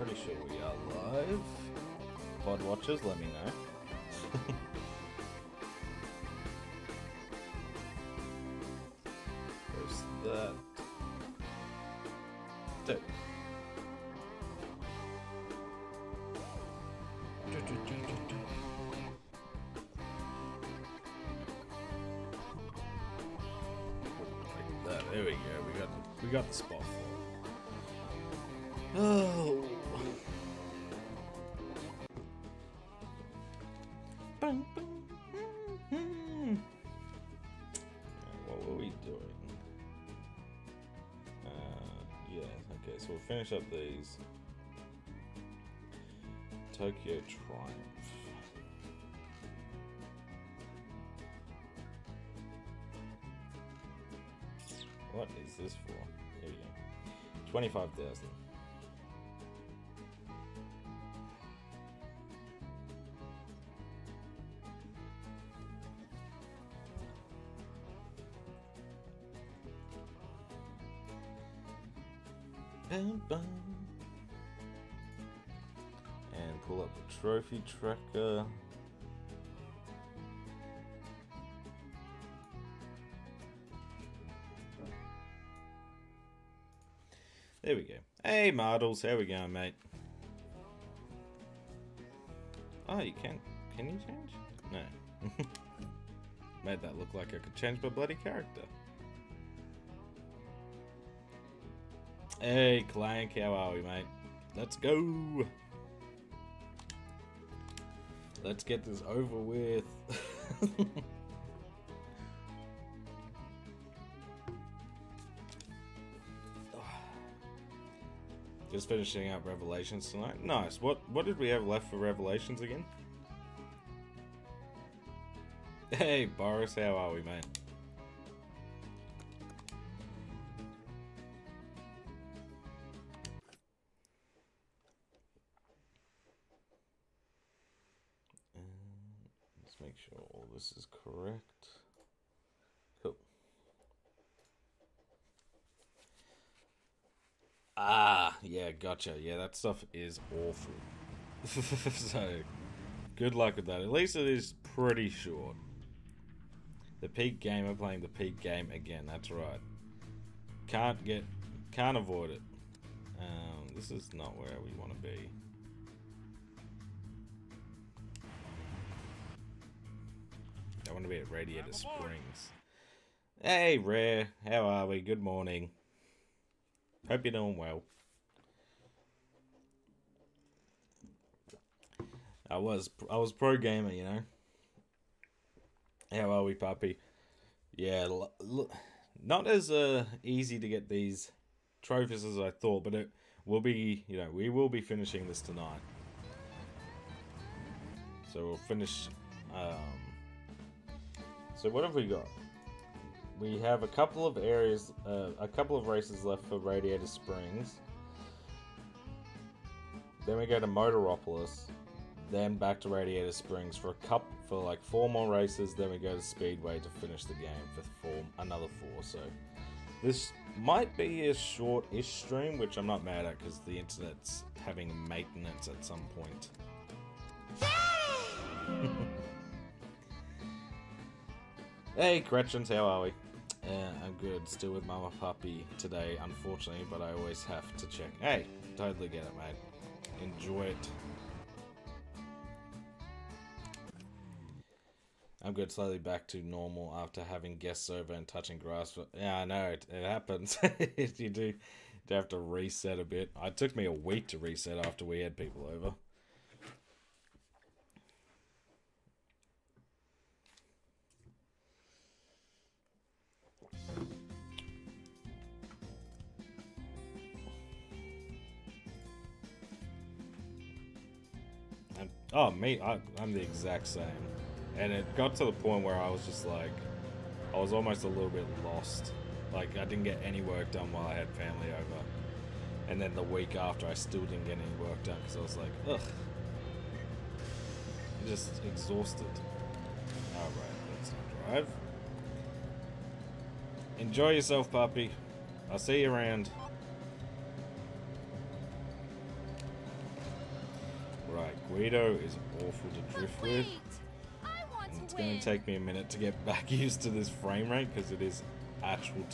pretty sure we are live. Pod watchers, let me know. There's that. Two. Like that. There we go. We got the spot for it. Oh. Bang, bang. What were we doing? Yeah, okay, so we'll finish up these. Tokyo Triumph. What is this for? There we go. 25,000. And pull up the trophy tracker. There we go. Hey Mardles, how we going, mate? Oh, you can you change? No. Made that look like I could change my bloody character. Hey, Clank, how are we, mate? Let's go! Let's get this over with. Just finishing up Revelations tonight. Nice. What did we have left for Revelations again? Hey, Boris, how are we, mate? Make sure all this is correct. Cool. Ah, yeah, gotcha. Yeah, that stuff is awful. So, good luck with that. At least it is pretty short. The peak gamer playing the peak game again. That's right. Can't avoid it. This is not where we want to be. I want to be at Radiator Springs. Hey, Rare. How are we? Good morning. Hope you're doing well. I was pro gamer, you know. How are we, puppy? Yeah, not as easy to get these trophies as I thought, but it will be, you know, we will be finishing this tonight. So we'll finish. So what have we got? We have a couple of areas, a couple of races left for Radiator Springs. Then we go to Motoropolis. Then back to Radiator Springs for like 4 more races. Then we go to Speedway to finish the game for another 4. So this might be a short-ish stream, which I'm not mad at because the internet's having maintenance at some point. Hey, Gretchens, how are we? I'm good. Still with Mama Puppy today, unfortunately, but I always have to check. Hey, totally get it, mate. Enjoy it. I'm good. Slowly back to normal after having guests over and touching grass. Yeah, I know. It happens. You do have to reset a bit. It took me a week to reset after we had people over. Oh, me, I'm the exact same. And it got to the point where I was just like, I was almost a little bit lost. Like, I didn't get any work done while I had family over. And then the week after, I still didn't get any work done because I was like, ugh. I'm just exhausted. Alright, let's not drive. Enjoy yourself, puppy. I'll see you around. Like, Guido is awful to drift with. And it's going to take me a minute to get back used to this frame rate because it is actual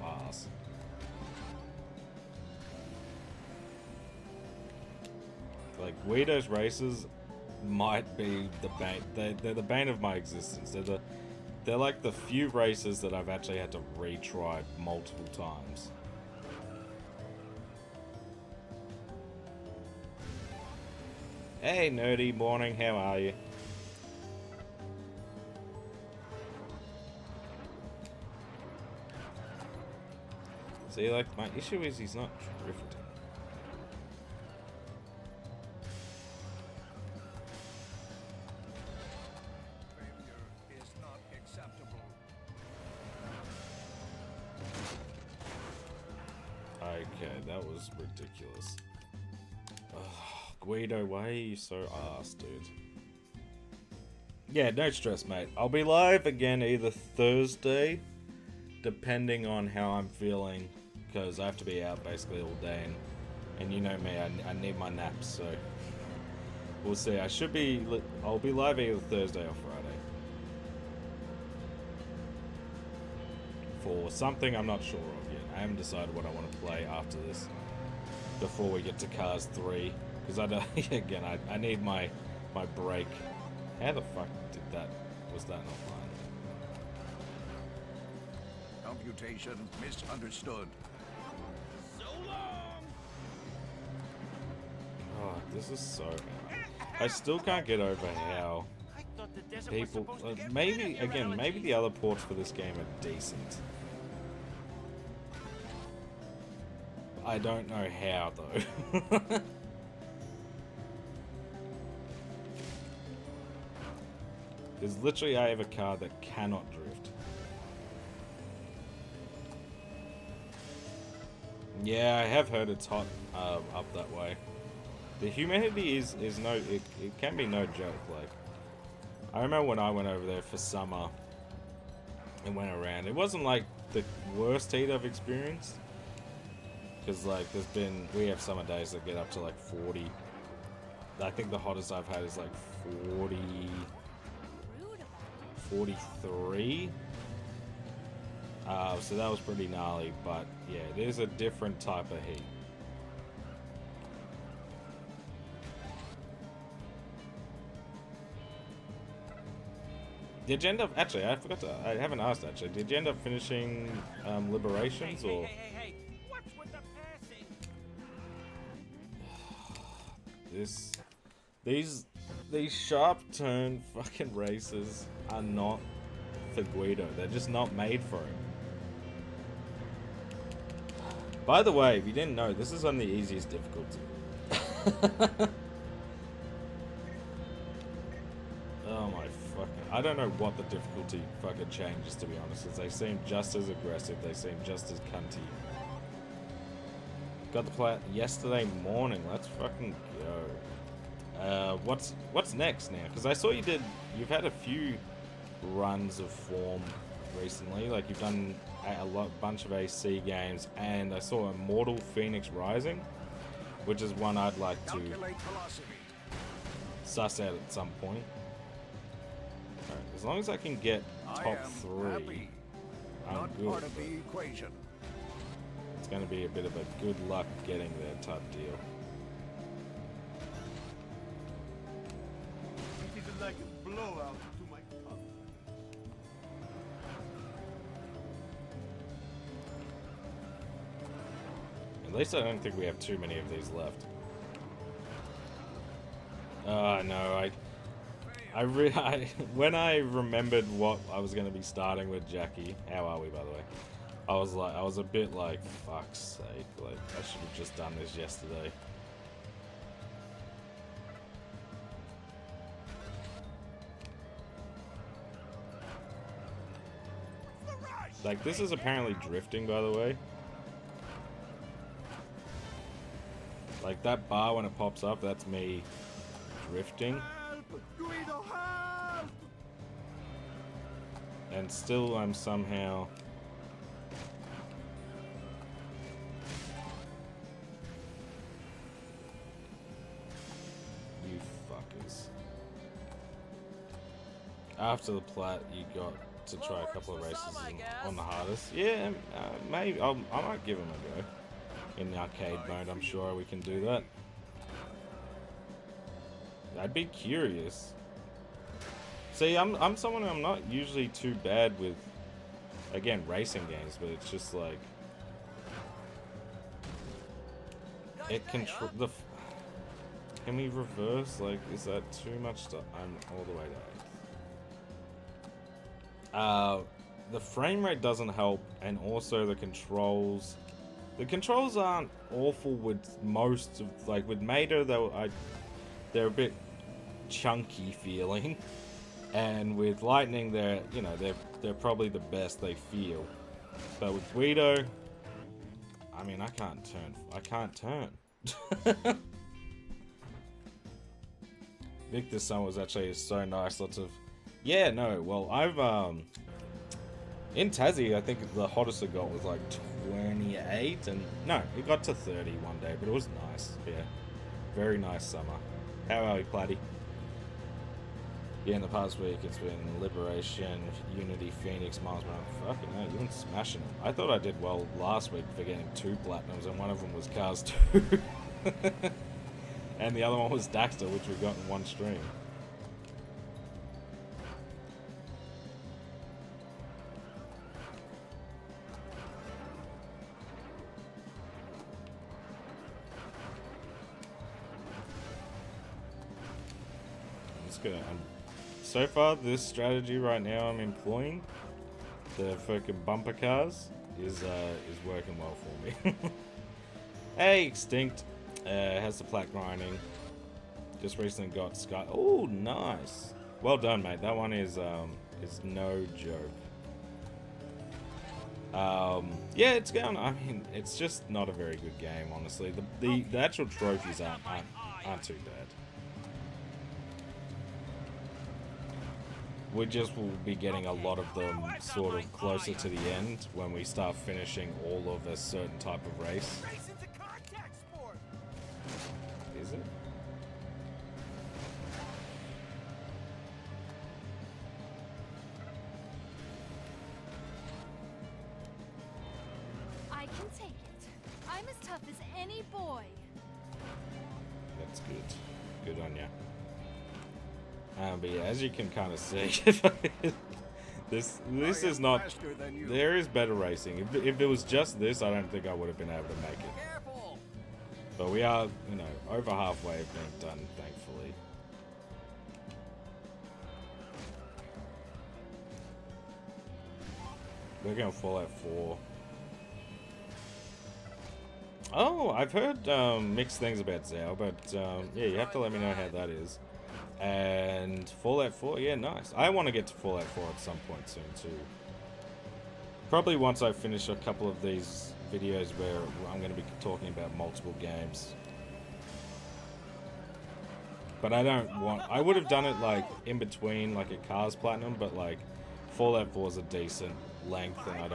arse. Like, Guido's races might be the bane. They're the bane of my existence. They're like the few races that I've actually had to retry multiple times. Hey, nerdy morning, how are you? See, like, my issue is he's not drifting. Okay, that was ridiculous. Ugh, Guido, why are you so arse, dude? Yeah, no stress, mate. I'll be live again either Thursday, depending on how I'm feeling, because I have to be out basically all day, and you know me, I need my naps, so we'll see. I'll be live either Thursday or Friday. For something I'm not sure of yet. I haven't decided what I want to play after this, before we get to Cars 3, because again, I need my break. How the fuck was that not mine? Computation misunderstood. So long. Oh, this is so... I still can't get over how people... maybe the other ports for this game are decent. I don't know how, though. Because literally I have a car that cannot drift. Yeah, I have heard it's hot up that way. The humidity is no... It can be no joke, like... I remember when I went over there for summer and went around. It wasn't like the worst heat I've experienced. Because, like, we have summer days that get up to, like, 40. I think the hottest I've had is, like, 43. So that was pretty gnarly, but, yeah, it is a different type of heat. Did you end up... Actually, I haven't asked, actually. Did you end up finishing Liberations, or... Hey. What's with the passing? These sharp turn fucking races are not for Guido. They're just not made for him. By the way, if you didn't know, this is on the easiest difficulty. Oh my fucking... I don't know what the difficulty fucking changes, to be honest. They seem just as aggressive. They seem just as cunty. Got the plat yesterday morning. Let's fucking go. What's next now? Because I saw you've had a few runs of form recently. Like, you've done a bunch of AC games, and I saw Immortal Phoenix Rising, which is one I'd like to suss out at some point. Alright, as long as I can get top 3, I'm good. It's going to be a bit of a good luck getting there type deal. It is like a blowout to my cup. At least I don't think we have too many of these left. No, when I remembered what I was going to be starting with Jackie, how are we, by the way? I was a bit like, fuck's sake, like, I should have just done this yesterday. Like, this is apparently drifting, by the way. Like, that bar when it pops up, that's me drifting. And still, I'm somehow... You fuckers. After the plat, you got to try a couple of races on the hardest. Yeah, maybe I might give them a go in the arcade mode. I'm sure we can do that. I'd be curious. See, I'm someone who I'm not usually too bad with, again, racing games, but it's just like it control the. Can we reverse? Like, is that too much stuff? I'm all the way to 8th. The frame rate doesn't help, and also the controls. The controls aren't awful with most of, like with Mater, though. They're a bit chunky feeling, and with Lightning, they're they're probably the best they feel. But with Guido, I mean, I can't turn. Victor's son was actually so nice. Lots of, yeah, no. Well, I've in Tassie, I think the hottest I got was like 28, and no, it got to 30 one day, but it was nice. Yeah, very nice summer. How are you, Platty? Yeah, in the past week it's been Liberation, Unity, Phoenix, Mars. Fucking hell, you've been smashing them. I thought I did well last week for getting 2 platinums, and one of them was Cars 2. And the other one was Daxter, which we got in one stream. It's good. So far, this strategy right now I'm employing, the fucking bumper cars, is working well for me. Hey, Extinct. Has the plat grinding. Just recently got Sky. Oh, nice. Well done, mate. That one is no joke. Yeah, it's going. I mean, it's just not a very good game, honestly. The actual trophies aren't too bad. We just will be getting a lot of them sort of closer to the end when we start finishing all of a certain type of race. Is it? I can take it. I'm as tough as any boy. That's good. Good on ya. But yeah, as you can kind of see, this is not. There is better racing. If it was just this, I don't think I would have been able to make it. But we are, over halfway of being done, thankfully. We're going to Fallout 4. Oh, I've heard mixed things about Zao, but yeah, you have to let me know how that is. And Fallout 4, yeah, nice. I want to get to Fallout 4 at some point soon too. Probably once I finish a couple of these videos where I'm going to be talking about multiple games. But I don't want... I would have done it like in between, like a Cars Platinum, but like Fallout 4 is a decent length, and I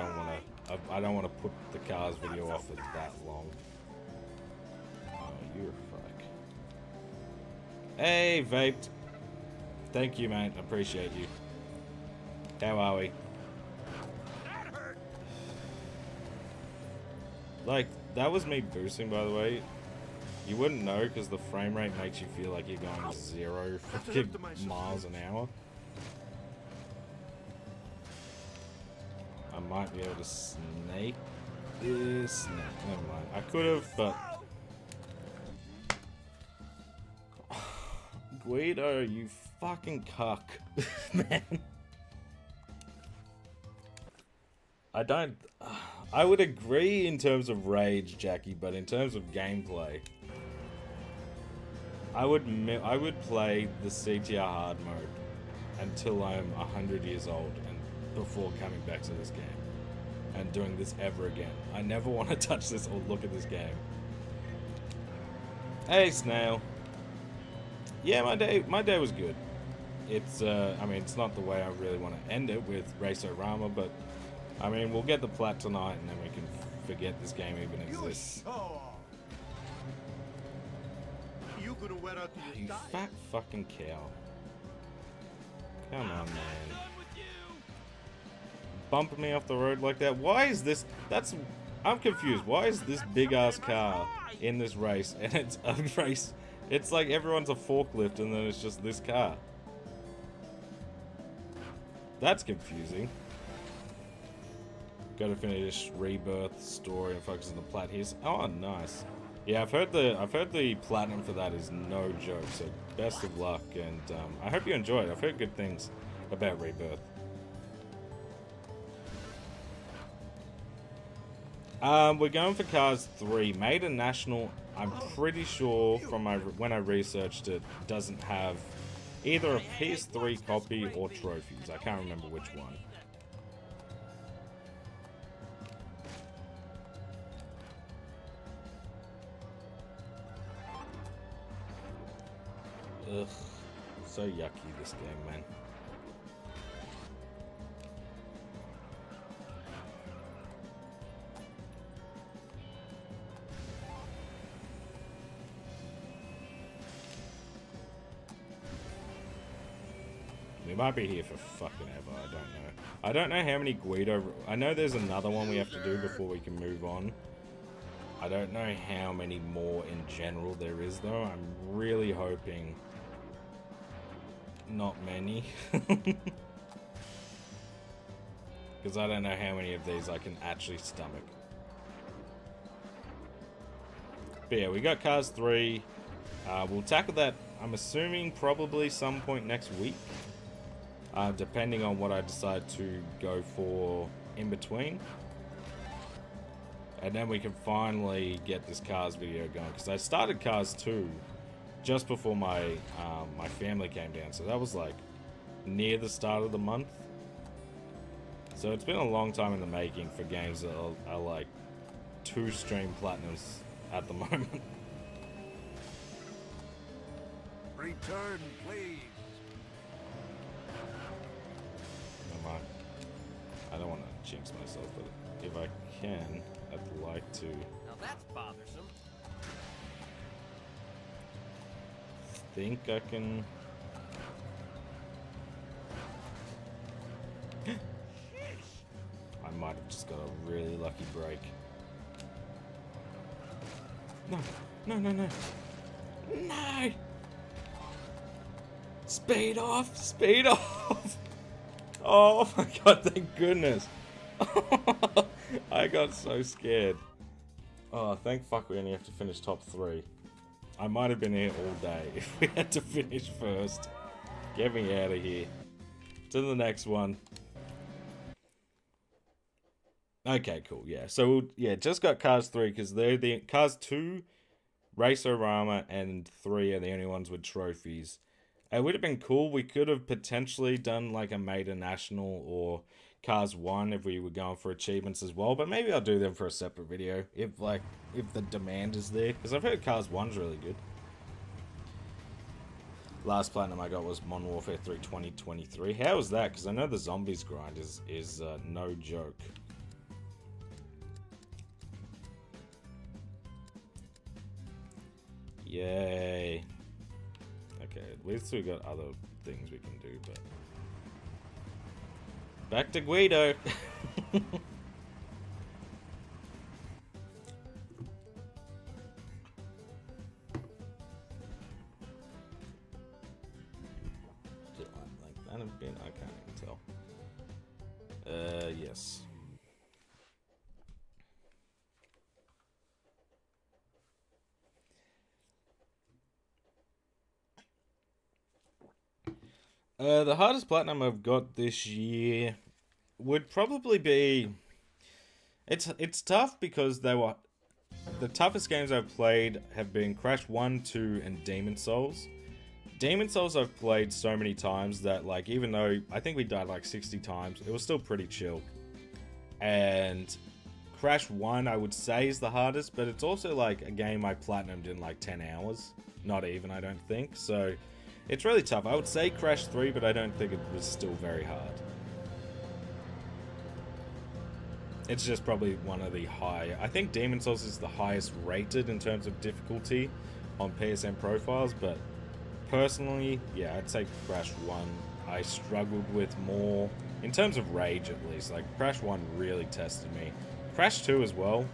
don't want to put the Cars video off it that long. Oh, you're a fuck. Hey, Vaped. Thank you, mate. Appreciate you. How are we? Like, that was me boosting, by the way. You wouldn't know because the frame rate makes you feel like you're going 0 fucking miles an hour. I might be able to snake this. No, never mind. I could have, but... Guido, you fucking cuck. Man. I would agree in terms of rage, Jackie, but in terms of gameplay, I would play the CTR hard mode until I'm 100 years old and before coming back to this game and doing this ever again. I never want to touch this or look at this game. Hey, Snail. Yeah, my day was good. It's I mean, it's not the way I really want to end it with Race-O-Rama, but I mean, we'll get the plat tonight and then we can forget this game even exists. You couldn't wear out to You your style. fat fucking cow. Come on, man. Bumping me off the road like that. Why is this? I'm confused. Why is this big ass car in this race? And it's a race. It's like everyone's a forklift and then it's just this car. That's confusing. Gotta finish Rebirth story and focus on the plat here. Oh, nice. Yeah, I've heard the platinum for that is no joke. So best of luck, and I hope you enjoy it. I've heard good things about Rebirth. We're going for Cars 3. Made a national. I'm pretty sure from when I researched it, doesn't have either a PS3 copy or trophies. I can't remember which one. Ugh, so yucky this game, man. We might be here for fucking ever, I don't know. I don't know how many Guido... I know there's another one we have to do before we can move on. I don't know how many more in general there is, though. I'm really hoping... not many. Because I don't know how many of these I can actually stomach. But yeah, we got Cars 3. We'll tackle that, I'm assuming, probably some point next week. Depending on what I decide to go for in between. And then we can finally get this Cars video going. Because I started Cars 2 just before my my family came down. So that was like near the start of the month. So it's been a long time in the making for games that are like 2 stream platinums at the moment. Return, please. I don't want to jinx myself, but if I can, I'd like to. Now that's bothersome. Think I can. I might have just got a really lucky break. No, no, no, no. No! Speed off! Speed off! Oh my god, thank goodness. I got so scared. Oh, thank fuck we only have to finish top 3. I might have been here all day if we had to finish first. Get me out of here. To the next one. Okay, cool, yeah. So, yeah, just got Cars 3 because they're the... Cars 2, Race-O-Rama, and 3 are the only ones with trophies. It would have been cool. We could have potentially done like a Maiden National or Cars 1 if we were going for achievements as well. But maybe I'll do them for a separate video if the demand is there. Because I've heard Cars 1's really good. Last platinum I got was Modern Warfare 3 2023. How was that? Because I know the zombies grind is no joke. Yay. Okay, at least we got other things we can do, but... Back to Guido! Like that have been... I can't even tell. Yes. The hardest platinum I've got this year would probably be... It's tough because they were... The toughest games I've played have been Crash 1, 2, and Demon Souls. Demon Souls I've played so many times that, like, even though I think we died like 60 times, it was still pretty chill. And Crash 1 I would say is the hardest, but it's also like a game I platinumed in like 10 hours. Not even, I don't think. So... It's really tough. I would say Crash 3, but I don't think it was still very hard. It's just probably one of the high... I think Demon Souls is the highest rated in terms of difficulty on PSN profiles, but personally, yeah, I'd say Crash 1 I struggled with more, in terms of rage at least. Like, Crash 1 really tested me. Crash 2 as well.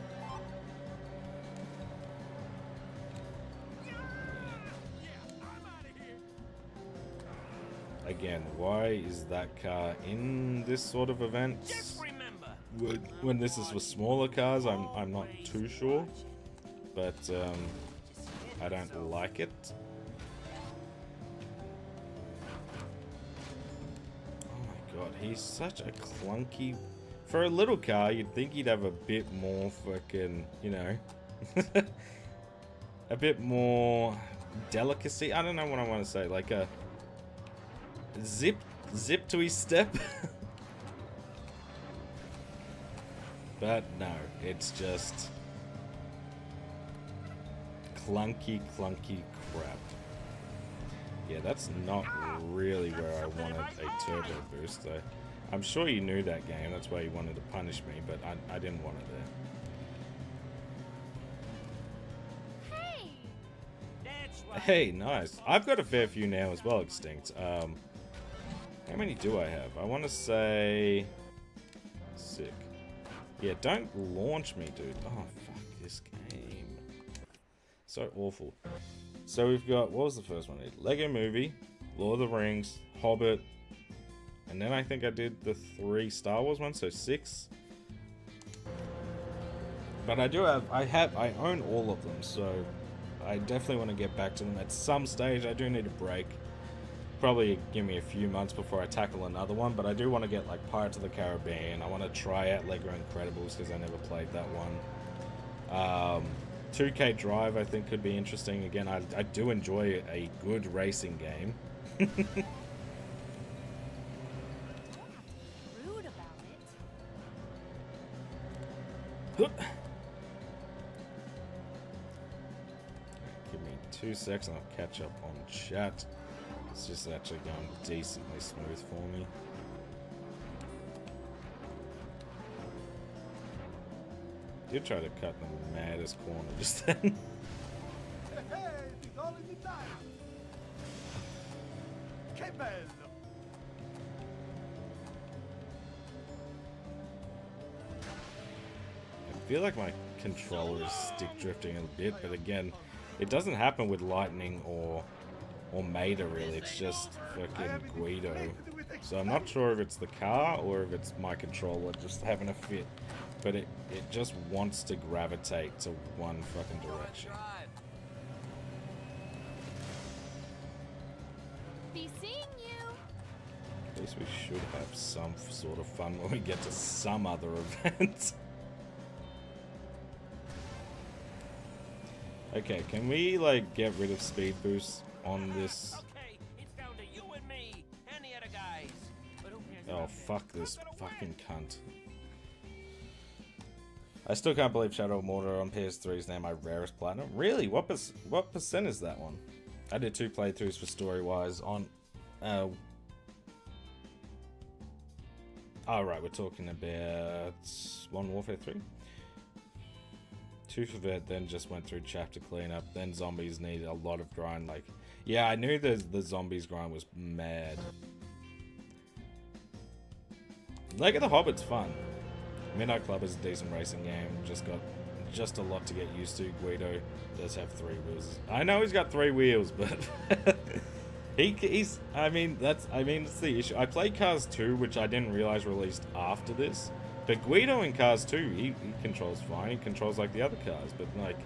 Again, why is that car in this sort of event? When this is for smaller cars, I'm not too sure. But, I don't like it. Oh my god, he's such a clunky... For a little car, you'd think he'd have a bit more fucking, you know... a bit more delicacy. I don't know what I want to say. Like a... Zip to his step. But no, it's just... clunky crap. Yeah, that's not really where I wanted a turbo boost. I'm sure you knew that game, that's why you wanted to punish me, but I didn't want it there. Hey, nice. I've got a fair few now as well, Extinct. How many do I have? I want to say... Sick. Yeah, don't launch me, dude. Oh, fuck this game. So awful. So we've got... What was the first one? Lego Movie, Lord of the Rings, Hobbit, and then I think I did the 3 Star Wars ones, so 6. But I do have... I own all of them, so... I definitely want to get back to them at some stage. I do need a break. Probably give me a few months before I tackle another one, but I do want to get like Pirates of the Caribbean. I want to try out Lego Incredibles because I never played that one. 2K Drive I think could be interesting. Again, I do enjoy a good racing game. Rude about it. Give me 2 seconds and I'll catch up on chat. It's just actually going decently smooth for me. Did try to cut the maddest corner just then. I feel like my controller is stick drifting a bit, but again, it doesn't happen with Lightning or Mater really, it's just fucking Guido. So I'm not sure if it's the car or if it's my controller just having a fit. But it just wants to gravitate to one fucking direction. Be seeing you. At least we should have some sort of fun when we get to some other event. Okay, can we like get rid of speed boosts on this? Okay, it's down to you and me. Any other guys? Oh fuck this fucking cunt. I still can't believe Shadow of Mordor on PS3 is now my rarest platinum. Really? What percent is that one? I did 2 playthroughs for story-wise on... Oh right, we're talking about Modern Warfare 3. 2 for vet, then just went through chapter cleanup, then zombies needed a lot of grind. Like, yeah, I knew the zombies grind was mad. Lego the Hobbit's fun. Midnight Club is a decent racing game. Just a lot to get used to. Guido does have 3 wheels. I know he's got 3 wheels, but he's. I mean, that's the issue. I played Cars 2, which I didn't realize released after this. But Guido in Cars 2, he controls fine. He controls like the other cars, but like,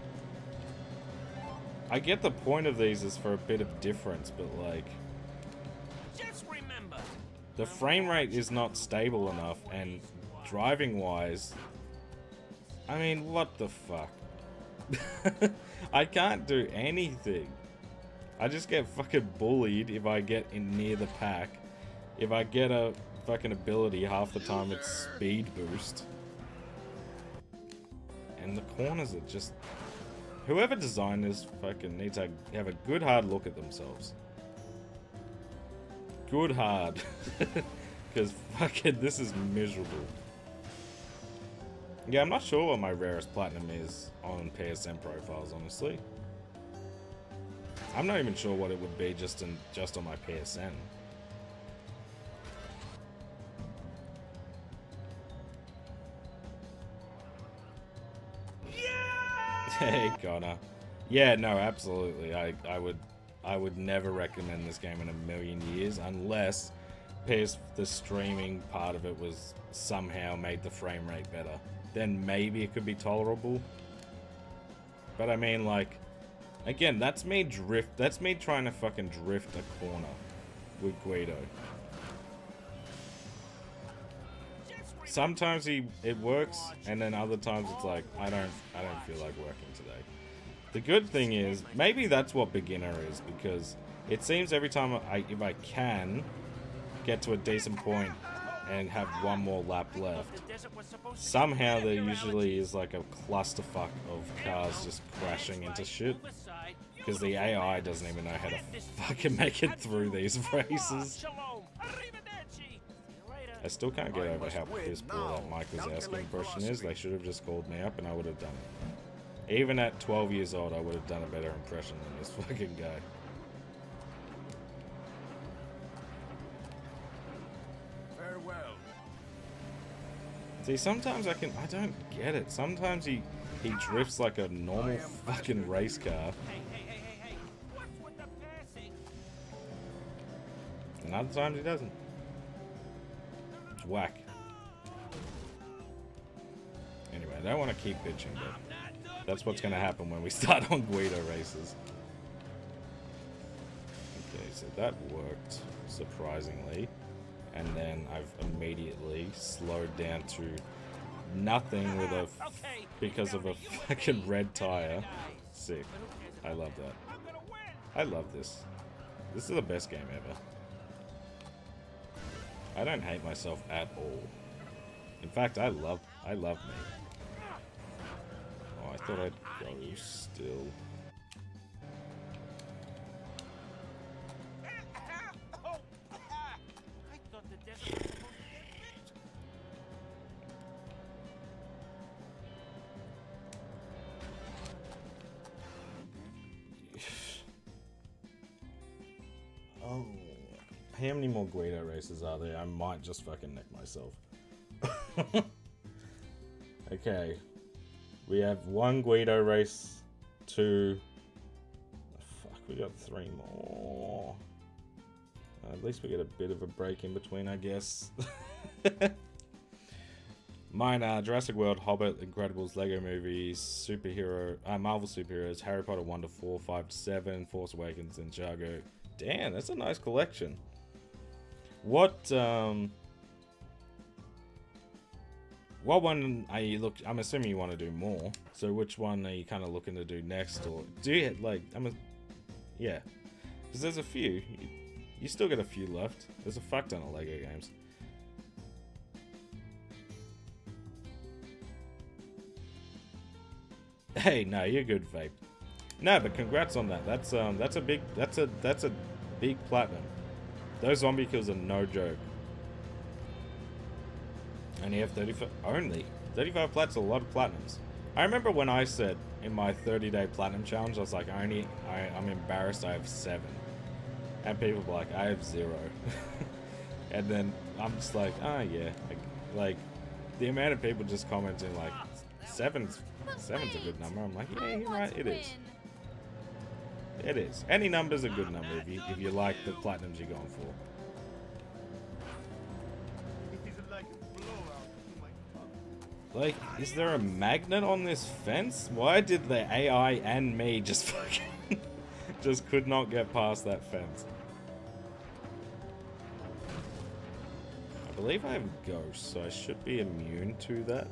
I get the point of these is for a bit of difference, but like, Just remember, the frame rate is not stable enough, and driving wise, I mean, what the fuck? I can't do anything. I just get fucking bullied if I get in near the pack. If I get a fucking ability, half the time it's speed boost. And the corners are just... Whoever designed this fucking needs to have a good hard look at themselves. Good hard. Because fucking this is miserable. Yeah, I'm not sure what my rarest platinum is on PSN profiles, honestly. I'm not even sure what it would be just on my PSN. Hey, Connor. Yeah, no, absolutely. I would never recommend this game in a million years unless the streaming part of it was somehow made the frame rate better. Then maybe it could be tolerable. But I mean, like, again, that's me trying to fucking drift a corner with Guido. Sometimes it works, and then other times it's like I don't feel like working today. The good thing is maybe that's what beginner is, because it seems every time if I can get to a decent point and have one more lap left, somehow there usually is like a clusterfuck of cars just crashing into shit, because the AI doesn't even know how to fucking make it through these races. I still can't get over how piss poor that Mike Wazowski impression is. They should have just called me up and I would have done it. Even at 12 years old, I would have done a better impression than this fucking guy. Farewell. See, sometimes I don't get it. Sometimes he drifts like a normal fucking race car. Hey. What's with the passing? And other times he doesn't. It's whack. Anyway, I don't want to keep bitching, but that's what's going to happen when we start on Guido races. Okay, so that worked, surprisingly. And then I've immediately slowed down to nothing with because of a fucking red tire. Sick. I love that. I love this. This is the best game ever. I don't hate myself at all. In fact, I love me. Oh, I thought I'd go still. Oh, how many more Guido races are there? I might just fucking neck myself. Okay, we have one Guido race, two. Fuck, we got three more. At least we get a bit of a break in between, I guess. Mine are Jurassic World, Hobbit, Incredibles, Lego Movies, superhero, Marvel superheroes, Harry Potter 1 to 4, 5 to 7, Force Awakens, and Ninjago. Damn, that's a nice collection. What one are you I'm assuming you want to do more. So which one are you kind of looking to do next, or do you like? Yeah, because there's a few. You still got a few left. There's a fuck ton of Lego games. Hey, no, you're good, Vape. No, but congrats on that. That's a big platinum. Those zombie kills are no joke. And you have 35 only. 35 plats, a lot of platinums. I remember when I said in my 30-day platinum challenge, I was like, I'm embarrassed I have 7. And people were like, I have 0. And then I'm just like, oh yeah. Like the amount of people just commenting like, seven's a good number. I'm like, yeah, you're right, it is. It is. Any number's a good number if you like the platinums you're going for. Like, is there a magnet on this fence? Why did the AI and me just fucking just could not get past that fence? I believe I have ghosts, so I should be immune to that.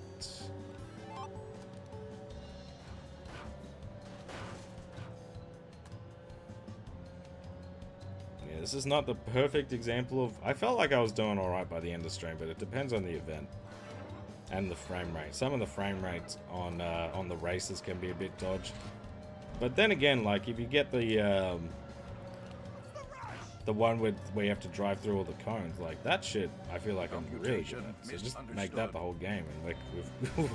Yeah, this is not the perfect example of... I felt like I was doing alright by the end of stream, but it depends on the event. And the frame rate. Some of the frame rates on the races can be a bit dodgy. But then again, like if you get the one where you have to drive through all the cones, like that shit, I feel like I'm really good at. So just make that the whole game, and like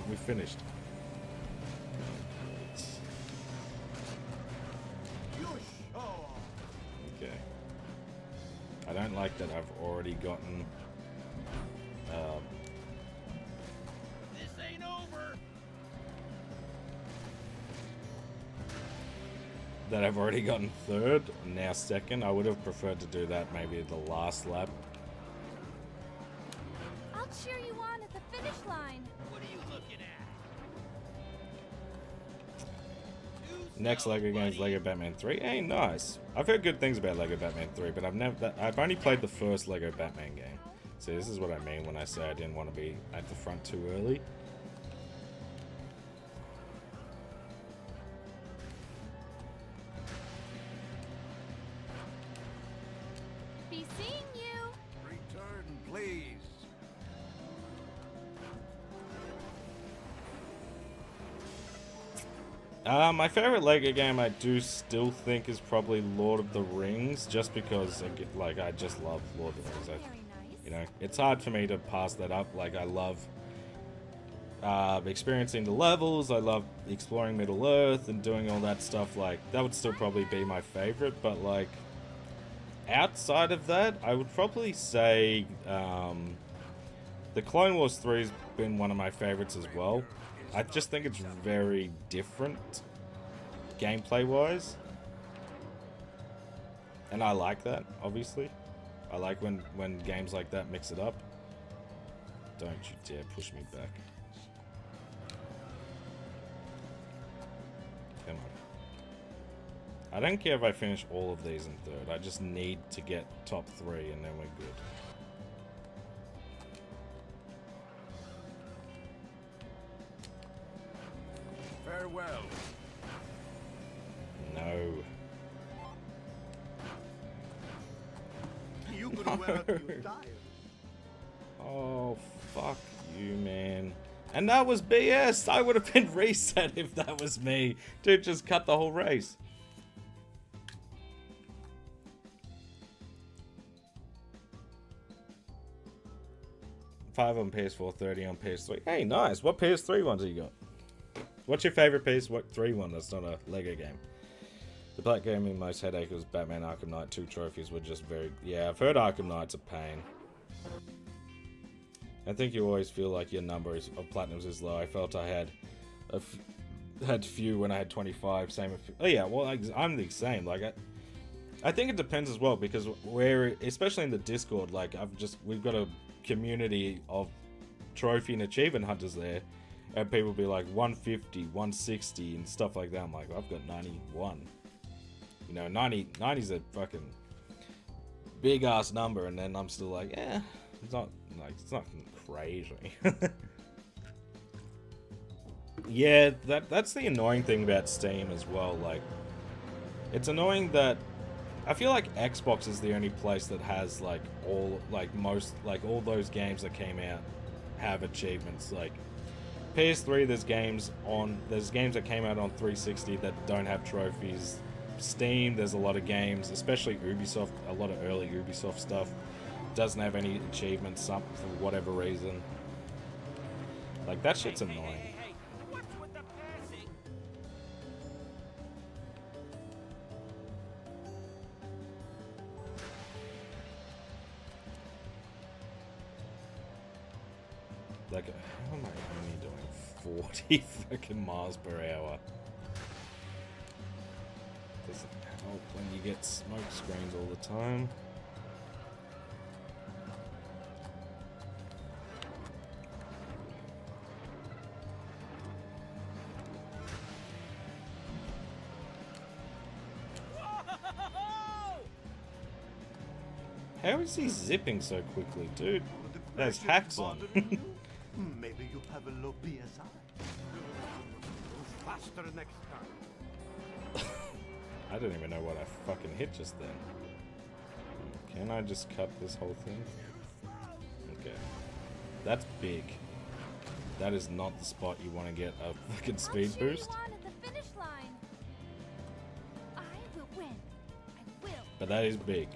we've finished. don't like that I've already gotten... This ain't over. that I've already gotten third, now second. I would have preferred to do that maybe the last lap. I'll cheer you on at the finish line. What are you looking at? Next LEGO game is LEGO Batman 3. Hey, nice. I've heard good things about LEGO Batman 3, but I've only played the first LEGO Batman game. See, this is what I mean when I say I didn't want to be at the front too early. Be seeing you. Return, please. My favorite LEGO game I do still think is probably Lord of the Rings, just because I just love Lord of the Rings. Very nice. You know, it's hard for me to pass that up. Like, I love experiencing the levels. I love exploring Middle Earth and doing all that stuff. Like, that would still probably be my favorite. But, like, outside of that, I would probably say the Clone Wars 3 has been one of my favorites as well. I just think it's very different gameplay-wise. And I like that, obviously. I like when games like that mix it up. Don't you dare push me back. Come on. I don't care if I finish all of these in third. I just need to get top 3 and then we're good. Farewell. No. You could wear out your style. Oh, fuck you, man. And that was BS. I would have been reset if that was me. Dude, just cut the whole race. $5 on PS4, $30 on PS3. Hey, nice. What PS3 ones have you got? What's your favorite PS3 one that's not a LEGO game? The black game in most headache was Batman Arkham Knight. 2 trophies were just very... Yeah, I've heard Arkham Knight's a pain. I think you always feel like your number of platinums is low. I felt I had few when I had 25. Same. Oh yeah, well I'm the same. Like I think it depends as well, because we're, especially in the Discord, like we've got a community of trophy and achievement hunters there, and people be like 150, 160 and stuff like that. I'm like, I've got 91. You know, 90's a fucking big ass number, and then I'm still like, eh, it's not crazy. Yeah, that's the annoying thing about Steam as well. Like, it's annoying that I feel like Xbox is the only place that has like all those games that came out have achievements. Like PS3, there's games that came out on 360 that don't have trophies. Steam, there's a lot of games, especially Ubisoft, a lot of early Ubisoft stuff doesn't have any achievements up for whatever reason. Like, that shit's annoying. Hey, what's with the passing? Like, how am I only doing 40 fucking miles per hour? Doesn't help when you get smoke screens all the time. How is he zipping so quickly, dude? There's hacks on. Maybe you have a low PSI. Go faster next time. I don't even know what I fucking hit just then. Can I just cut this whole thing? Okay. That's big. That is not the spot you want to get a fucking speed I'll cheer boost. you on at the finish line. I will win. I will. But that is big.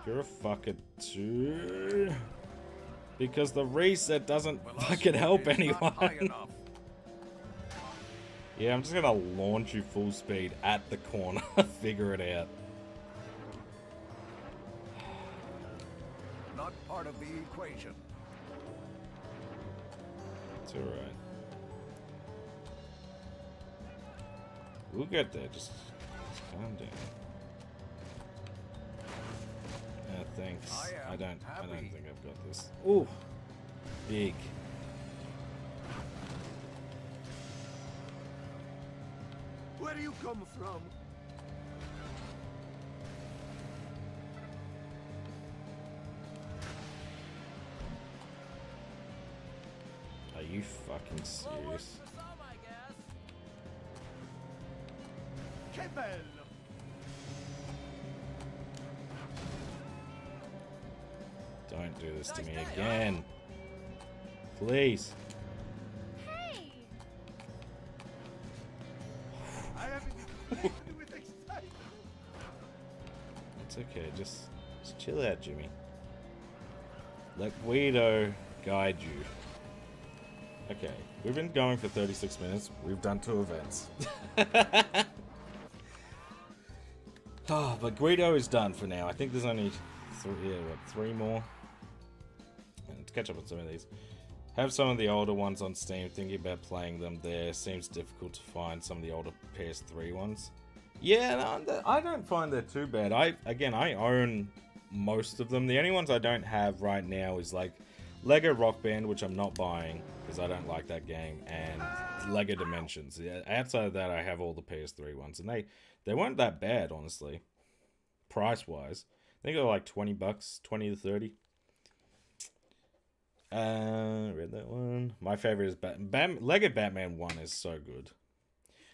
You're a fucker too. Because the reset doesn't fucking help anyone. Yeah, I'm just gonna launch you full speed at the corner. Figure it out. Not part of the equation. It's alright. We'll get there, just calm down. Thanks. I don't think I've got this. Ooh. Big. Where do you come from? Are you fucking serious? Que bello! Don't do this to me again. Please. Hey! I am inflamed with excitement. It's okay, just chill out, Jimmy. Let Guido guide you. Okay, we've been going for 36 minutes. We've done 2 events. Oh, but Guido is done for now. I think there's only 3 more. And to catch up on some of these. Have some of the older ones on Steam. Thinking about playing them there. Seems difficult to find some of the older PS3 ones. Yeah, no, I don't find they're too bad. I own most of them. The only ones I don't have right now is like Lego Rock Band, which I'm not buying because I don't like that game, and Lego Dimensions. Yeah, outside of that, I have all the PS3 ones, and they weren't that bad, honestly. Price-wise. I think they're like $20, 20 to 30. Read that one. My favorite is Lego Batman 1 is so good.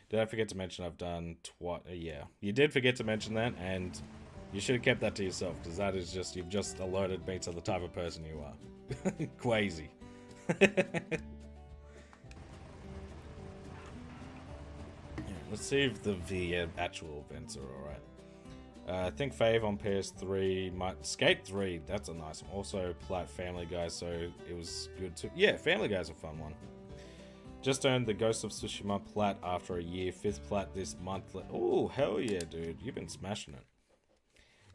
Did I forget to mention I've done yeah, you did forget to mention that, and you should have kept that to yourself, because that is just, you've just alerted me to the type of person you are. Crazy. Yeah, let's see if the actual events are alright. I think Fave on PS3, Skate 3, that's a nice one. Also, Plat Family Guy, so it was good too. Yeah, Family Guy's a fun one. Just earned the Ghost of Tsushima Plat after a year, 5th Plat this month. Oh, hell yeah, dude, you've been smashing it.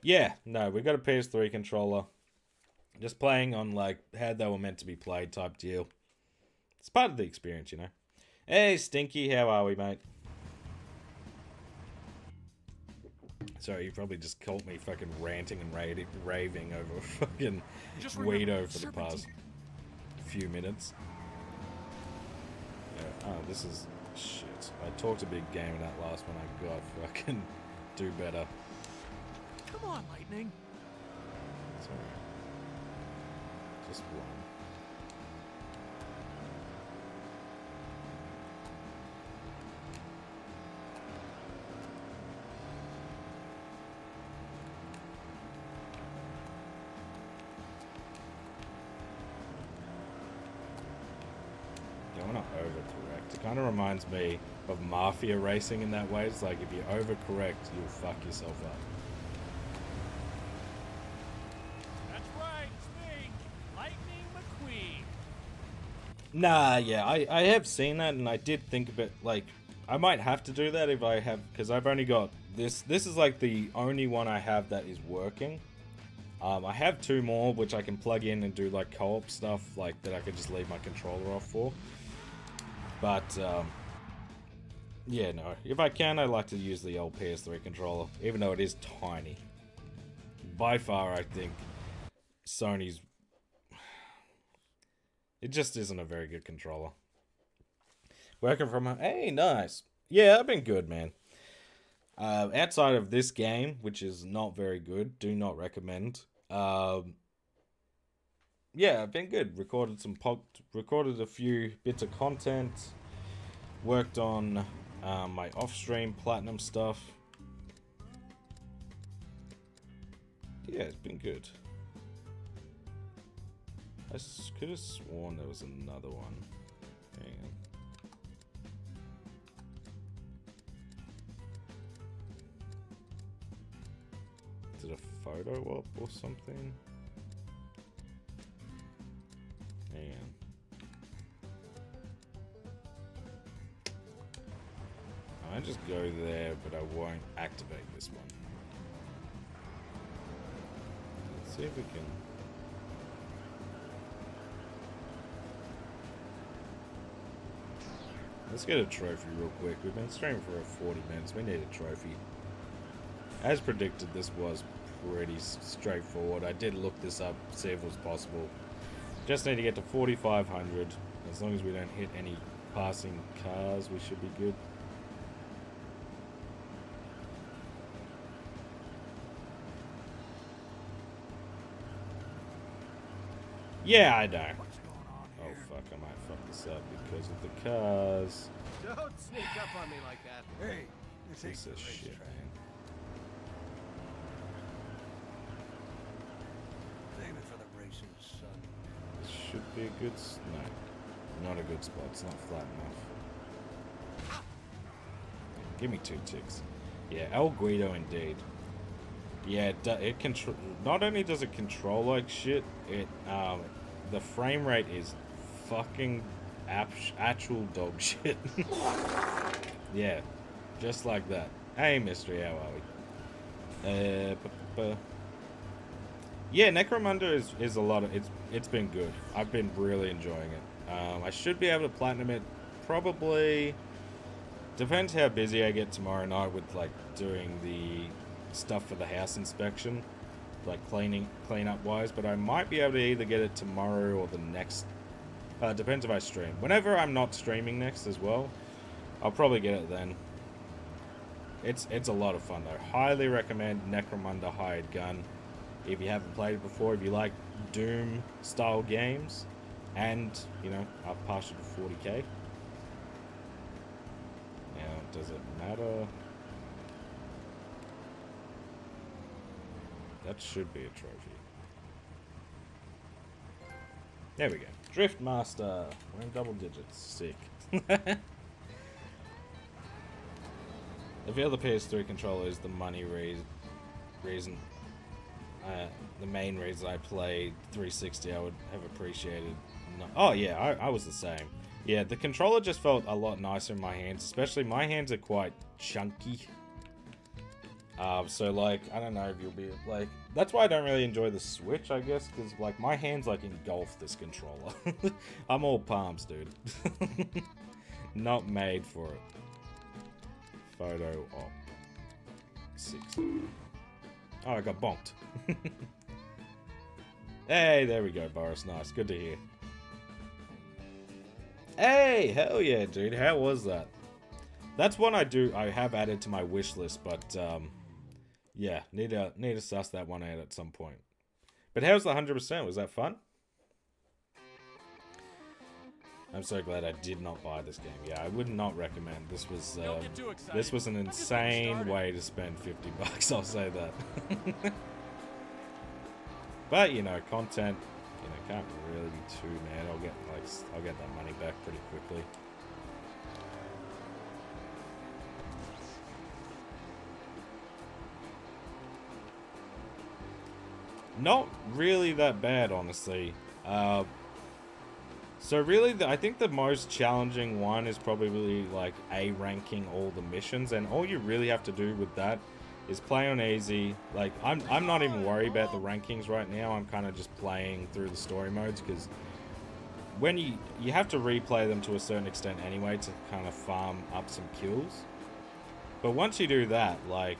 Yeah, no, we got a PS3 controller. Just playing on, like, how they were meant to be played type deal. It's part of the experience, you know. Hey, Stinky, how are we, mate? Sorry, you probably just caught me fucking ranting and raving over fucking Guido for the past few minutes. Yeah, oh, this is shit. I talked a big game in that last one. I got fucking do better. Come on, Lightning. It's alright. Just one. Don't want to overcorrect. It kind of reminds me of Mafia racing in that way. It's like if you overcorrect, you'll fuck yourself up. That's right, it's me, Lightning McQueen. Nah, yeah, I have seen that, and I did think a bit, like, I might have to do that if I have, because I've only got this. This is like the only one I have that is working. I have 2 more, which I can plug in and do like co-op stuff, like that I could just leave my controller off for. But, yeah, no, if I can, I like to use the old PS3 controller, even though it is tiny. By far, I think Sony's... It just isn't a very good controller. Working from home. Hey, nice. Yeah, I've been good, man. Outside of this game, which is not very good, do not recommend. Yeah, I've been good. Recorded a few bits of content. Worked on my off-stream platinum stuff. Yeah, it's been good. I could have sworn there was another one. Hang on. Is it a photo op or something? Hang on. I just go there, but I won't activate this one. Let's see if we can. Let's get a trophy real quick. We've been streaming for 40 minutes. We need a trophy. As predicted, this was pretty straightforward. I did look this up, see if it was possible. Just need to get to 4,500. As long as we don't hit any passing cars, we should be good. Yeah, I know. Oh fuck, I might fuck this up because of the cars. Don't sneak up on me like that. Hey, this Piece ain't of the shit, racetrack. man. Save it for the racing, son. This should be a good... No. Not a good spot. It's not flat enough. Give me 2 ticks. Yeah, El Guido indeed. Yeah, it control. Not only does it control like shit, it the frame rate is fucking actual dog shit. Yeah, just like that. Hey, Mystery, how are we? Yeah, Necromunda is a lot of it's been good. I've been really enjoying it. I should be able to platinum it. Probably depends how busy I get tomorrow night with like doing the stuff for the house inspection, like cleanup wise, but I might be able to either get it tomorrow or the next, depends if I stream. Whenever I'm not streaming next as well, I'll probably get it then. It's a lot of fun though. Highly recommend Necromunda Hired Gun if you haven't played it before, if you like Doom style games, and you know, I'll pass you to 40k. Now, does it matter? That should be a trophy. There we go. Drift Master. We're in double digits. Sick. I feel the PS3 controller is the money reason. The main reason I played 360, I would have appreciated. Oh yeah, I was the same. Yeah, the controller just felt a lot nicer in my hands. Especially my hands are quite chunky. So like, I don't know if you'll be like, that's why I don't really enjoy the Switch, I guess, because like my hands like engulf this controller. I'm all palms, dude. Not made for it. Photo op 60. Oh, I got bonked. Hey, there we go, Boris. Nice, good to hear. Hey, hell yeah, dude. How was that? That's one I have added to my wish list, but yeah, need to suss that one out at some point. But how's the 100%? Was that fun? I'm so glad I did not buy this game. Yeah, I would not recommend. This was an insane way to spend $50. I'll say that. But you know, content, you know, can't really be too mad. I'll get that money back pretty quickly. Not really that bad, honestly. So really, I think the most challenging one is probably like A-ranking all the missions, and all you really have to do with that is play on easy. Like, I'm not even worried about the rankings right now. I'm kind of just playing through the story modes, because when you have to replay them to a certain extent anyway to kind of farm up some kills. But once you do that, like,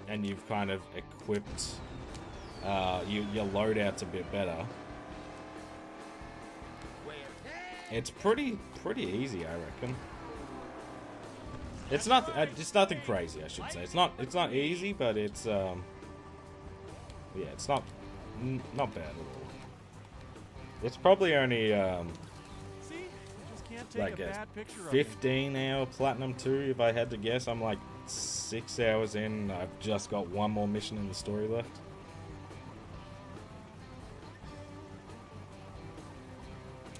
and you've kind of equipped your loadout's a bit better, it's pretty easy, I reckon. It's nothing crazy, I should say. It's not easy, but it's yeah, it's not bad at all. It's probably only like a 15-hour Platinum 2 if I had to guess. I'm like 6 hours in. I've just got one more mission in the story left.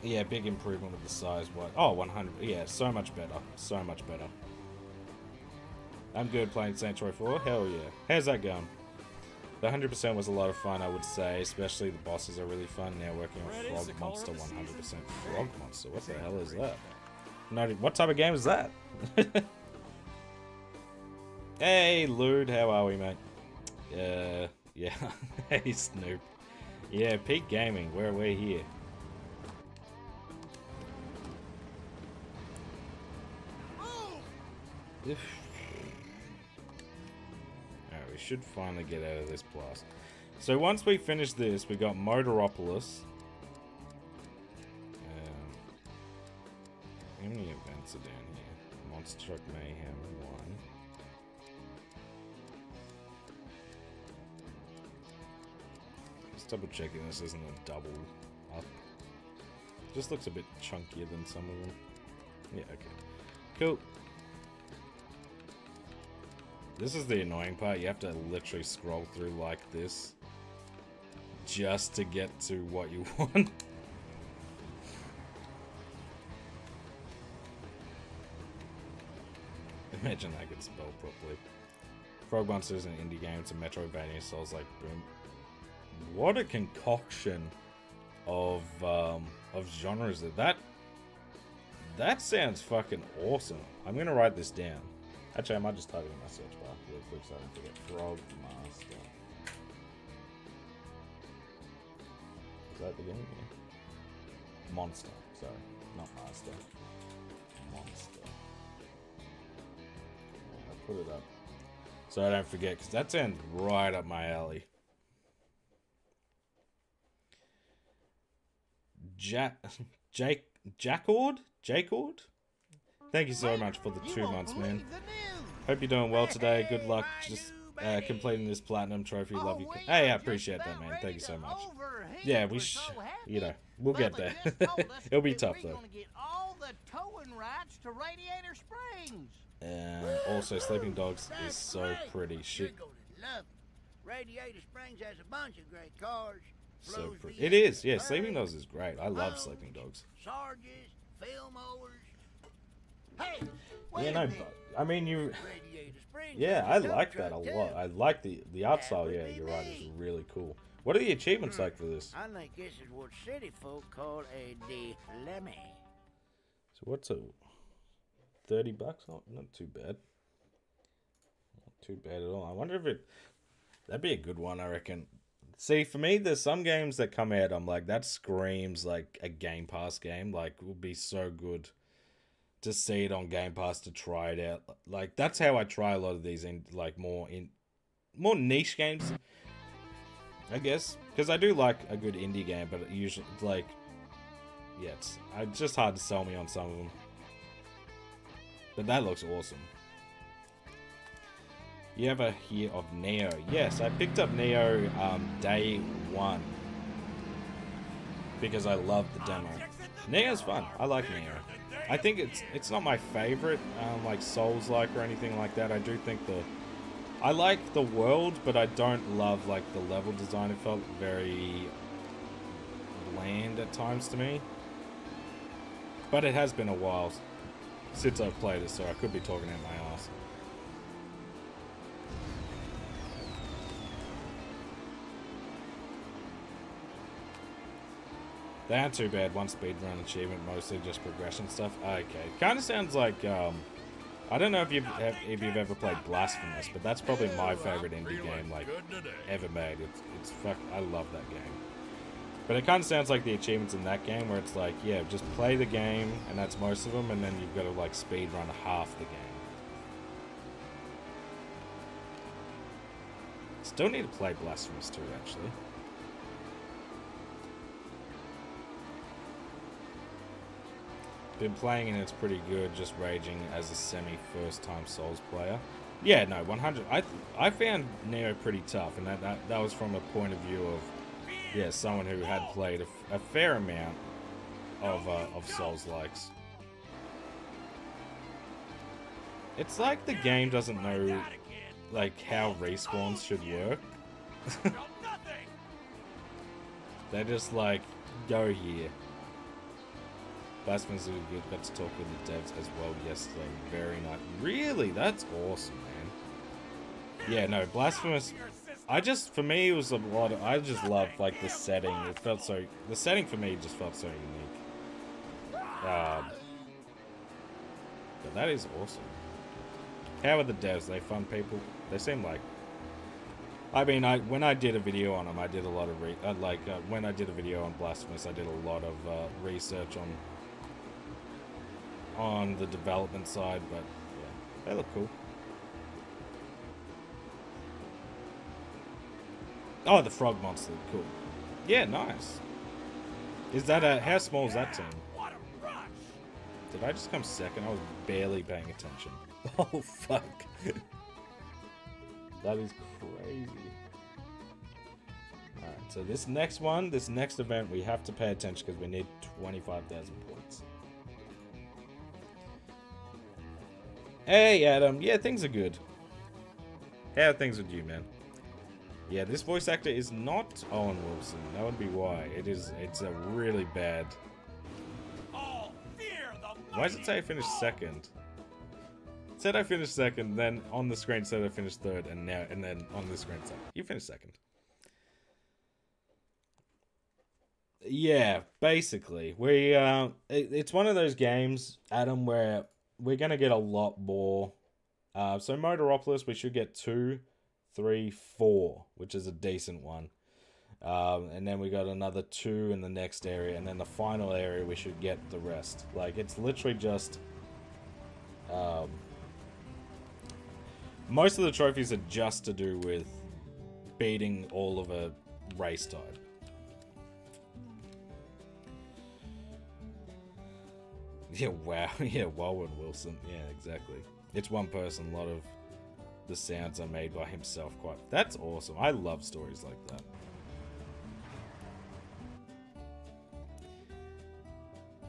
Yeah, big improvement with the size. What? Oh, 100. Yeah, so much better. So much better. I'm good playing Sanctuary 4. Hell yeah. How's that going? The 100% was a lot of fun, I would say. Especially the bosses are really fun. Now working on Frog Monster 100%. Frog Monster? What the hell is that? No, what type of game is that? Hey, Lude, how are we, mate? Yeah. Hey, Snoop. Yeah, Peak Gaming, we're here. Alright, we should finally get out of this blast. So once we finish this, we got Motoropoulos. How many events are down here? Monster Truck Mayhem 1. Just double checking this isn't a double up. Just looks a bit chunkier than some of them. Yeah, okay. Cool. This is the annoying part. You have to literally scroll through like this just to get to what you want. Imagine I could spell properly. Frog Monster is an indie game. It's a Metroidvania, Souls-like boom. What a concoction of genres. That sounds fucking awesome. I'm gonna write this down. Actually, I might just type it in my search bar real quick so I don't forget. Frog Master. Is that the game? Yeah. Monster. Sorry, not Master. Monster. I'll put it up so I don't forget, because that sounds right up my alley. Jackord? Thank you so much for the 2 months, man. Hope you're doing well today. Good luck just completing this platinum trophy. Love you. Hey, I appreciate that, man. Thank you so much. Yeah, you know, we'll get there. It'll be tough, though. Also, Sleeping Dogs is so pretty. Shit. Radiator Springs has a bunch of great cars. So pretty. It is, yeah. Sleeping Dogs is great. I love Sleeping Dogs. Sarges, film mowers. Hey, yeah, no, but I mean, yeah, I like that a lot. I like the art style. Yeah, you're right. It's really cool. What are the achievements like for this? I think this is what city folk call a dilemma. So what's a $30? Oh, not too bad. Not too bad at all. I wonder if that'd be a good one. I reckon. See, for me, there's some games that come out, I'm like, that screams like a Game Pass game. Like, it would be so good to see it on Game Pass, to try it out. Like, that's how I try a lot of these more niche games, I guess. Because I do like a good indie game, but it usually, like, yeah, it's just hard to sell me on some of them. But that looks awesome. You ever hear of Neo? Yes, I picked up Neo day one because I love the demo. Neo's fun. I like Neo. I think it's not my favorite like Souls-like or anything like that. I do think I like the world, but I don't love like the level design. It felt very bland at times to me. But it has been a while since I've played it, so I could be talking out my ass. They aren't too bad. One speedrun achievement, mostly just progression stuff. Okay, kind of sounds like I don't know if you've ever played Blasphemous, but that's probably my favorite indie game like ever made. It's fuck. I love that game. But it kind of sounds like the achievements in that game, where it's like, yeah, just play the game, and that's most of them, and then you've got to like speedrun half the game. Still need to play Blasphemous 2, actually. Been playing and it's pretty good, just raging as a semi-first time Souls player. Yeah, no, 100. I found Neo pretty tough, and that was from a point of view of, yeah, someone who had played a fair amount of Souls-likes. It's like the game doesn't know like how respawns should work. They just like, go here. Blasphemous is good. Got to talk with the devs as well yesterday. Very nice. Really? That's awesome, man. Yeah, no, Blasphemous. I just, for me, it was a lot of, I just loved, like, the setting. It felt so, the setting for me just felt so unique. But that is awesome. How are the devs? They fun people? They seem like, I mean, when I did a video on them, I did a lot of, when I did a video on Blasphemous, I did a lot of research on the development side, but yeah, they look cool. Oh, the frog monster, cool. Yeah, nice. Is that a, how small is that team? What a rush! Did I just come second? I was barely paying attention. Oh, fuck. That is crazy. Alright, so this next one, this next event, we have to pay attention because we need 25,000 points. Hey, Adam. Yeah, things are good. How are things with you, man? Yeah, this voice actor is not Owen Wilson. That would be why. It's a really bad... All fear the Why does it say I finished second? It said I finished second, then on the screen said I finished third, and then on the screen said you finished second. Yeah, basically. It's one of those games, Adam, where we're gonna get a lot more. So Motoropolis, we should get 2, 3, 4, which is a decent one. And then we got another 2 in the next area, and then the final area we should get the rest. Like, it's literally just most of the trophies are just to do with beating all of a race type. Yeah, wow. Yeah, Owen Wilson. Yeah, exactly. It's one person. A lot of the sounds are made by himself. That's awesome. I love stories like that.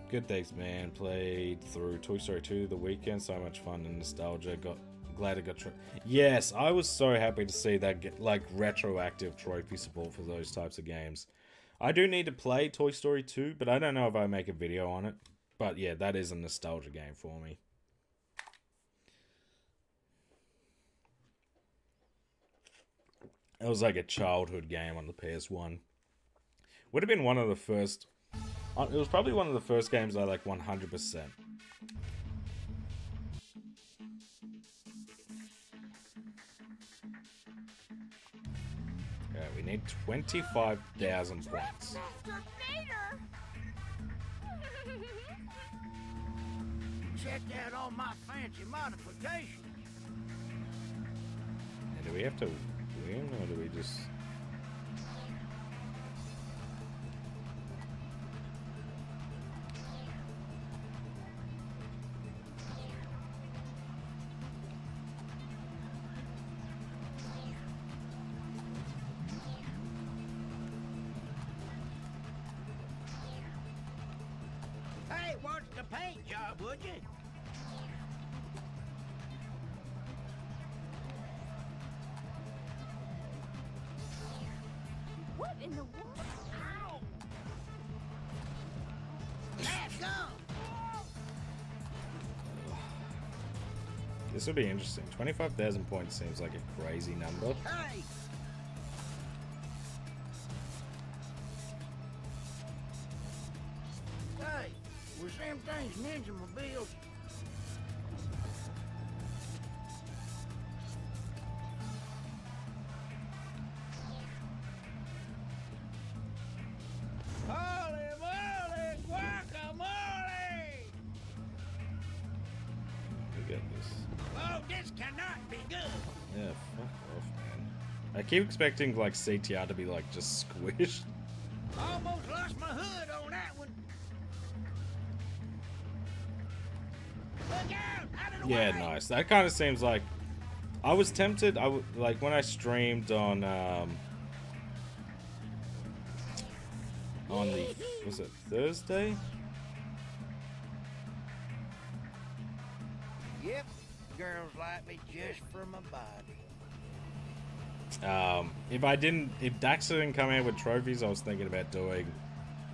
Good, thanks, man. Played through Toy Story 2 the weekend. So much fun and nostalgia. Glad it got... Yes, I was so happy to see that get, like, retroactive trophy support for those types of games. I do need to play Toy Story 2, but I don't know if I make a video on it. But yeah, that is a nostalgia game for me. It was like a childhood game on the PS1. Would have been one of the first... It was probably one of the first games I like 100%. Yeah, we need 25,000 points. Check out all my fancy modifications. And do we have to win, or do we just... Hey, watch the paint job, would you? What in the world? Ow! Let's go! This will be interesting. 25,000 points seems like a crazy number. Hey! Hey, was them things Ninja Mobiles? Holy moly, guacamole! Look at this. Oh, this cannot be good. Yeah, fuck off, man. I keep expecting, like, CTR to be, like, just squished. Almost lost my hood on that one. Look out! Out of the Yeah, way! nice. That kind of seems like... I was tempted, like, when I streamed on the... Was it Thursday? Yep, girls like me just for my body. If Daxter didn't come out with trophies, I was thinking about doing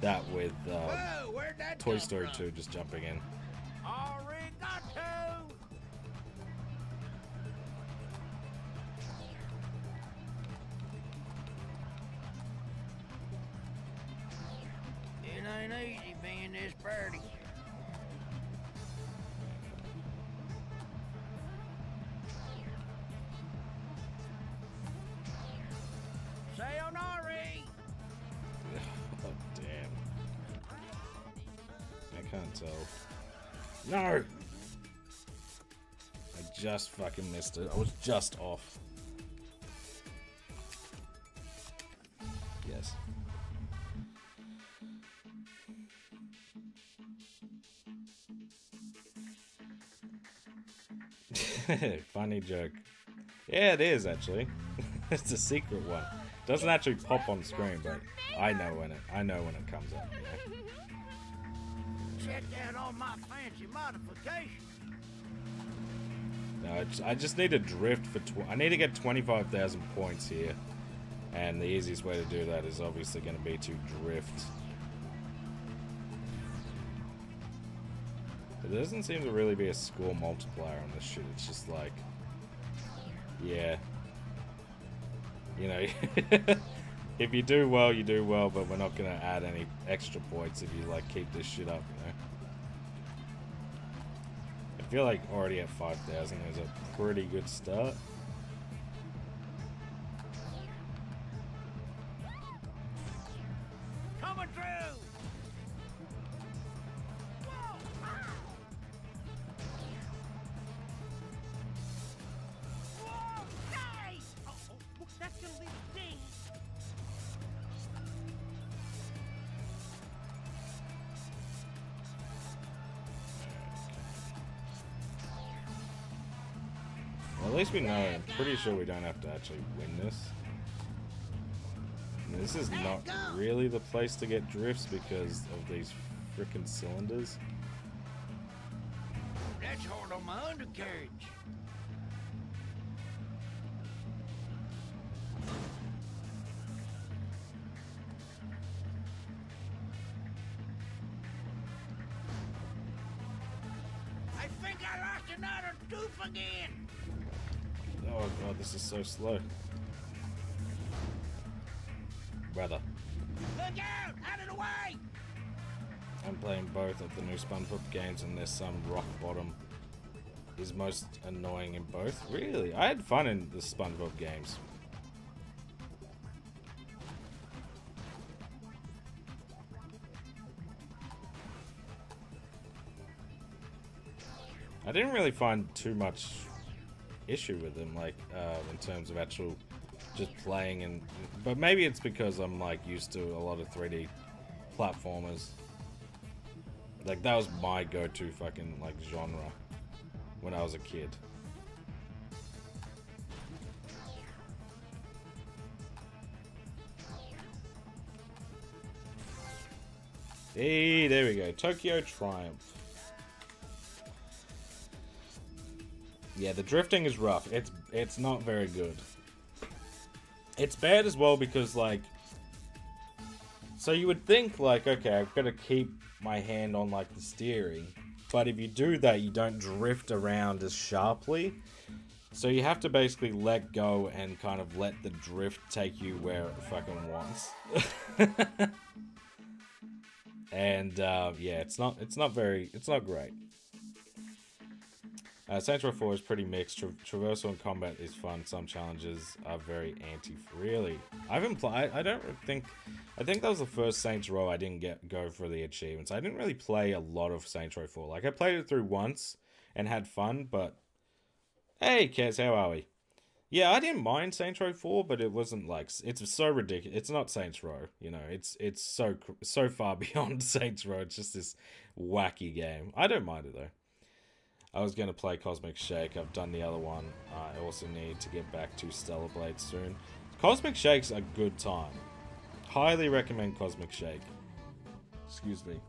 that with Whoa, where'd that Toy come Story from? 2, just jumping in. Arigato! ain't easy being this birdie. Sayonara! Oh, damn. I can't tell. No! I just fucking missed it. I was just off. Yes. Funny joke. Yeah, it is actually. It's a secret one. Doesn't actually pop on screen, but I know when it comes up. You know? Check out all my fancy modifications. No, I just need to drift for. I need to get 25,000 points here, and the easiest way to do that is obviously going to be to drift. But there doesn't seem to really be a score multiplier on this shit. It's just like, yeah, you know, if you do well, you do well, but we're not going to add any extra points if you like keep this shit up, you know. I feel like already at 5,000 is a pretty good start. Coming through! Whoa! Nice! Oh, that's gonna leave a ding. Well, at least we know. I'm pretty sure we don't have to actually win this. And this is not really the place to get drifts because of these frickin' cylinders. That's hard on my undercarriage. I think I lost another tooth again. Oh god, this is so slow. Brother. Look out! Out of the way! I'm playing both of the new SpongeBob games and there's some rock bottom is most annoying in both. Really? I had fun in the SpongeBob games. I didn't really find too much issue with them, like, in terms of actual just playing and... But maybe it's because I'm, like, used to a lot of 3D platformers. Like, that was my go-to fucking, like, genre when I was a kid. Hey, there we go. Tokyo Triumph. Yeah, the drifting is rough. It's not very good. It's bad as well because, like... So you would think, like, okay, I've got to keep my hand on, like, the steering. But if you do that, you don't drift around as sharply. So you have to basically let go and kind of let the drift take you where it fucking wants. And, yeah, it's not great. Saints Row 4 is pretty mixed. Traversal and combat is fun. Some challenges are very really. I haven't played. I think that was the first Saints Row I didn't go for the achievements. I didn't really play a lot of Saints Row 4. Like, I played it through once and had fun, but hey, Kez, how are we? Yeah, I didn't mind Saints Row 4, but it wasn't like, it's so ridiculous. It's not Saints Row, you know. It's so far beyond Saints Row. It's just this wacky game. I don't mind it though. I was going to play Cosmic Shake. I've done the other one. I also need to get back to Stellar Blade soon. Cosmic Shake's a good time. Highly recommend Cosmic Shake. Excuse me.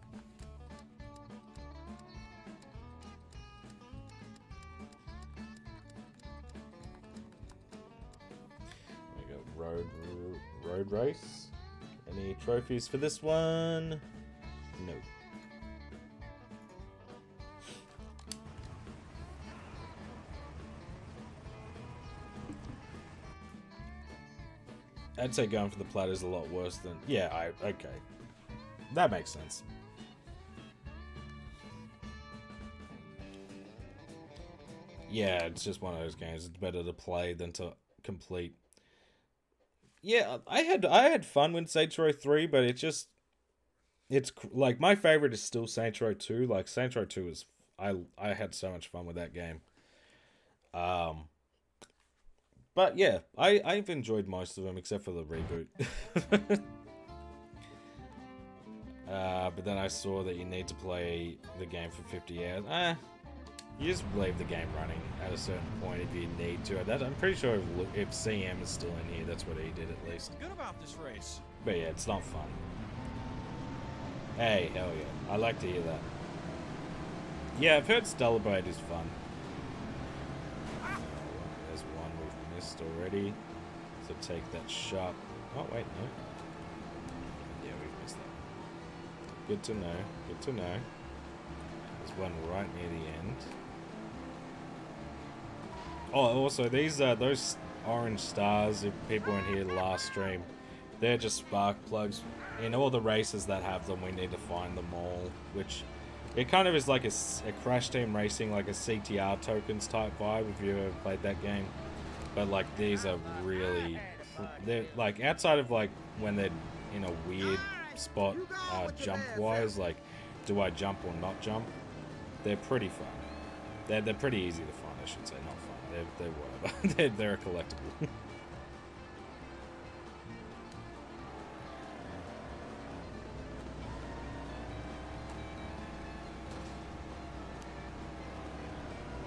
We got Road Race. Any trophies for this one? No. I'd say going for the plat is a lot worse than... Yeah, okay. that makes sense. Yeah, it's just one of those games. It's better to play than to complete. Yeah, I had fun with Saints Row 3, but it's like my favorite is still Saints Row 2. Like Saints Row 2 is I had so much fun with that game. But yeah, I've enjoyed most of them except for the reboot. But then I saw that you need to play the game for 50 hours. You just leave the game running at a certain point if you need to. I'm pretty sure if CM is still in here, that's what he did at least. Good about this race. But yeah, it's not fun. Hey, hell yeah. I like to hear that. Yeah, I've heard Stellarblade is fun. There's one we've missed already. So take that shot. Oh, wait, no. Yeah, we've missed that. Good to know. Good to know. There's one right near the end. Oh, also, those orange stars, if people weren't here last stream, they're just spark plugs. In all the races that have them, we need to find them all, which it kind of is like a Crash Team Racing, like a CTR tokens type vibe, if you've ever played that game. But, like, these are really, they're, like, outside of, like, when they're in a weird spot, jump-wise, like, do I jump or not jump? They're pretty fun. They're pretty easy to find, I should say, not fun. They're whatever. they're a collectible.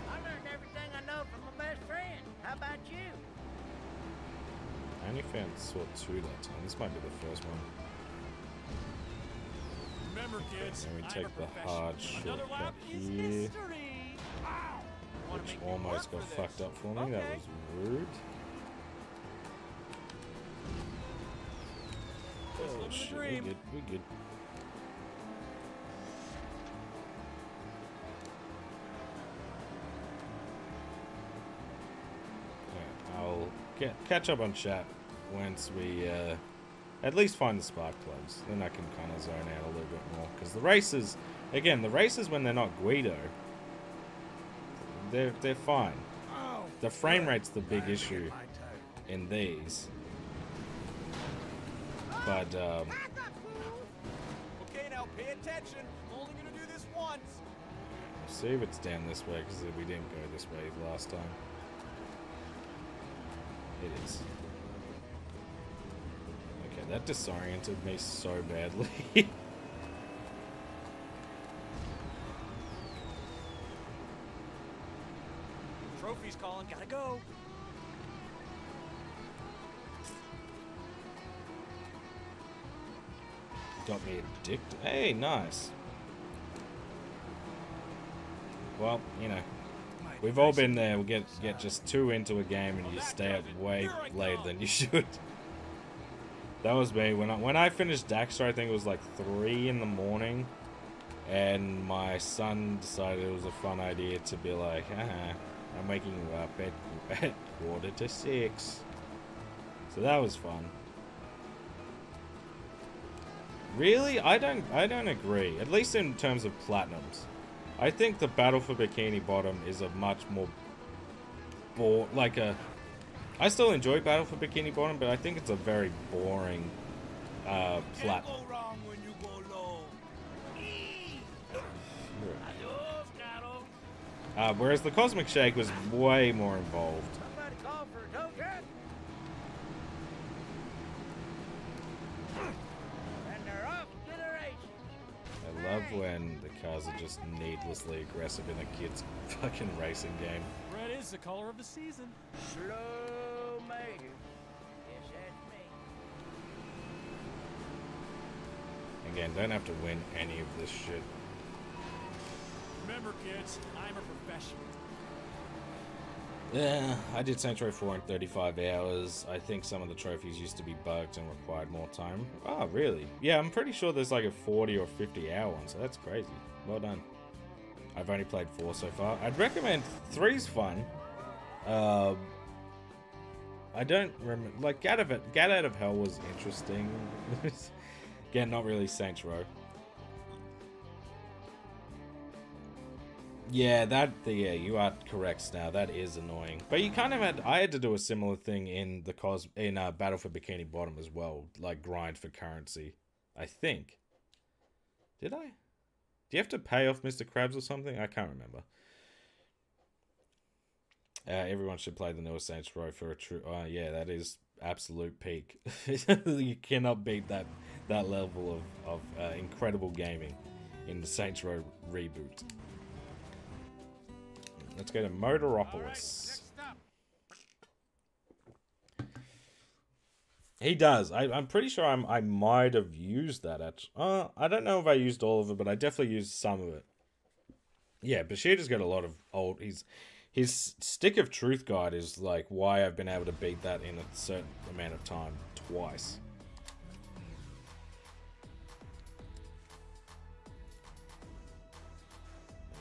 I learned everything I know from my best friend. How about you? I only found sort 2 that time. This might be the first one. Remember, kids, And we I'm take a the professional. hard Another shortcut lap is here, history. Wow. Wanna which make me almost work got for fucked this. up for me. Okay. That was rude. Just Oh living the shit, dream. we good. Yeah, I'll catch up on chat once we at least find the spark plugs. Then I can kind of zone out a little bit more. Because the races, again, the races when they're not Guido, they're fine. Oh, The frame rate's the big issue in these. But, okay, now pay attention. I'm only gonna do this once. see if it's down this way, because we didn't go this way last time. It is. Okay, that disoriented me so badly. Trophy's calling. Gotta go. Got me addicted. Hey, nice. Well, you know, we've all been there. We get just too into a game and you stay up way later than you should. That was me when I finished Daxter. I think it was like 3 in the morning, and my son decided it was a fun idea to be like, I'm waking you up at 5:45. So that was fun. Really? I don't agree. At least in terms of platinums. I think the Battle for Bikini Bottom is a much more I still enjoy Battle for Bikini Bottom, but I think it's a very boring platinum. Go wrong when you go low. Whereas the Cosmic Shake was way more involved. Somebody call for a tow truck. And they're off to the races. I love when the cars are just needlessly aggressive in a kid's fucking racing game. Red is the color of the season. Slow mater. Yes, that's me. Again, don't have to win any of this shit. Remember, kids, I'm a professional. Yeah, I did Saints Row 4 in 35 hours. I think some of the trophies used to be bugged and required more time. Oh, really? Yeah, I'm pretty sure there's like a 40 or 50 hour one, so that's crazy. Well done. I've only played 4 so far. I'd recommend 3's fun. I don't remember, like, Get Out of Hell was interesting. Again, not really Saints Row. Yeah, yeah, you are correct now. That is annoying. But you kind of I had to do a similar thing in Battle for Bikini Bottom as well, like grind for currency. I think. Did I? Do you have to pay off Mr. Krabs or something? I can't remember. Everyone should play the newest Saints Row for a true. Yeah, that is absolute peak. You cannot beat that level of incredible gaming in the Saints Row reboot. Let's go to Motoropoulos. He does. I'm pretty sure I might have used that. I don't know if I used all of it, but I definitely used some of it. Yeah, Bashida's got a lot of old. His Stick of Truth guide is like why I've been able to beat that in a certain amount of time twice.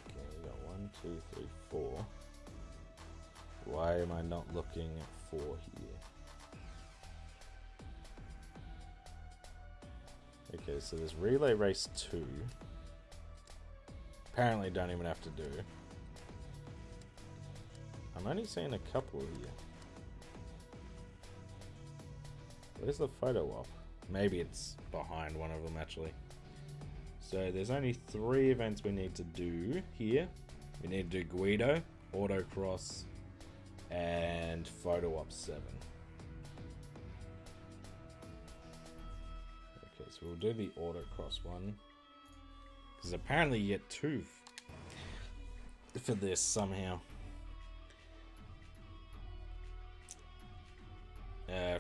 Okay, we got 1, 2, 3, 4. Why am I not looking at 4 here? Okay, so there's Relay Race 2. Apparently don't even have to do. I'm only seeing a couple here. Where's the photo op? Maybe it's behind one of them actually. So there's only 3 events we need to do here. We need to do Guido, Autocross, and Photo Op 7. Okay, so we'll do the Autocross one. Because apparently you get 2 for this somehow.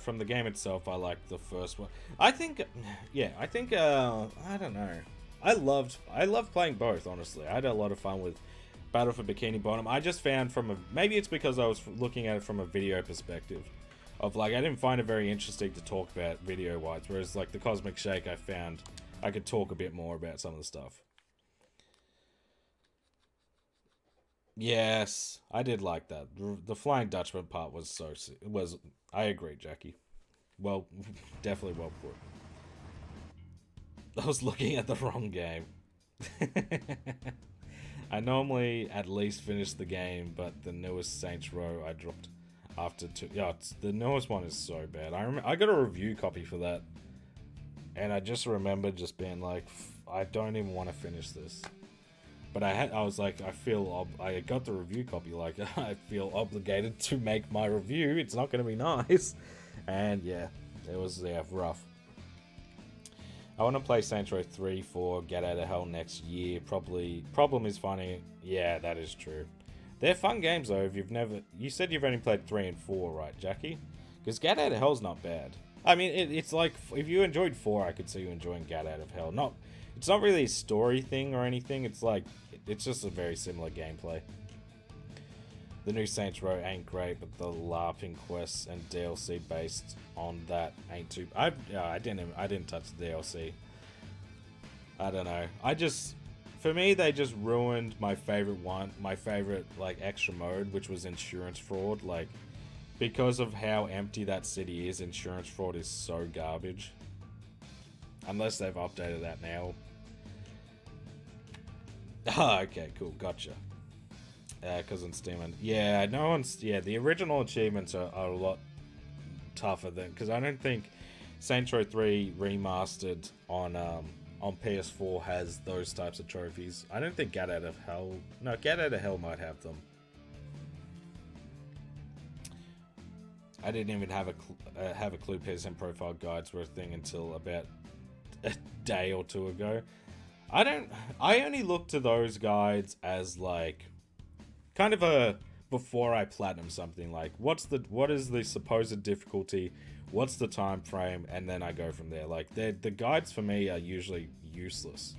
From the game itself, I like the first one. I think, yeah, I don't know. I loved playing both, honestly. I had a lot of fun with Battle for Bikini Bottom. I just found maybe it's because I was looking at it from a video perspective. Of like, I didn't find it very interesting to talk about video-wise. Whereas like the Cosmic Shake, I found I could talk a bit more about some of the stuff. Yes, I did like that. The Flying Dutchman part was I agree, Jackie. Well, definitely well put. I was looking at the wrong game. I normally at least finish the game, but the newest Saints Row I dropped after 2. Yeah, the newest one is so bad. I got a review copy for that, and I just remember just being like, I don't even want to finish this. But I was like, I got the review copy, like, I feel obligated to make my review. It's not going to be nice. And yeah, it was rough. I want to play Saints Row 3, 4, Get Out of Hell next year. Probably. Problem is finding. Yeah, that is true. They're fun games though. If you've never, you said you've only played 3 and 4, right, Jackie? Because Get Out of Hell's not bad. I mean, it's like if you enjoyed 4, I could see you enjoying Get Out of Hell. It's not really a story thing or anything. It's like it's just a very similar gameplay. The new Saints Row ain't great, but the LARPing quests and DLC based on that ain't too. I didn't touch the DLC. I don't know. For me, they just ruined my favorite like extra mode, which was insurance fraud. Like, because of how empty that city is, insurance fraud is so garbage. Unless they've updated that now. Oh, okay, cool, gotcha. Because on Steam, yeah, the original achievements are a lot tougher than, because I don't think Saints Row 3 remastered on PS4 has those types of trophies. I don't think Get Out of Hell might have them. I didn't even have a clue PSN profile guides were a thing until about a day or 2 ago. I only look to those guides as like kind of a before I platinum something, like what is the supposed difficulty, what's the time frame, and then I go from there. Like the guides for me are usually useless.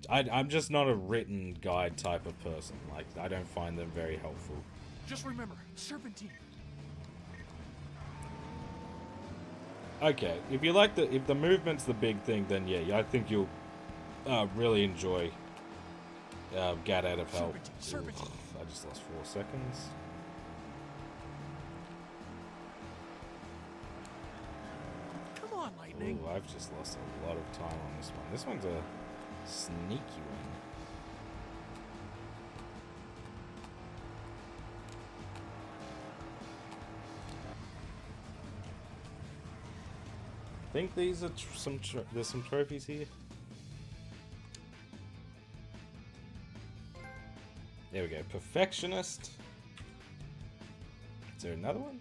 I'm just not a written guide type of person. Like I don't find them very helpful. Just remember, Serpentine. Okay, if the movement's the big thing, then yeah, I think you'll really enjoy Get Out of Hell. Serpentine. I just lost 4 seconds. Come on, Lightning. Ooh, I've just lost a lot of time on this one. This one's a sneaky one. I think these are there's some trophies here. There we go. Perfectionist. Is there another one?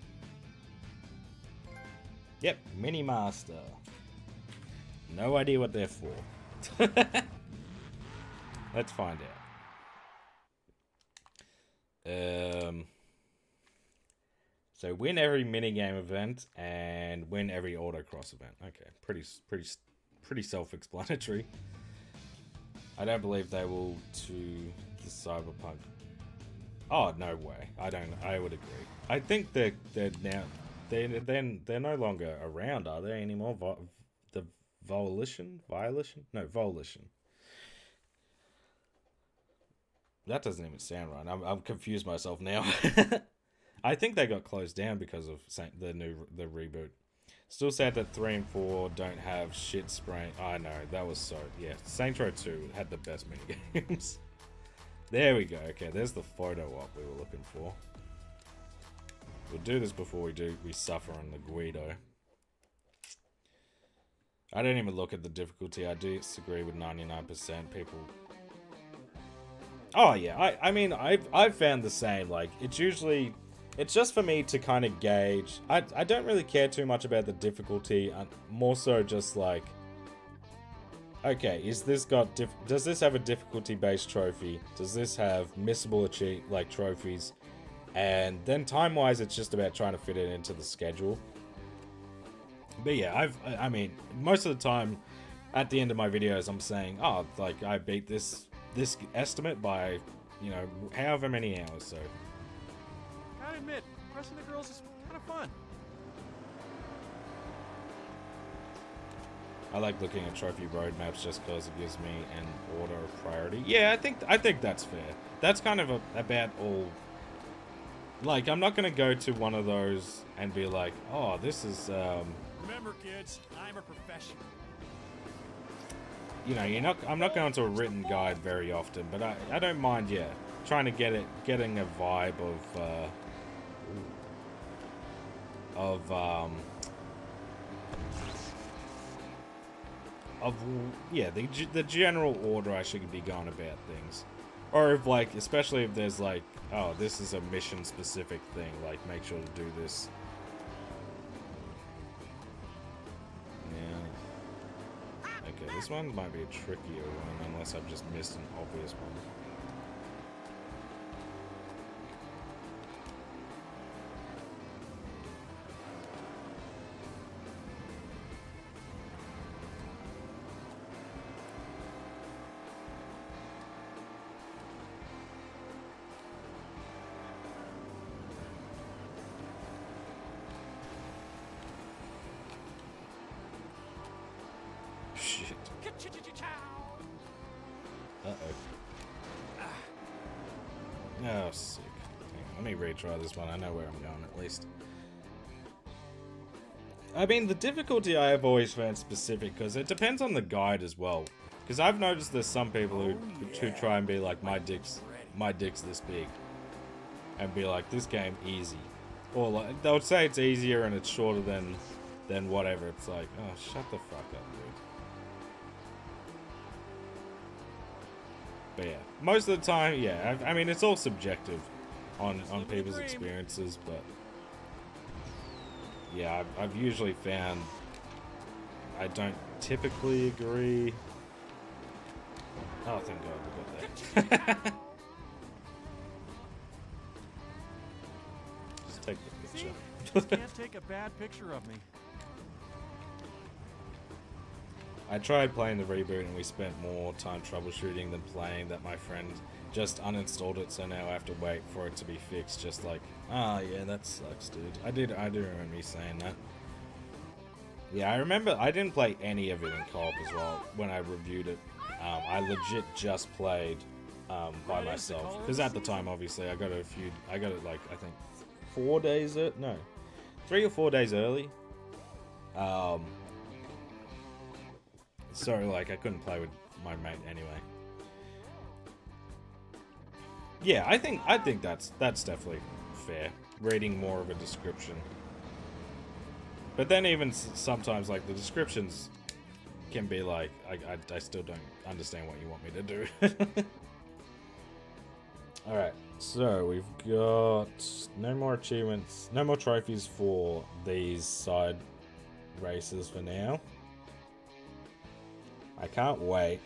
Yep, Mini Master. No idea what they're for. Let's find out. So win every minigame event and win every autocross event. Okay, pretty self-explanatory. I don't believe they will to the Cyberpunk. Oh no way! I would agree. I think they're now they're no longer around, are they anymore? The Volition? No, Volition. That doesn't even sound right. I'm confused myself now. I think they got closed down because of the reboot. Still sad that 3 and 4 don't have shit spraying. I know, that was so... Yeah, Saints Row 2 had the best minigames. There we go. Okay, there's the photo op we were looking for. We'll do this before we suffer on the Guido. I don't even look at the difficulty. I disagree with 99% people. Oh yeah, I mean, I've found the same. Like, it's just for me to kind of gauge. I don't really care too much about the difficulty. More so just like, okay, does this have a difficulty-based trophy? Does this have missable trophies? And then time-wise, it's just about trying to fit it into the schedule. But yeah, I mean, most of the time, at the end of my videos, I'm saying, oh, like, I beat this estimate by, you know, however many hours, so... Gotta admit, pressing the girls is kind of fun. I like looking at trophy roadmaps just because it gives me an order of priority. Yeah, I think that's fair. That's kind of about all... Like, I'm not going to go to one of those and be like, oh, this is... Remember, kids, I'm a professional. You know, I'm not going to a written guide very often, but I don't mind, yeah, trying to getting a vibe of yeah, the general order I should be going about things. Or if, like, especially if there's like, oh, this is a mission specific thing, like, make sure to do this. Yeah. Okay, this one might be a trickier one, unless I've just missed an obvious one. Shit. Uh-oh. Oh, sick. Hang on, let me retry this one. I know where I'm going, at least. I mean, the difficulty I have always found specific, because it depends on the guide as well. Because I've noticed there's some people who try and be like, my dick's this big. And be like, this game easy. Or like, they'll say it's easier and it's shorter than whatever. It's like, oh, shut the fuck up, dude. But yeah, most of the time, yeah, I mean, it's all subjective on people's experiences, but yeah, I've usually found I don't typically agree. Oh, thank God we got that. Just take the picture. Just can't take a bad picture of me. I tried playing the reboot and we spent more time troubleshooting than playing that. My friend just uninstalled it, so now I have to wait for it to be fixed. Just like, ah, yeah, that sucks, dude. I do remember me saying that. Yeah, I remember I didn't play any of it in co-op as well when I reviewed it. I legit just played by myself, because at the time, obviously, I got it like, I think 3 or 4 days early. So, like, I couldn't play with my mate anyway. Yeah, I think that's definitely fair. Reading more of a description. But then even sometimes, like, the descriptions can be like, I still don't understand what you want me to do. Alright, so we've got no more achievements, no more trophies for these side races for now. I can't wait.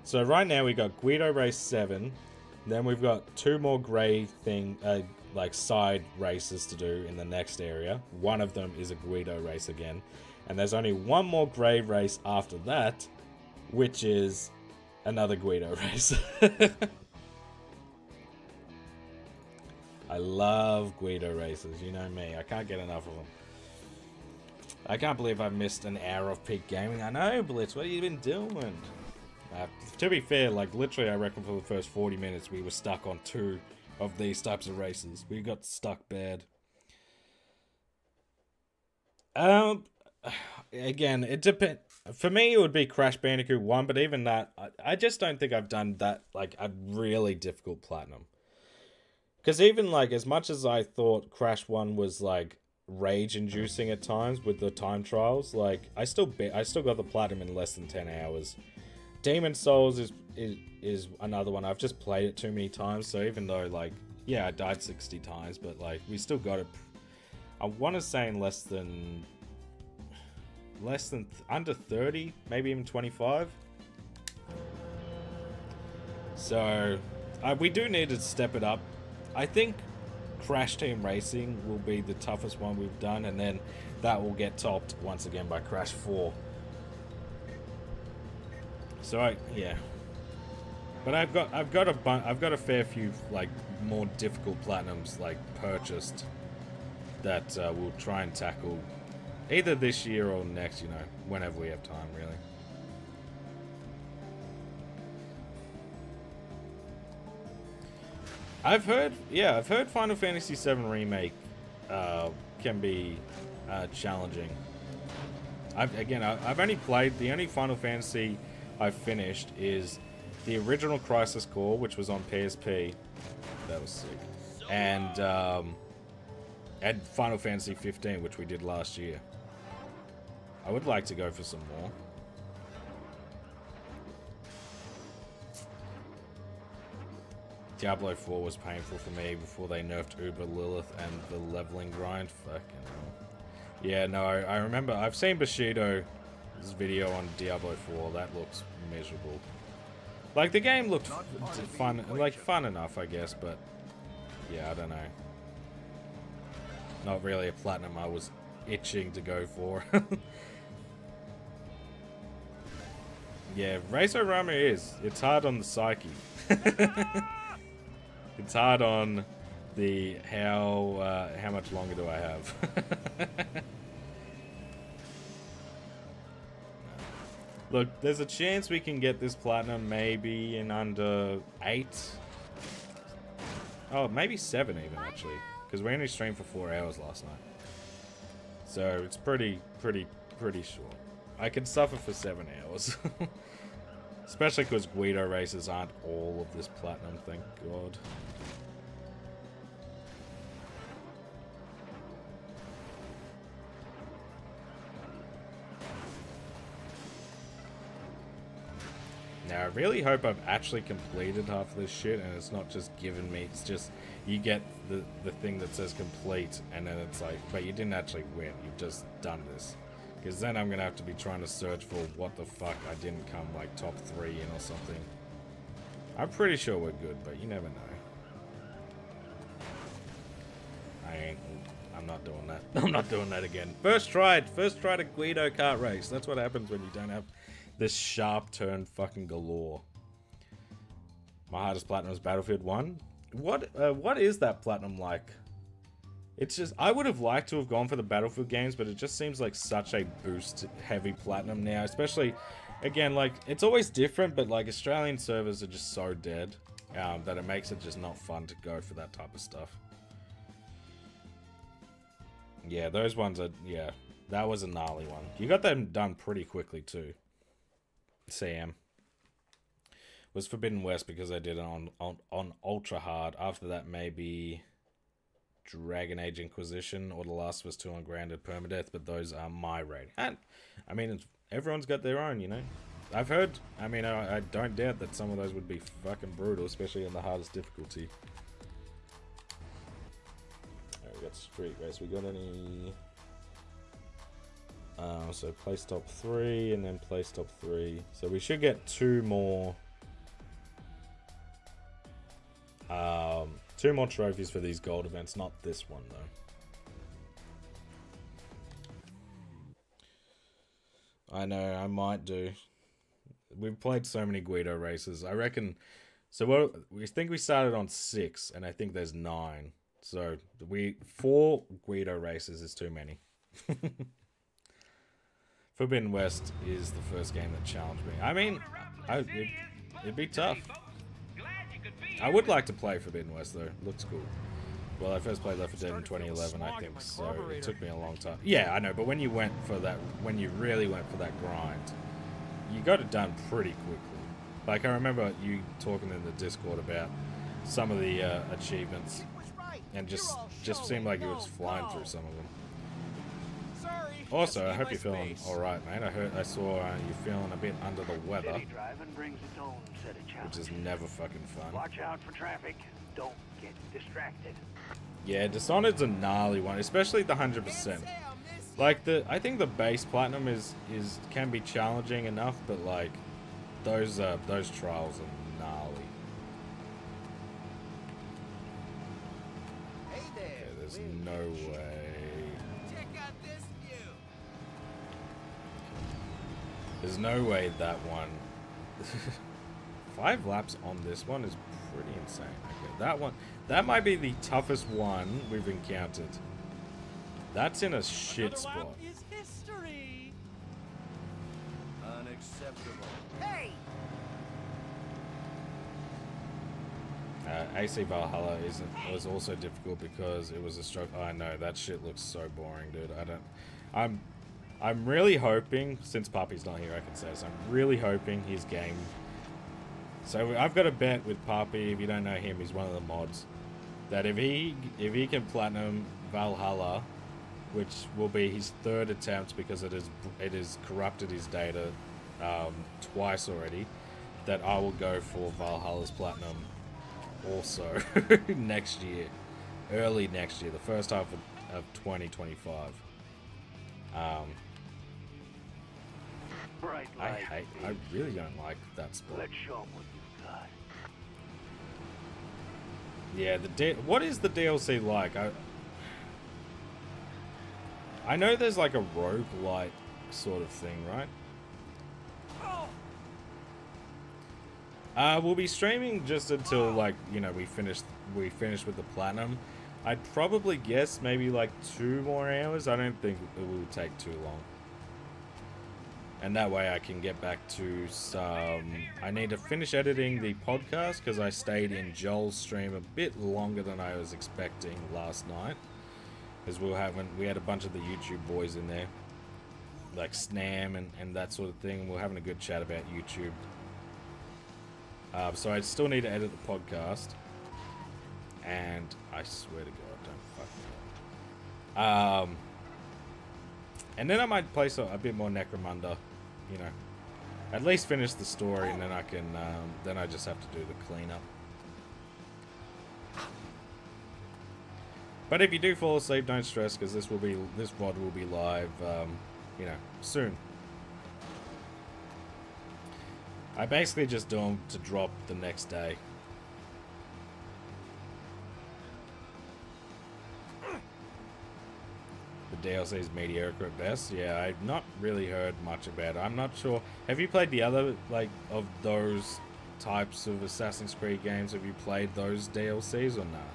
So right now we got Guido Race 7, then we've got 2 more grey like side races to do in the next area. One of them is a Guido race again. And there's only 1 more grey race after that, which is another Guido race. I love Guido races, you know me. I can't get enough of them. I can't believe I missed an hour of peak gaming. I know, Blitz, what have you been doing? To be fair, like, literally, I reckon for the first 40 minutes, we were stuck on 2 of these types of races. We got stuck bad. Again, it depends. For me, it would be Crash Bandicoot 1, but even that, I just don't think I've done that, like, a really difficult platinum. Because even, like, as much as I thought Crash 1 was, like, rage-inducing at times with the time trials, like, I still got the platinum in less than 10 hours. Demon Souls is another one. I've just played it too many times, so even though, like, yeah, I died 60 times, but, like, we still got it. I want to say in under 30, maybe even 25. So, we do need to step it up. I think Crash Team Racing will be the toughest one we've done, and then that will get topped once again by Crash 4. So yeah, but I've got a fair few, like, more difficult platinums, like, purchased that we'll try and tackle either this year or next, you know, whenever we have time, really. I've heard Final Fantasy VII Remake can be challenging. I've only played, the only Final Fantasy I've finished is the original Crisis Core, which was on PSP. That was sick. And Final Fantasy 15, which we did last year. I would like to go for some more. Diablo 4 was painful for me before they nerfed Uber Lilith and the leveling grind. Fucking hell. Yeah, no, I remember. I've seen Bushido's video on Diablo 4. That looks miserable. Like, the game looked fun enough, I guess, but yeah, I don't know. Not really a platinum I was itching to go for. Yeah, Race-O-Rama is. It's hard on the psyche. It's hard on the how much longer do I have? Look, there's a chance we can get this platinum maybe in under 8. Oh, maybe 7 even, actually. Because we only streamed for 4 hours last night. So it's pretty short. I can suffer for 7 hours. Especially because Guido races aren't all of this platinum, thank God. Now, I really hope I've actually completed half of this shit and it's not just given me, it's just, you get the thing that says complete and then it's like, but you didn't actually win, you've just done this. Because then I'm going to have to be trying to search for what the fuck I didn't come, like, top 3 in or something. I'm pretty sure we're good, but you never know. I'm not doing that. I'm not doing that again. First try to Guido kart race. That's what happens when you don't have this sharp turn fucking galore. My hardest platinum is Battlefield 1. What is that platinum like? It's just, I would have liked to have gone for the Battlefield games, but it just seems like such a boost-heavy platinum now. Especially, again, like, it's always different, but, like, Australian servers are just so dead that it makes it just not fun to go for that type of stuff. Yeah, those ones are, yeah, that was a gnarly one. You got them done pretty quickly, too. CM was Forbidden West because I did it on ultra hard. After that, maybe Dragon Age Inquisition or The Last of Us 2 on Granted Permadeath, but those are my rating. And, I mean, everyone's got their own, you know? I've heard, I mean, I don't doubt that some of those would be fucking brutal, especially on the hardest difficulty. Alright, we got Street Race. We got any... so place top 3 and then place top 3. So we should get 2 more... 2 more trophies for these gold events, not this one though. I know, I might do. We've played so many Guido races. I reckon... So we think we started on 6, and I think there's 9. So 4 Guido races is too many. Forbidden West is the first game that challenged me. I mean, it'd be tough. I would like to play Forbidden West though. Looks cool. Well, I first played Left 4 Dead in 2011, I think, so it took me a long time. Yeah, I know, but when you went for that, when you really went for that grind, you got it done pretty quickly. Like, I remember you talking in the Discord about some of the achievements, and just seemed like you were just flying through some of them. Also, I hope you're feeling alright, mate. I saw you're feeling a bit under the weather, which is never fucking fun. Watch out for traffic. Don't get distracted. Yeah, Dishonored's a gnarly one, especially the 100%. Like I think the base platinum can be challenging enough, but like those trials are gnarly. Hey there. Okay, there's no way. Check out this view. There's no way that one. 5 laps on this one is pretty insane. Okay, that might be the toughest one we've encountered. That's in a shit spot. Is history. Unacceptable. Hey. AC Valhalla was also difficult because it was a stroke. Oh, I know that shit looks so boring, dude. I'm really hoping, since Papi's not here, I can say this. I'm really hoping his game. So I've got a bet with Papi. If you don't know him, he's one of the mods. That if he can platinum Valhalla, which will be his 3rd attempt because it has corrupted his data twice already, that I will go for Valhalla's platinum also next year, early next year, the first half of 2025. I really don't like that spot. Let's show 'em what you've got. Yeah, what is the DLC like? I know there's like a roguelite sort of thing, right? We'll be streaming just until, like, you know, we finish with the platinum. I'd probably guess maybe like 2 more hours. I don't think it will take too long. And that way I can get back to some... I need to finish editing the podcast because I stayed in Joel's stream a bit longer than I was expecting last night. Because we had a bunch of the YouTube boys in there. Like Snam and that sort of thing. We're having a good chat about YouTube. So I still need to edit the podcast. And I swear to God, don't fuck me up. And then I might play a bit more Necromunda, you know. At least finish the story, and then I can, then I just have to do the cleanup. But if you do fall asleep, don't stress, because this VOD will be live, you know, soon. I basically just do them to drop the next day. The DLC is mediocre at best. Yeah, I've not really heard much about it. I'm not sure. Have you played the other, like, of those types of Assassin's Creed games? Have you played those DLCs or not?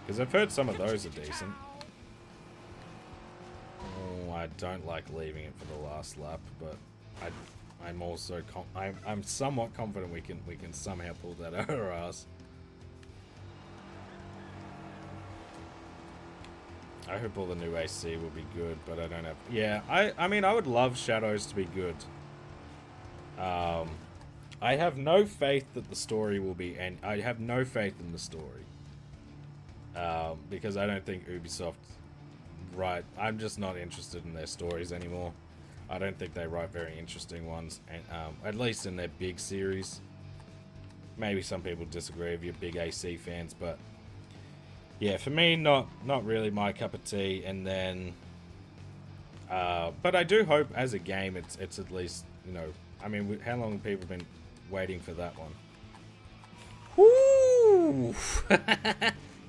Because I've heard some of those are decent. Oh, I don't like leaving it for the last lap, but I'm also I'm somewhat confident we can somehow pull that out of our ass. I hope all the new AC will be good, but I don't have... Yeah, I mean, I would love Shadows to be good. I have no faith that the story will be, and I have no faith in the story. Because I don't think Ubisoft I'm just not interested in their stories anymore. I don't think they write very interesting ones, and at least in their big series. Maybe some people disagree if you're big AC fans, but yeah, for me, not really my cup of tea. And then, but I do hope as a game, it's at least, you know, I mean, how long have people been waiting for that one? Woo!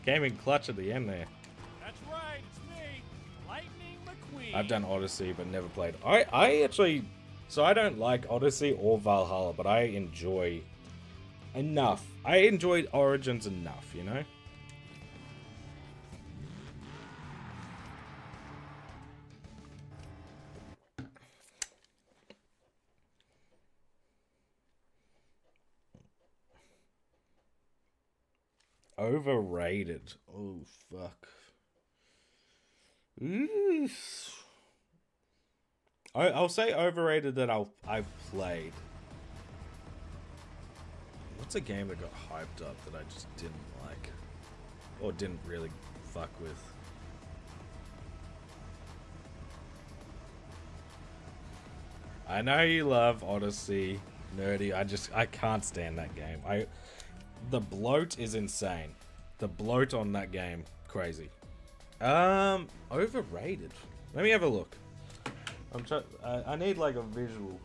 Came in clutch at the end there. That's right, it's me, Lightning McQueen. I've done Odyssey, but never played. I actually, so I don't like Odyssey or Valhalla, but I enjoy enough. I enjoyed Origins enough, you know? Overrated. Oh, fuck. I'll say overrated that I've played. What's a game that got hyped up that I just didn't like? Or didn't really fuck with? I know you love Odyssey, nerdy. I can't stand that game. The bloat is insane. The bloat on that game, crazy. Overrated. Let me have a look. I need like a visual.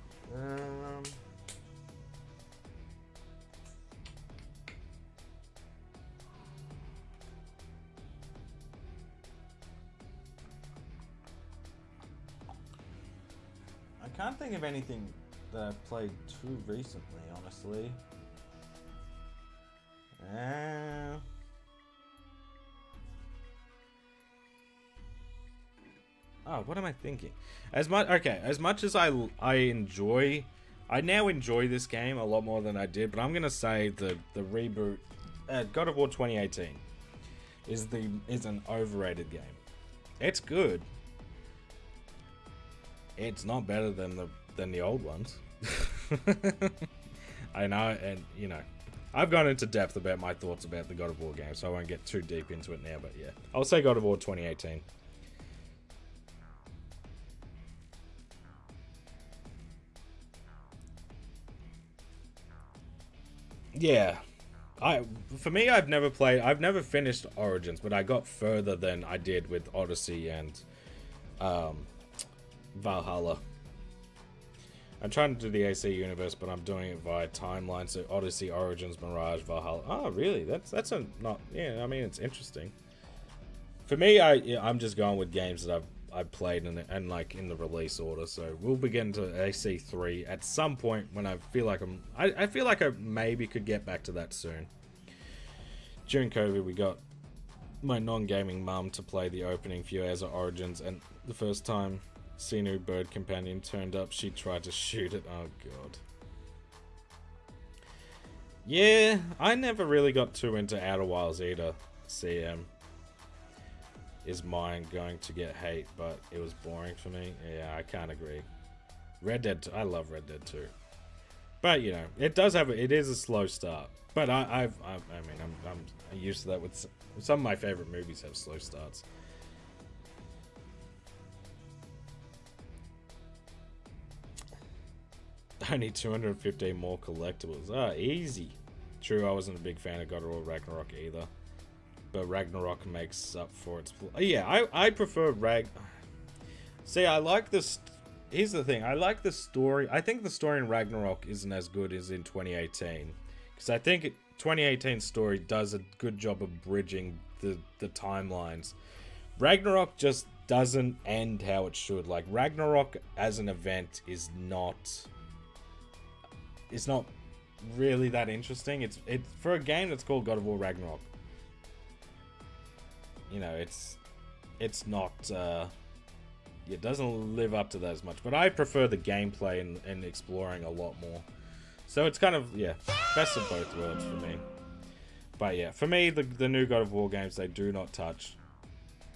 I can't think of anything that I've played too recently, honestly. Oh, what am I thinking? As much as I now enjoy this game a lot more than I did, but I'm gonna say the reboot, God of War 2018, is an overrated game. It's good. It's not better than the old ones. I know, and you know, I've gone into depth about my thoughts about the God of War game, so I won't get too deep into it now. But yeah, I'll say God of War 2018. Yeah, for me, I've never finished Origins, but I got further than I did with Odyssey and Valhalla. I'm trying to do the AC universe, but I'm doing it via timeline. So Odyssey, Origins, Mirage, Valhalla. Oh, really? That's a not. Yeah, I mean, it's interesting. For me, I'm just going with games that I've played and like in the release order. So we'll begin to AC 3 at some point when I feel like I feel like I maybe could get back to that soon. During COVID, we got my non-gaming mum to play the opening few hours of Origins, and the first time Sinu Bird Companion turned up, she tried to shoot it. Oh god. Yeah, I never really got too into Outer Wilds either. CM. Is mine going to get hate, but it was boring for me. Yeah, I can't agree. Red Dead 2, I love Red Dead 2. But, you know, it is a slow start. But I mean, I'm used to that with some of my favorite movies have slow starts. I need 215 more collectibles. Ah, easy. True, I wasn't a big fan of God of War Ragnarok either. But Ragnarok makes up for its... Yeah, I prefer See, I like this... Here's the thing. I like the story. I think the story in Ragnarok isn't as good as in 2018. Because I think 2018's story does a good job of bridging the timelines. Ragnarok just doesn't end how it should. Like, Ragnarok as an event is not... It's not really that interesting. It's for a game that's called God of War Ragnarok. You know, it's not, it doesn't live up to that as much, but I prefer the gameplay and exploring a lot more. So it's kind of, yeah, best of both worlds for me. But yeah, for me, the new God of War games, they do not touch.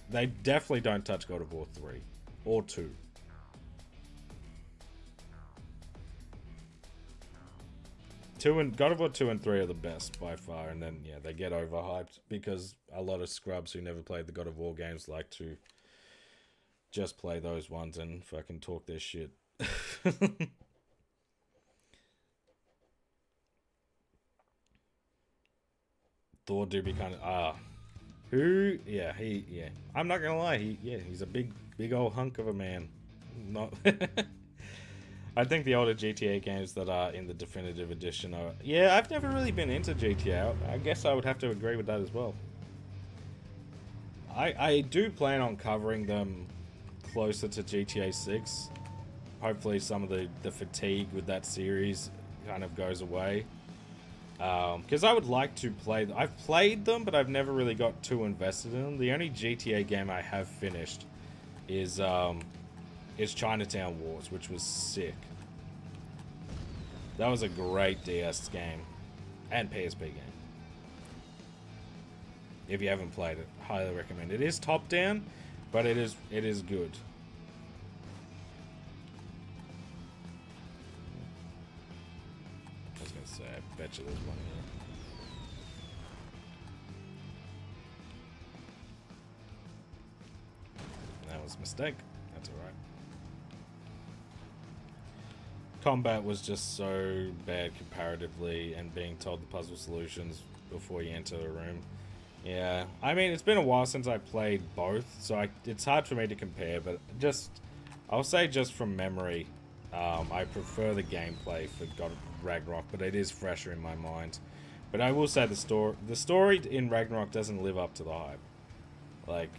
They definitely don't touch God of War 3 or 2. God of War 2 and 3 are the best by far, and then yeah, they get overhyped because a lot of scrubs who never played the God of War games like to just play those ones and fucking talk their shit. Thor do be kind of who? Yeah, yeah. I'm not gonna lie, he's a big old hunk of a man. Not. I think the older GTA games that are in the definitive edition are. Yeah, I've never really been into GTA. I guess I would have to agree with that as well. I do plan on covering them closer to GTA 6. Hopefully, some of the fatigue with that series kind of goes away. Because I would like to play. I've played them, but I've never really got too invested in them. The only GTA game I have finished is Chinatown Wars, which was sick. That was a great DS game and PSP game. If you haven't played it, highly recommend it. It is top down, but it is good. I was gonna say, I bet you there's one here. That was a mistake. That's alright. Combat was just so bad comparatively, and being told the puzzle solutions before you enter the room. Yeah, I mean, it's been a while since I played both, so it's hard for me to compare, but I'll say just from memory, I prefer the gameplay for God of Ragnarok, but it is fresher in my mind. But I will say the story in Ragnarok doesn't live up to the hype. Like,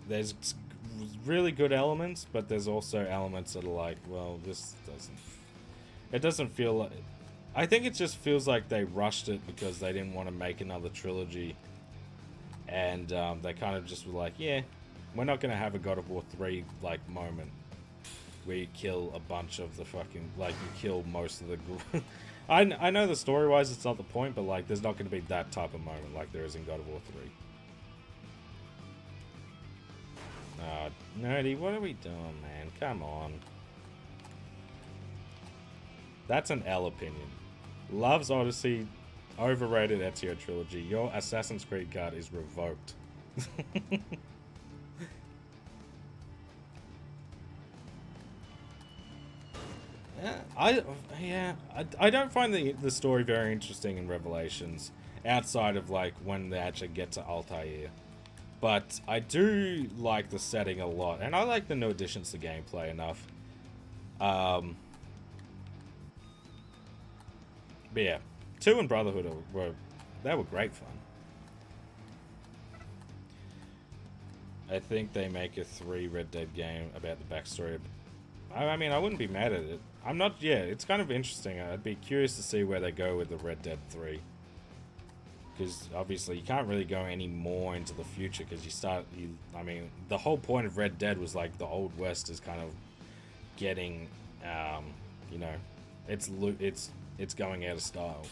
there's really good elements, but there's also elements that are like, well, this doesn't feel like... I think it just feels like they rushed it because they didn't want to make another trilogy. And they kind of just were like, yeah, we're not going to have a God of War 3 like moment where you kill a bunch of the fucking, like, you kill most of the I know the story wise it's not the point, but like there's not going to be that type of moment like there is in God of War 3. Nerdy, what are we doing, man? Come on. That's an L opinion. Loves Odyssey. Overrated Ezio trilogy. Your Assassin's Creed card is revoked. I don't find the story very interesting in Revelations outside of like when they actually get to Altair. But I do like the setting a lot, and I like the new additions to gameplay enough. But yeah. 2 and Brotherhood were great fun. I think they make a 3 Red Dead game about the backstory. I mean, I wouldn't be mad at it. I'm not. Yeah, it's kind of interesting. I'd be curious to see where they go with the Red Dead 3. Because obviously you can't really go any more into the future because I mean, the whole point of Red Dead was like the Old West is kind of getting, you know, it's going out of style.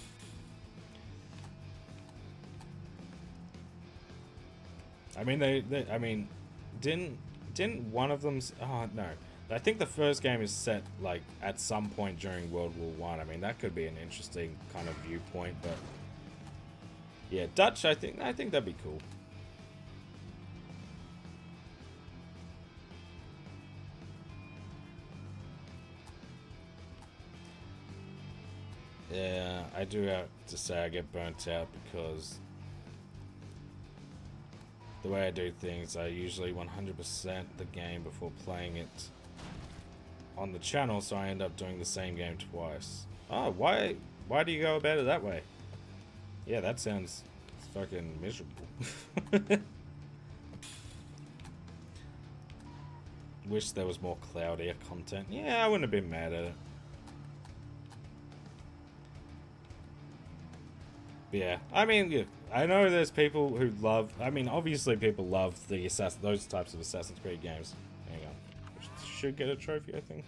I mean, I mean, didn't one of them? Oh no, I think the first game is set like at some point during World War I. I mean, that could be an interesting kind of viewpoint, but yeah, Dutch. I think that'd be cool. Yeah, I do have to say I get burnt out because the way I do things, I usually 100% the game before playing it on the channel, so I end up doing the same game twice. Oh, why do you go about it that way? Yeah, that sounds fucking miserable. Wish there was more cloudier content. Yeah, I wouldn't have been mad at it. But yeah, I mean, yeah, I know there's people who love. I mean, obviously, people love those types of Assassin's Creed games. Hang on, should get a trophy, I think.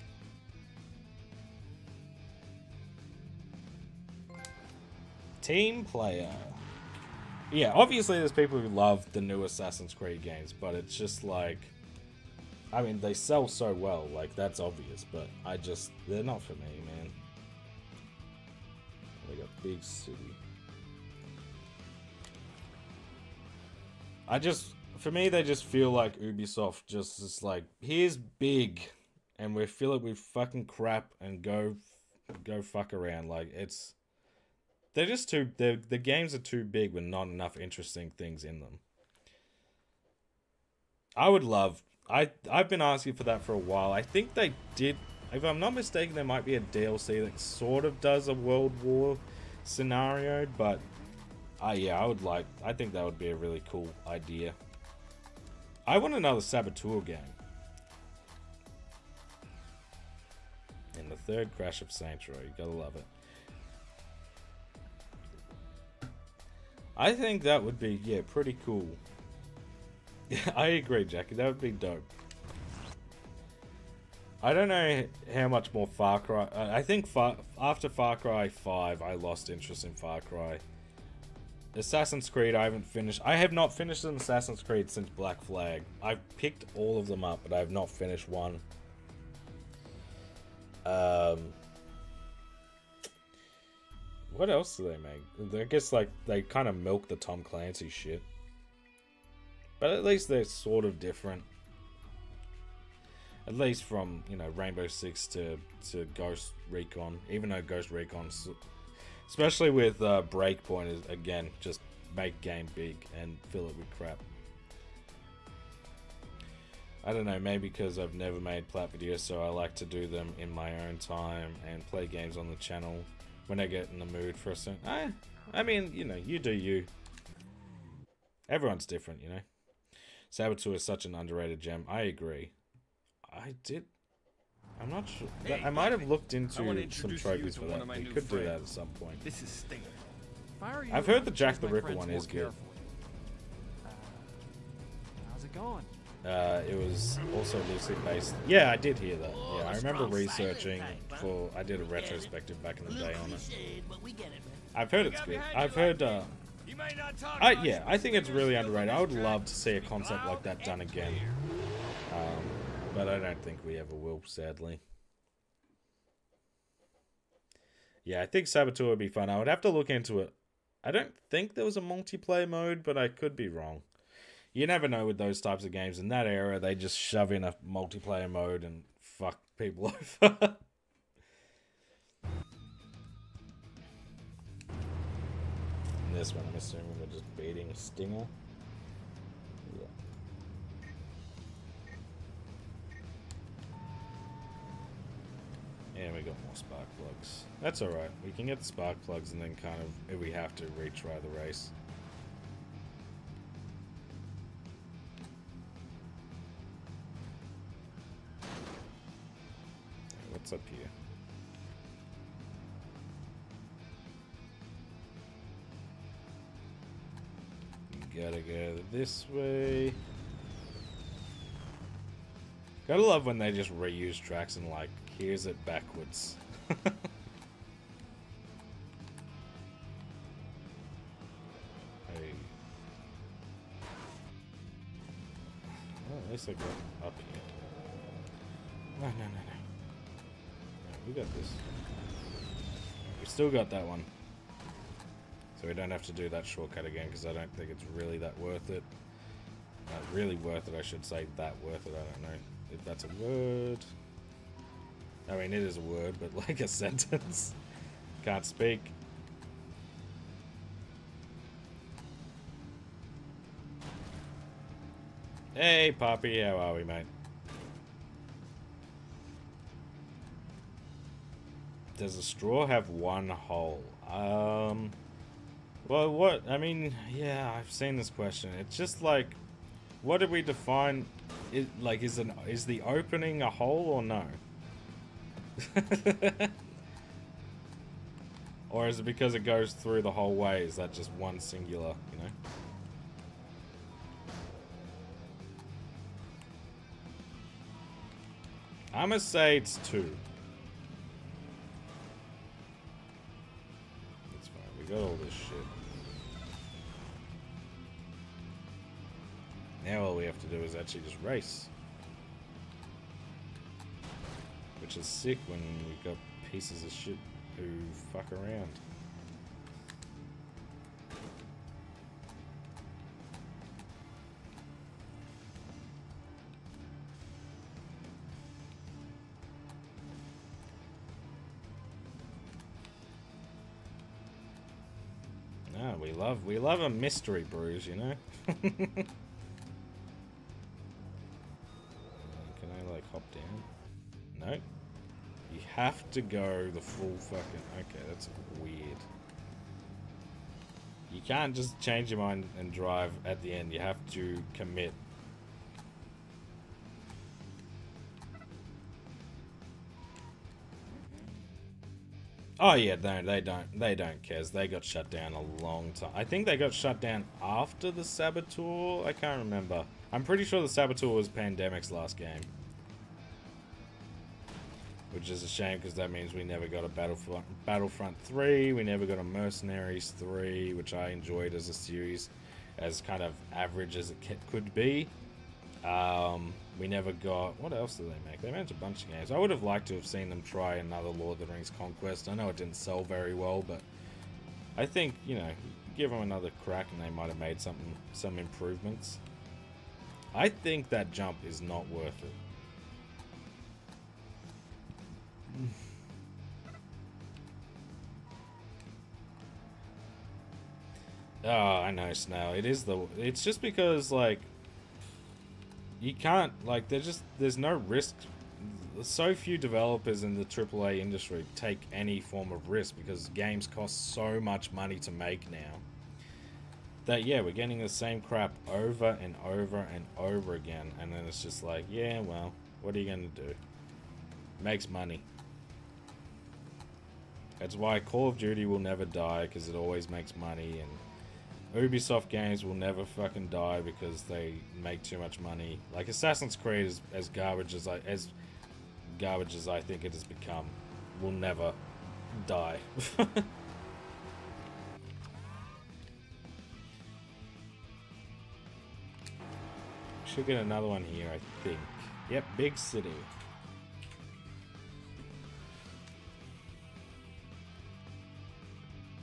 Team player. Yeah, obviously, there's people who love the new Assassin's Creed games, but it's just like, I mean, they sell so well, like that's obvious. But they're not for me, man. They got big city. For me, they just feel like Ubisoft just is like, here's big, and we fill it with fucking crap and go fuck around. Like, they're just the games are too big with not enough interesting things in them. I've been asking for that for a while. I think they did, if I'm not mistaken, there might be a DLC that sort of does a World War scenario, but yeah, I think that would be a really cool idea. I want another Saboteur game. And the third Crash of Saints Row, you gotta love it. I think that would be, yeah, pretty cool. Yeah, I agree, Jackie, that would be dope. I don't know how much more Far Cry... I think after Far Cry 5, I lost interest in Far Cry. Assassin's Creed, I haven't finished. I have not finished an Assassin's Creed since Black Flag. I've picked all of them up, but I have not finished one. What else do they make? I guess, like, they kind of milk the Tom Clancy shit. But at least they're sort of different. At least from, you know, Rainbow Six to Ghost Recon. Even though Ghost Recon... Especially with Breakpoint, is again, just make game big and fill it with crap. I don't know, maybe because I've never made plat videos, so I like to do them in my own time and play games on the channel when I get in the mood for a certain... I mean, you know, you do you. Everyone's different, you know. Saboteur is such an underrated gem. I agree. I'm not sure. Hey, I might have looked into some introduce trophies you for to one that. of my We new could do that friends. at some point. This is Stinger. I've heard the Jack the Ripper one is good. How's it going? It was also loosely based. Yeah, I did hear that. Yeah, I remember researching for... I did a retrospective back in the day on it. I've heard it's good. I've heard... You may not talk yeah, I think it's really underrated. I would love to see a concept like that done again. But I don't think we ever will, sadly. Yeah, I think Saboteur would be fun. I would have to look into it. I don't think there was a multiplayer mode, but I could be wrong. You never know with those types of games. In that era, they just shove in a multiplayer mode and fuck people over. In this one, I'm assuming we're just beating Stinger. Yeah. And we got more spark plugs. That's alright. We can get the spark plugs and then kind of, if we have to, retry the race. What's up here? You gotta go this way. Gotta love when they just reuse tracks and like, here's it backwards. Hey. Well, at least I got up here. No. We got this. We still got that one. So we don't have to do that shortcut again, because I don't think it's really that worth it. Really worth it, I should say. That worth it, I don't know if that's a word. I mean, it is a word, but like a sentence. Can't speak. Hey, Poppy, how are we, mate? Does a straw have one hole? Well, what? I mean, yeah, I've seen this question. It's just like, what do we define? Like, is the opening a hole or no? Or is it because it goes through the whole way? Is that just one singular, you know? I'm gonna say it's two. That's fine. We got all this shit. Now all we have to do is actually just race. Which is sick when we got pieces of shit who fuck around. we love a mystery brews, you know? Can I, like, hop down? No. You have to go the full fucking... Okay, that's weird. You can't just change your mind and drive at the end. You have to commit. Oh yeah, no, they don't care. They got shut down a long time. I think they got shut down after the Saboteur. I can't remember. I'm pretty sure the Saboteur was Pandemic's last game. Which is a shame because that means we never got a Battlefront 3. We never got a Mercenaries 3, which I enjoyed as a series, as kind of average as it could be. We never got... What else did they make? They made a bunch of games. I would have liked to have seen them try another Lord of the Rings Conquest. I know it didn't sell very well, but I think, you know, give them another crack and they might have made some improvements. I think that jump is not worth it. Oh, I know, Snail. It's just because, like, you can't, like, there's no risk. So few developers in the AAA industry take any form of risk because games cost so much money to make now. That, yeah, we're getting the same crap over and over and over again. And then it's just like, yeah, well, what are you going to do? Makes money. That's why Call of Duty will never die, because it always makes money, and Ubisoft games will never fucking die because they make too much money. Like Assassin's Creed is as garbage as I think it has become, will never die. Should get another one here, I think. Yep, big city.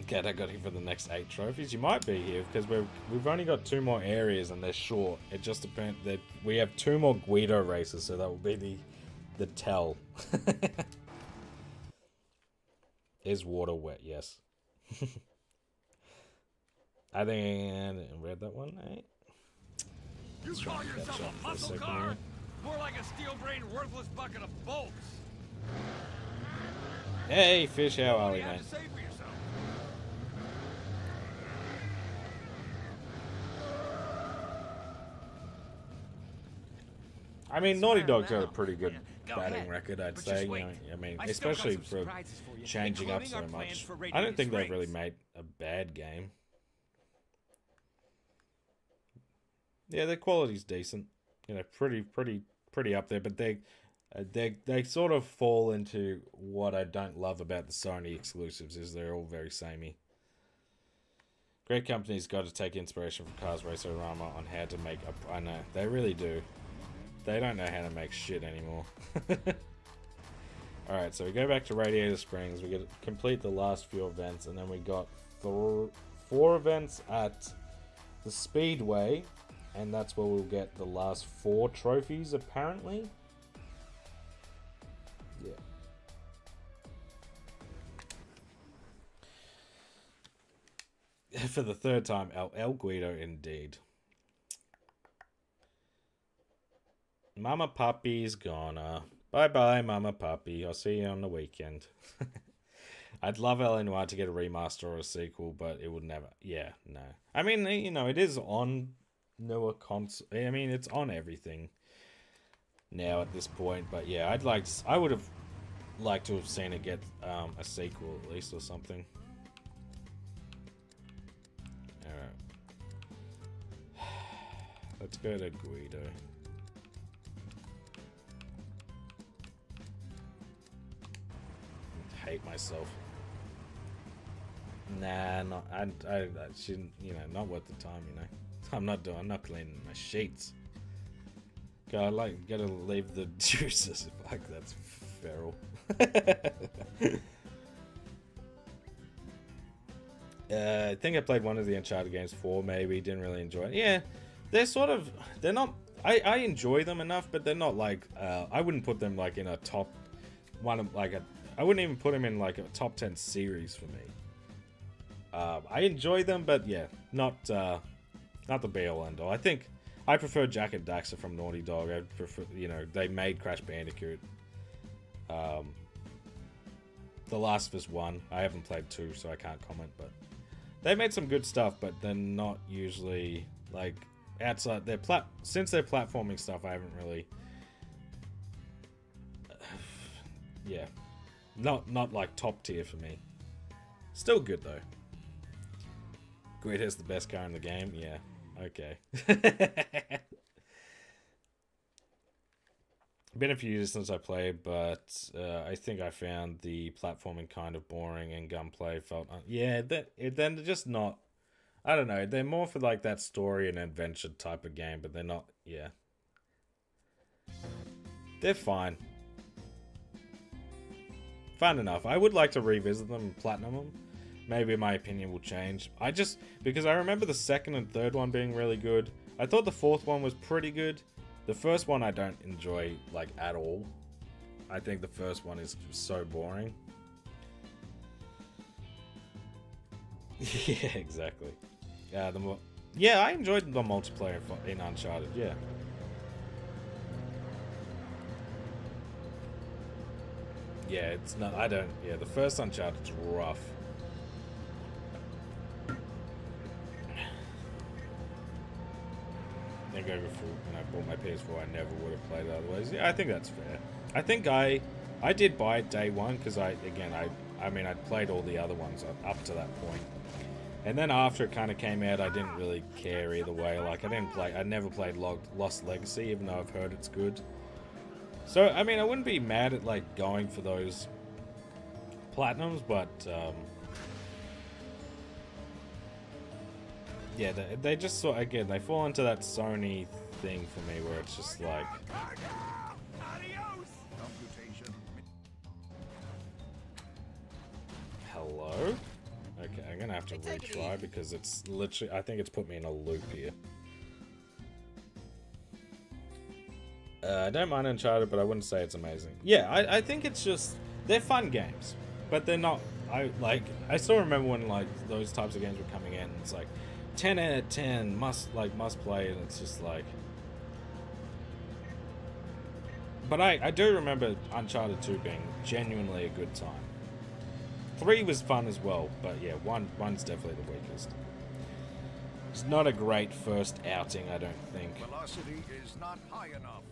Okay, I got here for the next 8 trophies. You might be here because we've only got 2 more areas and they're short. It just depends that we have 2 more Guido races, so that will be the tell. Is water wet? Yes. I think I read that one. Eh? You call yourself a muscle car? More like a steel-brained, worthless bucket of bolts. Hey, Fish, how are we, mate? I mean, Naughty Dog's got a pretty good batting record, I'd say. You know, I mean, especially for changing up so much. I don't think they've really made a bad game. Yeah, their quality's decent. You know, pretty up there. But they sort of fall into what I don't love about the Sony exclusives, is they're all very samey. Great companies got to take inspiration from Cars Race-O-Rama on how to make a... I know, they really do. They don't know how to make shit anymore. Alright, so we go back to Radiator Springs. We get to complete the last few events, and then we got 4 events at the Speedway, and that's where we'll get the last 4 trophies, apparently. Yeah. For the 3rd time, El Guido, indeed. Mama Puppy's gonna. Bye-bye, Mama Puppy. I'll see you on the weekend. I'd love L.A. Noire to get a remaster or a sequel, but it would never... Yeah, no. I mean, you know, it is on newer console... I mean, it's on everything now at this point, but yeah, I would have liked to have seen it get a sequel at least or something. Alright. Let's go to Guido. Hate myself. Nah, I shouldn't, you know, not worth the time, you know. I'm not cleaning my sheets. God, gotta leave the juices. Fuck, that's feral. I think I played one of the Uncharted games 4, maybe, didn't really enjoy it. Yeah, they're not, I enjoy them enough, but they're not like, I wouldn't put them like in a top one of, like I wouldn't even put them in like a top 10 series for me. I enjoy them, but yeah, not the be-all end-all. I think I prefer Jack and Daxter from Naughty Dog. I prefer, you know, they made Crash Bandicoot. The Last of Us 1. I haven't played 2, so I can't comment, but they made some good stuff, but they're not usually, like, outside their since their platforming stuff, I haven't really... yeah. Not like top tier for me. Still good, though. Grid has the best car in the game? Yeah. Okay. Been a few years since I played, but I think I found the platforming kind of boring and gunplay felt... yeah, they're just not... I don't know, they're more for like that story and adventure type of game, but they're not... yeah. They're fine. Fun enough. I would like to revisit them and platinum them. Maybe my opinion will change. Because I remember the second and third one being really good. I thought the fourth one was pretty good. The first one I don't enjoy, like, at all. I think the first one is so boring. Yeah, exactly. Yeah, I enjoyed the multiplayer in Uncharted, yeah. Yeah, it's not... yeah, the first Uncharted's rough. I think when I bought my PS4, I never would have played it otherwise. Yeah, I think that's fair. I think I did buy it day one because I mean, I'd played all the other ones up to that point. And then after it kind of came out, I didn't really care either way. Like, I never played Lost Legacy, even though I've heard it's good. So, I mean, I wouldn't be mad at, like, going for those platinums, but, yeah, they just sort, again, they fall into that Sony thing for me where it's just like... Hello? Okay, I'm gonna have to retry because it's literally... I think it's put me in a loop here. I don't mind Uncharted, but I wouldn't say it's amazing. Yeah, I think it's just... They're fun games, but they're not... I still remember when, like, those types of games were coming in, and it's like... 10 out of 10, must play, and it's just like... But I do remember Uncharted 2 being genuinely a good time. 3 was fun as well, but yeah, one's definitely the weakest. It's not a great first outing, I don't think. Velocity is not high enough.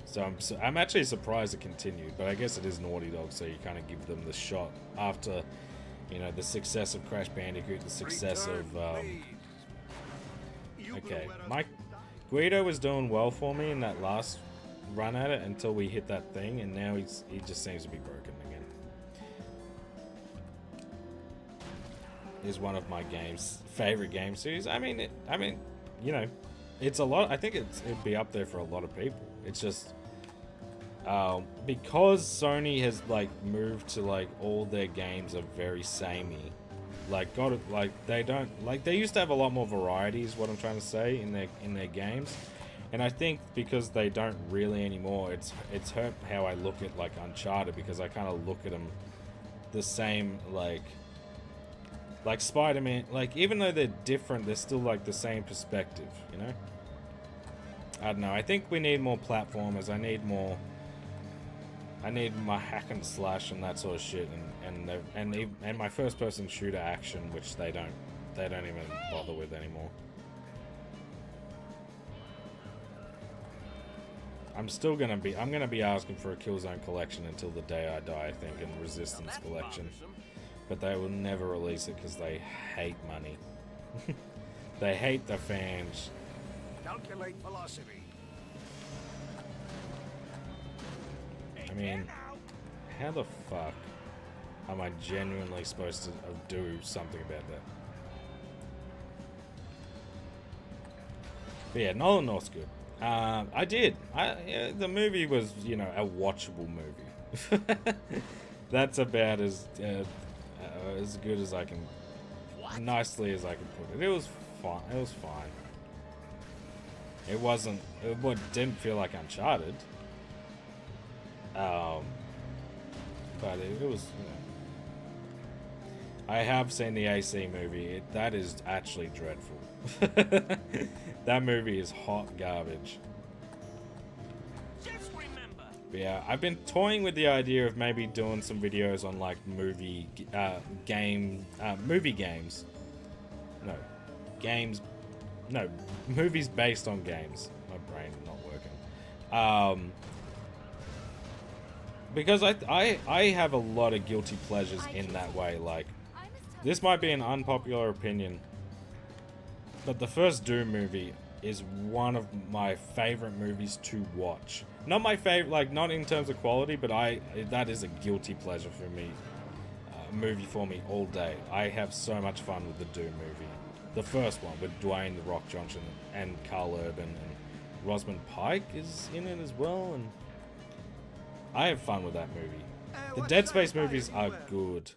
So I'm actually surprised it continued, but I guess it is Naughty Dog, so you kind of give them the shot after, you know, the success of Crash Bandicoot, the success of... Okay, Guido was doing well for me in that last run at it until we hit that thing, and now he just seems to be broken again. Is one of my favorite game series. I mean, you know, it's a lot. I think it'd be up there for a lot of people. It's just because Sony has like moved to like all their games are very samey. Like they used to have a lot more variety is what I'm trying to say in their games, and I think because they don't really anymore, it's hurt how I look at like Uncharted, because I kind of look at them the same, like Spider-Man, like even though they're different, they're still like the same perspective, you know. I don't know. I think we need more platformers. I need my hack and slash and that sort of shit, and my first person shooter action, which they don't even bother with anymore. I'm gonna be asking for a Killzone collection until the day I die, I think, and Resistance collection, but they will never release it because they hate money. They hate the fans. Calculate velocity. I mean, how the fuck am I genuinely supposed to do something about that? But yeah, Nolan North's good. I did. The movie was, you know, a watchable movie. That's about as good as I can, nicely as I can put it. It was fine. It was fine. It wasn't. It didn't feel like Uncharted. But it was, you know. I have seen the AC movie. That is actually dreadful. That movie is hot garbage. Just remember. But yeah, I've been toying with the idea of maybe doing some videos on like movie games. No, games. No, movies based on games. My brain not working. Because I have a lot of guilty pleasures in that way. Like, this might be an unpopular opinion, but the first Doom movie is one of my favorite movies to watch. Not my favorite, like, not in terms of quality, but that is a guilty pleasure for me. Movie for me all day. I have so much fun with the Doom movie. The first one with Dwayne The Rock Johnson and Carl Urban, and Rosamund Pike is in it as well, and I have fun with that movie. The Dead Space movies are good.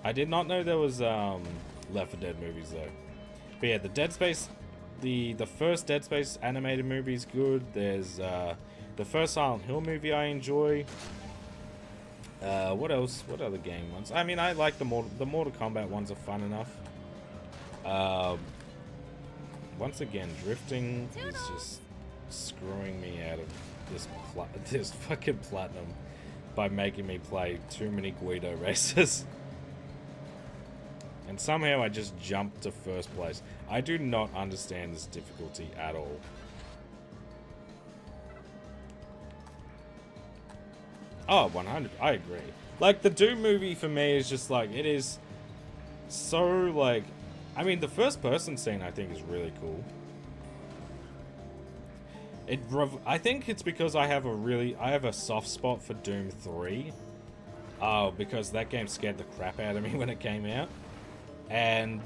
I did not know there was Left 4 Dead movies though. But yeah, the Dead Space, the first Dead Space animated movie is good. There's the first Silent Hill movie I enjoy. What else? What other game ones? I mean, I like the Mortal Kombat ones are fun enough. Once again, drifting is just screwing me out of this fucking platinum by making me play too many Guido races. And somehow I just jumped to first place. I do not understand this difficulty at all. Oh, 100. I agree. Like, the Doom movie for me is just like, it is so like, I mean, the first person scene I think is really cool. I think it's because I have a soft spot for Doom 3. Because that game scared the crap out of me when it came out. And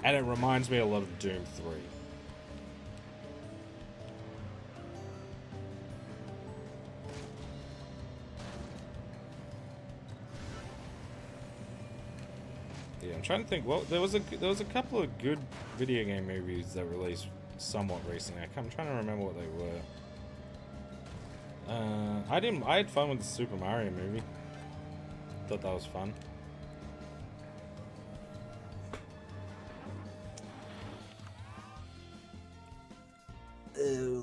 it reminds me a lot of Doom 3. Yeah, I'm trying to think. Well, there was a couple of good video game movies that released somewhat recently. I'm trying to remember what they were. I had fun with the Super Mario movie. Thought that was fun.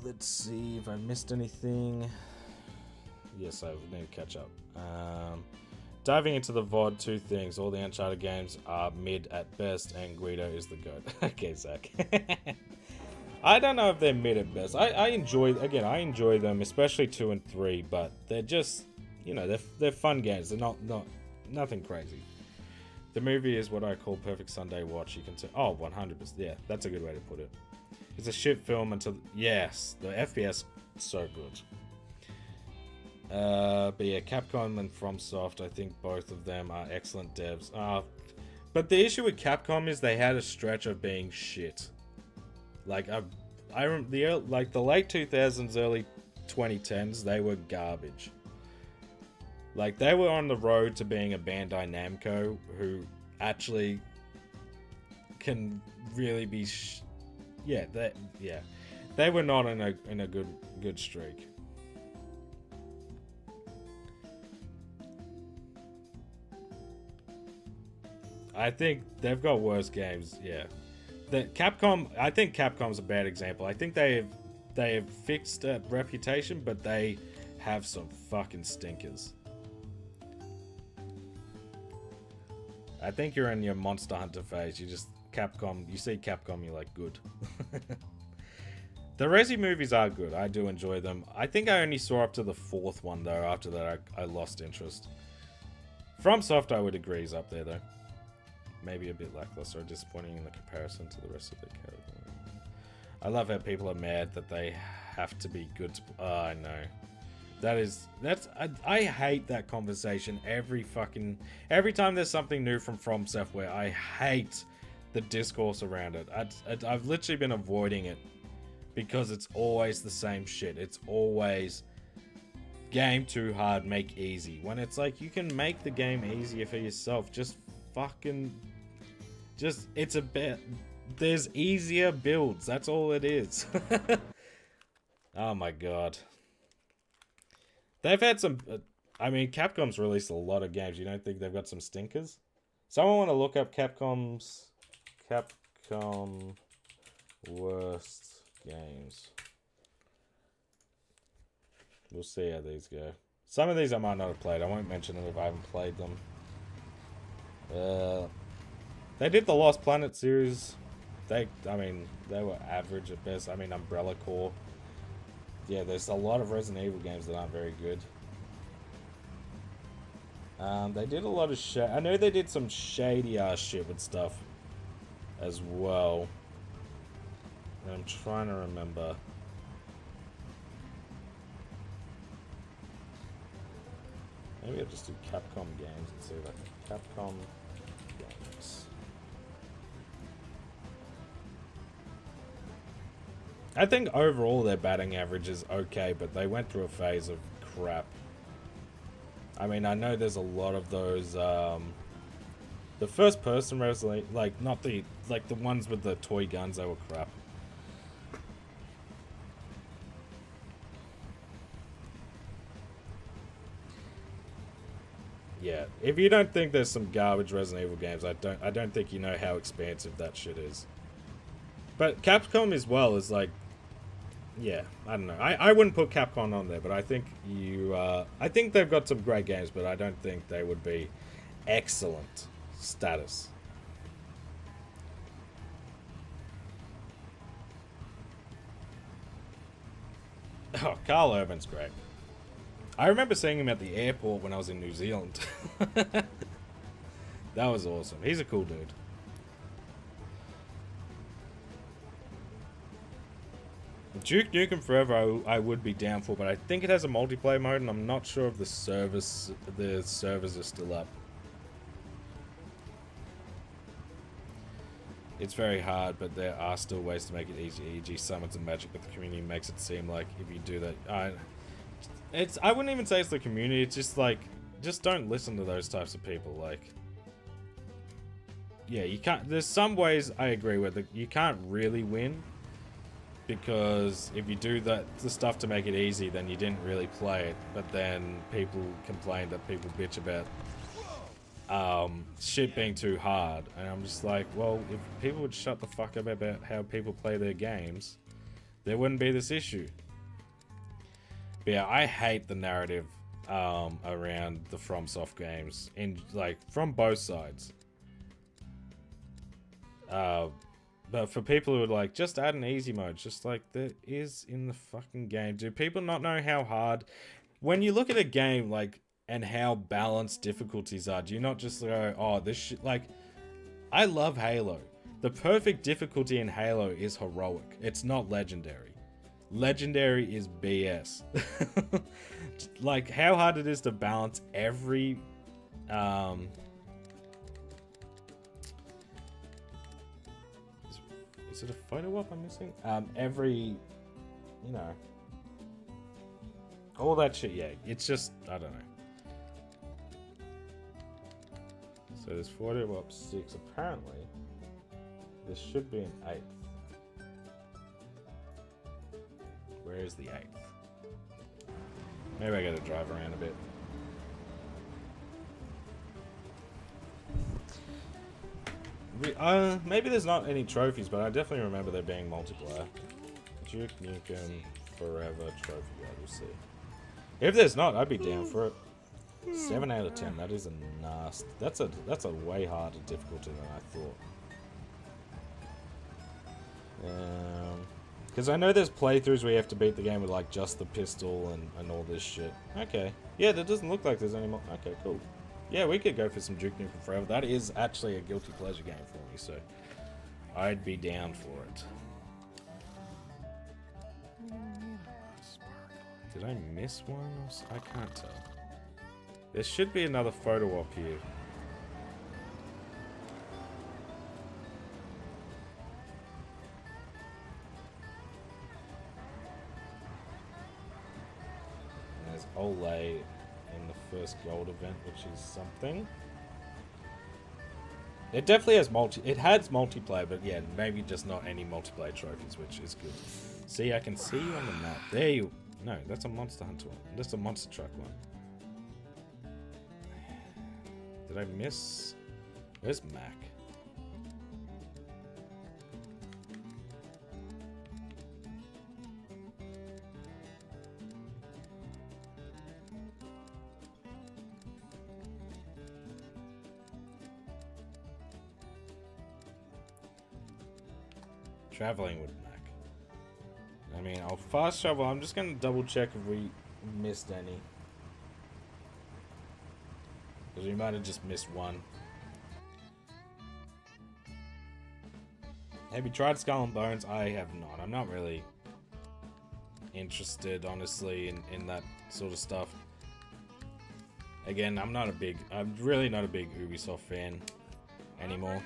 Let's see if I missed anything. Yes, I need to catch up. Diving into the VOD, two things. All the Uncharted games are mid at best, and Guido is the GOAT. Okay, Zach. I don't know if they're mid at best. I enjoy them, especially 2 and 3, but they're just, you know, they're fun games. They're not nothing crazy. The movie is what I call perfect Sunday watch. You can say, oh, 100%. Yeah, that's a good way to put it. It's a shit film until, yes, the FPS so good. But yeah, Capcom and FromSoft, I think both of them are excellent devs. But the issue with Capcom is they had a stretch of being shit. Like the late 2000s, early 2010s, they were garbage. Like, they were on the road to being a Bandai Namco who actually can really be they were not in a good streak. I think they've got worse games. Yeah, I think Capcom's a bad example. I think they have fixed a reputation, but they have some fucking stinkers. I think you're in your Monster Hunter phase. You see Capcom, you're like, good. The Resi movies are good. I do enjoy them. I think I only saw up to the 4th one, though. After that, I lost interest. FromSoft, I would agree, is up there, though. Maybe a bit lackluster or disappointing in the comparison to the rest of the category. I love how people are mad that they have to be good to... Oh, I know. I hate that conversation every time there's something new from Software. I hate the discourse around it. I've literally been avoiding it because it's always the same shit. It's always game too hard, make easy. When it's like, you can make the game easier for yourself. It's a bit. There's easier builds. That's all it is. Oh my god. They've had some... I mean, Capcom's released a lot of games. You don't think they've got some stinkers? Someone want to look up Capcom worst games. We'll see how these go. Some of these I might not have played. I won't mention them if I haven't played them. They did the Lost Planet series. I mean, they were average at best. I mean, Umbrella Corps. Yeah, there's a lot of Resident Evil games that aren't very good. They did a lot of I know they did some shady ass shit with stuff as well. And I'm trying to remember. Maybe I'll just do Capcom games and see if I can. Capcom games. I think overall their batting average is okay, but they went through a phase of crap. I mean, I know there's a lot of those, the first person Resident, like, not the, like, the ones with the toy guns, they were crap. Yeah, if you don't think there's some garbage Resident Evil games, I don't think you know how expansive that shit is. But Capcom as well is like, yeah, I don't know. I wouldn't put Capcom on there, but I think I think they've got some great games, but I don't think they would be excellent status. Oh, Carl Urban's great. I remember seeing him at the airport when I was in New Zealand. That was awesome. He's a cool dude. Duke Nukem Forever I would be down for, but I think it has a multiplayer mode, and I'm not sure if the servers are still up. It's very hard, but there are still ways to make it easy. E.g. summons and magic, but the community makes it seem like if you do that, I wouldn't even say it's the community. It's just like, just don't listen to those types of people. Like, yeah, you can't. There's some ways I agree with it. You can't really win. Because if you do the stuff to make it easy, then you didn't really play it. But then people complain that people bitch about shit being too hard. And I'm just like, well, if people would shut the fuck up about how people play their games, there wouldn't be this issue. But yeah, I hate the narrative around the FromSoft games, from both sides. But for people who are like, just add an easy mode, just like there is in the fucking game. Do people not know how hard? When you look at a game, like, and how balanced difficulties are, do you not just go, oh, this shit, like, I love Halo. The perfect difficulty in Halo is heroic. It's not legendary. Legendary is BS. Like, how hard it is to balance every, is it a photo op I'm missing? Every, you know, all that shit, yeah. It's just, I don't know. So there's photo op 6. Apparently, there should be an 8th. Where is the 8th? Maybe I gotta drive around a bit. Maybe there's not any trophies, but I definitely remember there being multiplayer. Duke Nukem Forever trophy. Yeah, we'll see. If there's not, I'd be down for it. 7 out of 10. That is a nasty. That's a way harder difficulty than I thought. Because I know there's playthroughs where you have to beat the game with like just the pistol and all this shit. Okay. Yeah, that doesn't look like there's any more. Okay, cool. Yeah, we could go for some Duke Nukem Forever. That is actually a guilty pleasure game for me, so I'd be down for it. Did I miss one? I can't tell. There should be another photo op here. And there's Olay in the first gold event, which is something. It definitely has it has multiplayer, but yeah, maybe just not any multiplayer trophies, which is good. See, I can see you on the map. There you... No, that's a Monster Hunter one. That's a Monster Truck one. Did I miss? Where's Mac? Traveling with Mac. I mean, I'll fast travel. I'm just gonna double check if we missed any. Because we might have just missed one. Have you tried Skull and Bones? I have not. I'm not really interested, honestly, in that sort of stuff. Again, I'm really not a big Ubisoft fan anymore.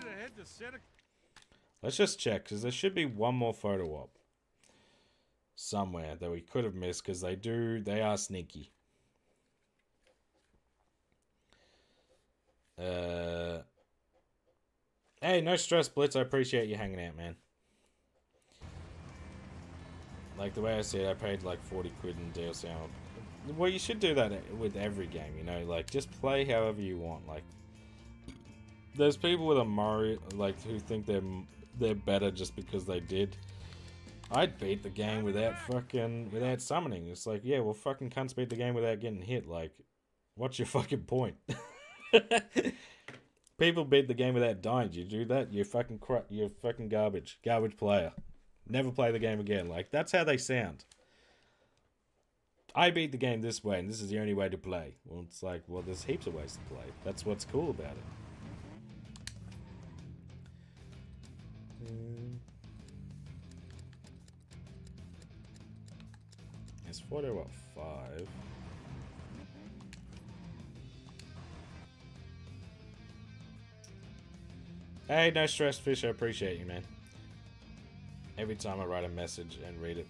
Let's just check, because there should be one more photo op somewhere that we could have missed, because they are sneaky. Hey, no stress, Blitz. I appreciate you hanging out, man. Like, the way I see it, I paid like 40 quid in DLC. Well, you should do that with every game, you know? Like, just play however you want. Like, there's people with a Mario, like, who think they're better just because they did. I'd beat the game without summoning. It's like, yeah, well, fucking cunts beat the game without getting hit. Like, what's your fucking point? People beat the game without dying. Do you do that? You're fucking garbage. Garbage player. Never play the game again. Like, that's how they sound. I beat the game this way, and this is the only way to play. Well, it's like, well, there's heaps of ways to play. That's what's cool about it. It's photo up 5. Hey, no stress, Fish. I appreciate you, man. Every time I write a message and read it,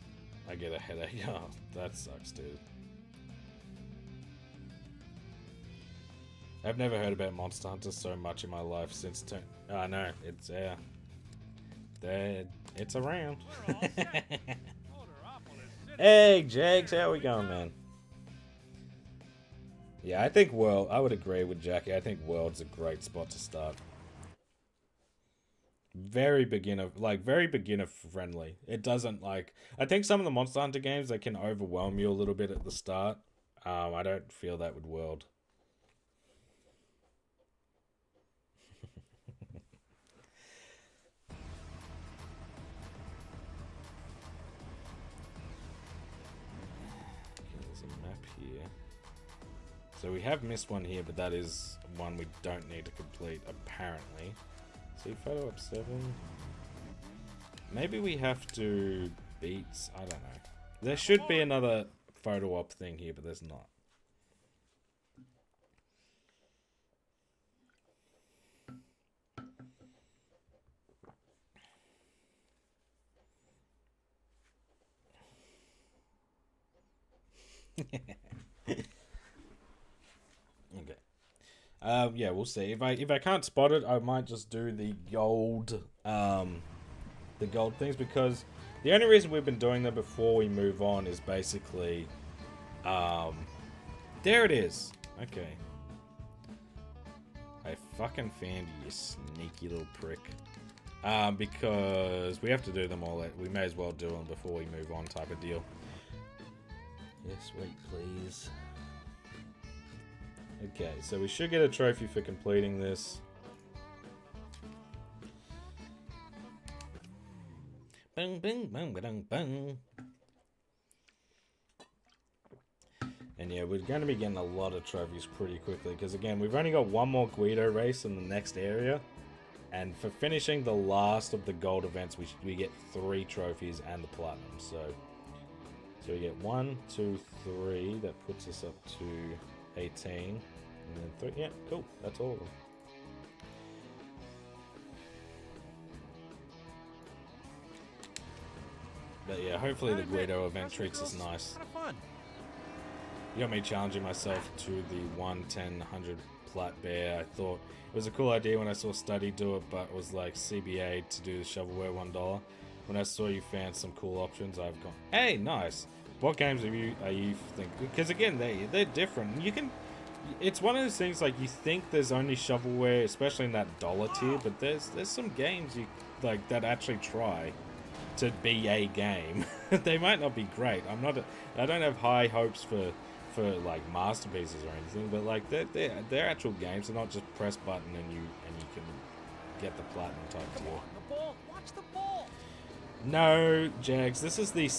I get a headache. Oh, that sucks, dude. I've never heard about Monster Hunter so much in my life since... Oh, no. It's, it's around. Hey, Jags. How we going, man? Yeah, I think World... I would agree with Jackie. I think World's a great spot to start. Very beginner friendly. It doesn't like... I think some of the Monster Hunter games, they can overwhelm you a little bit at the start. I don't feel that with World. There's a map here. So we have missed one here, but that is one we don't need to complete, apparently. See, photo up 7. Maybe we have to beat... I don't know. There should be another photo op thing here, but there's not. Okay. Yeah, we'll see. If I can't spot it, I might just do the gold things, because the only reason we've been doing them before we move on is basically, there it is. Okay. I fucking found you, sneaky little prick. Because we have to do them all. We may as well do them before we move on, type of deal. Yes, wait, please. Okay, so we should get a trophy for completing this. Bang, bang, bang, bang, bang. And yeah, we're going to be getting a lot of trophies pretty quickly, because again, we've only got one more Guido race in the next area. And for finishing the last of the gold events, we get 3 trophies and the platinum. So we get 1, 2, 3. That puts us up to 18. And then 3. Yeah, cool. That's all of them. But yeah, hopefully the Guido event treats us nice. You got me challenging myself to the 110, 100 plat bear. I thought it was a cool idea when I saw Study do it, but it was like CBA to do the shovelware $1. When I saw you found some cool options, I've gone, hey, nice. What games are you thinking? Because again, they're different. You can, it's one of those things, like, you think there's only shovelware, especially in that dollar tier, but there's some games you like that actually try to be a game. They might not be great. I don't have high hopes for like masterpieces or anything, but like they're actual games. They're not just press button and you can get the platinum type deal. The ball. Watch the ball. No, Jags. This is the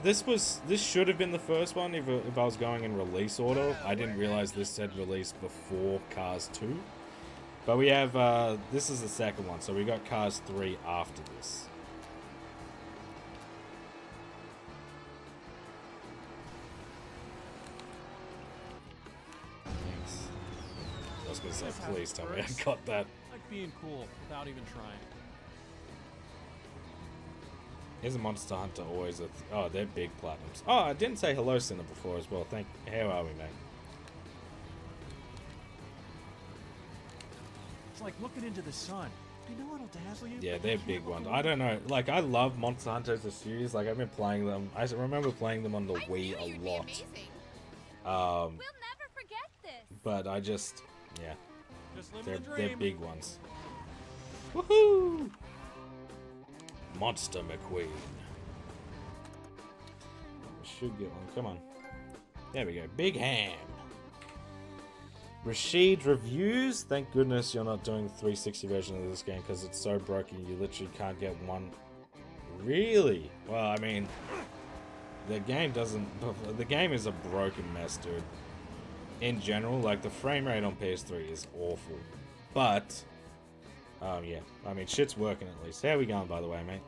this should have been the first one if I was going in release order. I didn't realize this said release before Cars 2, but we have this is the second one, so we got Cars 3 after this. Thanks. I was gonna say, please tell me I got that. Like being cool without even trying. Is a Monster Hunter always a... oh, they're big platinums. Oh, I didn't say hello, Sinner, before as well. How are we, mate? It's like looking into the sun. Do you know what'll dazzle you? Yeah, they're big ones. I don't know. Like, I love Monster Hunter as a series. Like, I've been playing them. I remember playing them on the Wii a lot. We'll never forget this. But I just... yeah. Just live They're the dream. big ones. Woohoo! Monster McQueen. Should get one. Come on. There we go. Big Ham. Rashid reviews. Thank goodness you're not doing the 360 version of this game because it's so broken you literally can't get one. Really? Well, I mean, the game doesn't... the game is a broken mess, dude. In general, like, the frame rate on PS3 is awful. But... yeah. I mean, shit's working at least. How are we going, by the way, mate?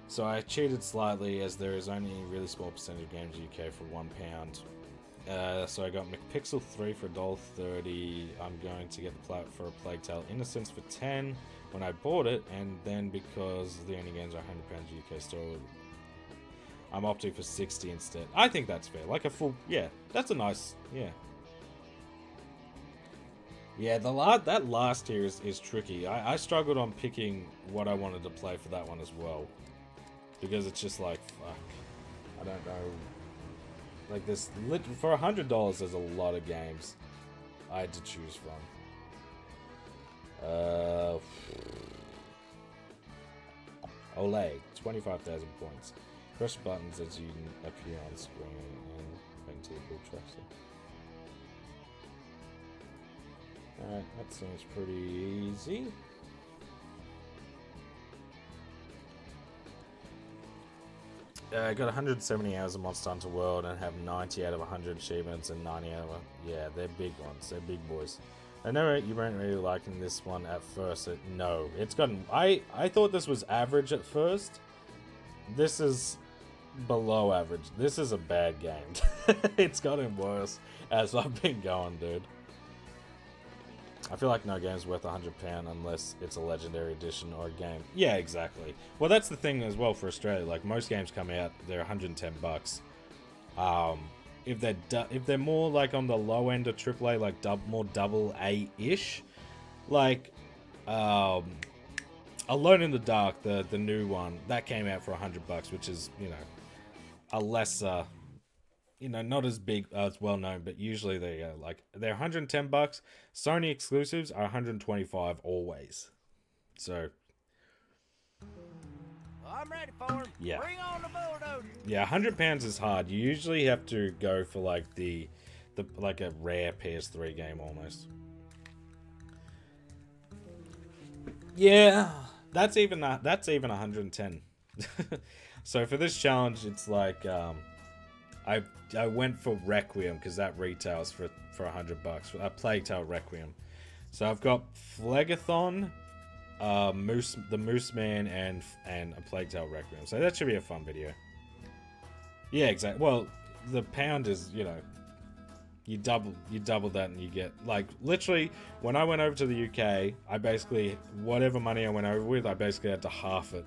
So I cheated slightly, as there is only a really small percentage of games in the UK for £1. So I got McPixel 3 for $1.30. I'm going to get the plat for a Plague Tale Innocence for $10 when I bought it, and then because the only games are £100 UK store, I'm opting for 60 instead. I think that's fair. Like a full... yeah, that's a nice... yeah. Yeah, that last tier is tricky. I struggled on picking what I wanted to play for that one as well. Because it's just like, fuck. I don't know. Like, this... for $100, there's a lot of games I had to choose from. Oleg, 25,000 points. Press buttons as you appear on screen and bring to the cool tracks. Alright, that seems pretty easy. I got 170 hours of Monster Hunter World and have 90 out of 100 achievements and 90 out of... yeah, they're big ones. They're big boys. I know you weren't really liking this one at first. No, it's gotten... I thought this was average at first. This is below average. This is a bad game. It's gotten worse as I've been going, dude. I feel like no game's worth £100 unless it's a legendary edition or a game. Yeah, exactly. Well, that's the thing as well for Australia. Like, most games come out, they're $110. If they're more like on the low end of AAA, like more double A-ish, like Alone in the Dark, the new one, that came out for $100, which is, you know, a lesser, you know, not as big, as well known, but usually they like they're $110. Sony exclusives are $125 always. So I'm ready for him. yeah, Bring on the bulldozer. yeah, £100 is hard. You usually have to go for like the like a rare PS3 game almost. Yeah, that's even 110. So for this challenge, it's like I went for Requiem because that retails for $100. A Plague Tale Requiem. So I've got Phlegathon, the Moose Man, and a Plague Tale Requiem. So that should be a fun video. Yeah, exactly. Well, the pound is, you know, you double that and you get, like, literally when I went over to the UK, I basically, whatever money I went over with, I basically had to half it,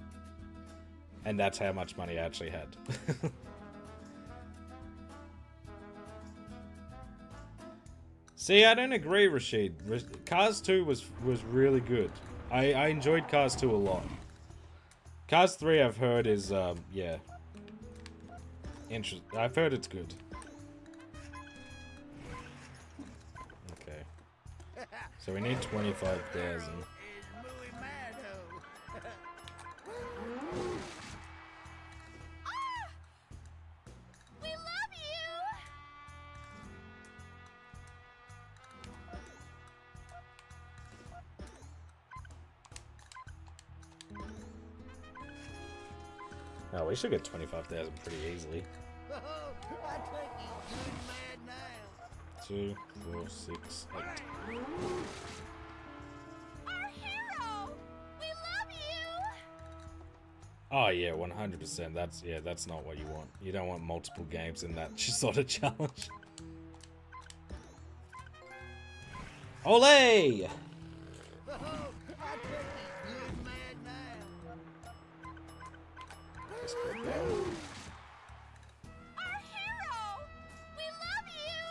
and that's how much money I actually had. See, I don't agree, Rashid. Cars 2 was really good. I enjoyed Cars 2 a lot. Cars 3 I've heard is, yeah. I've heard it's good. So we need 25,000. Is muy mado. We love you! Oh, we should get 25,000 pretty easily. Oh, I think he's good mad now. 2, 4, 6, 8. Our hero! We love you! Oh yeah, 100%. That's not what you want. You don't want multiple games in that sort of challenge. Ole! Oh, I think he's good mad now. Let's go down. Our hero! We love you!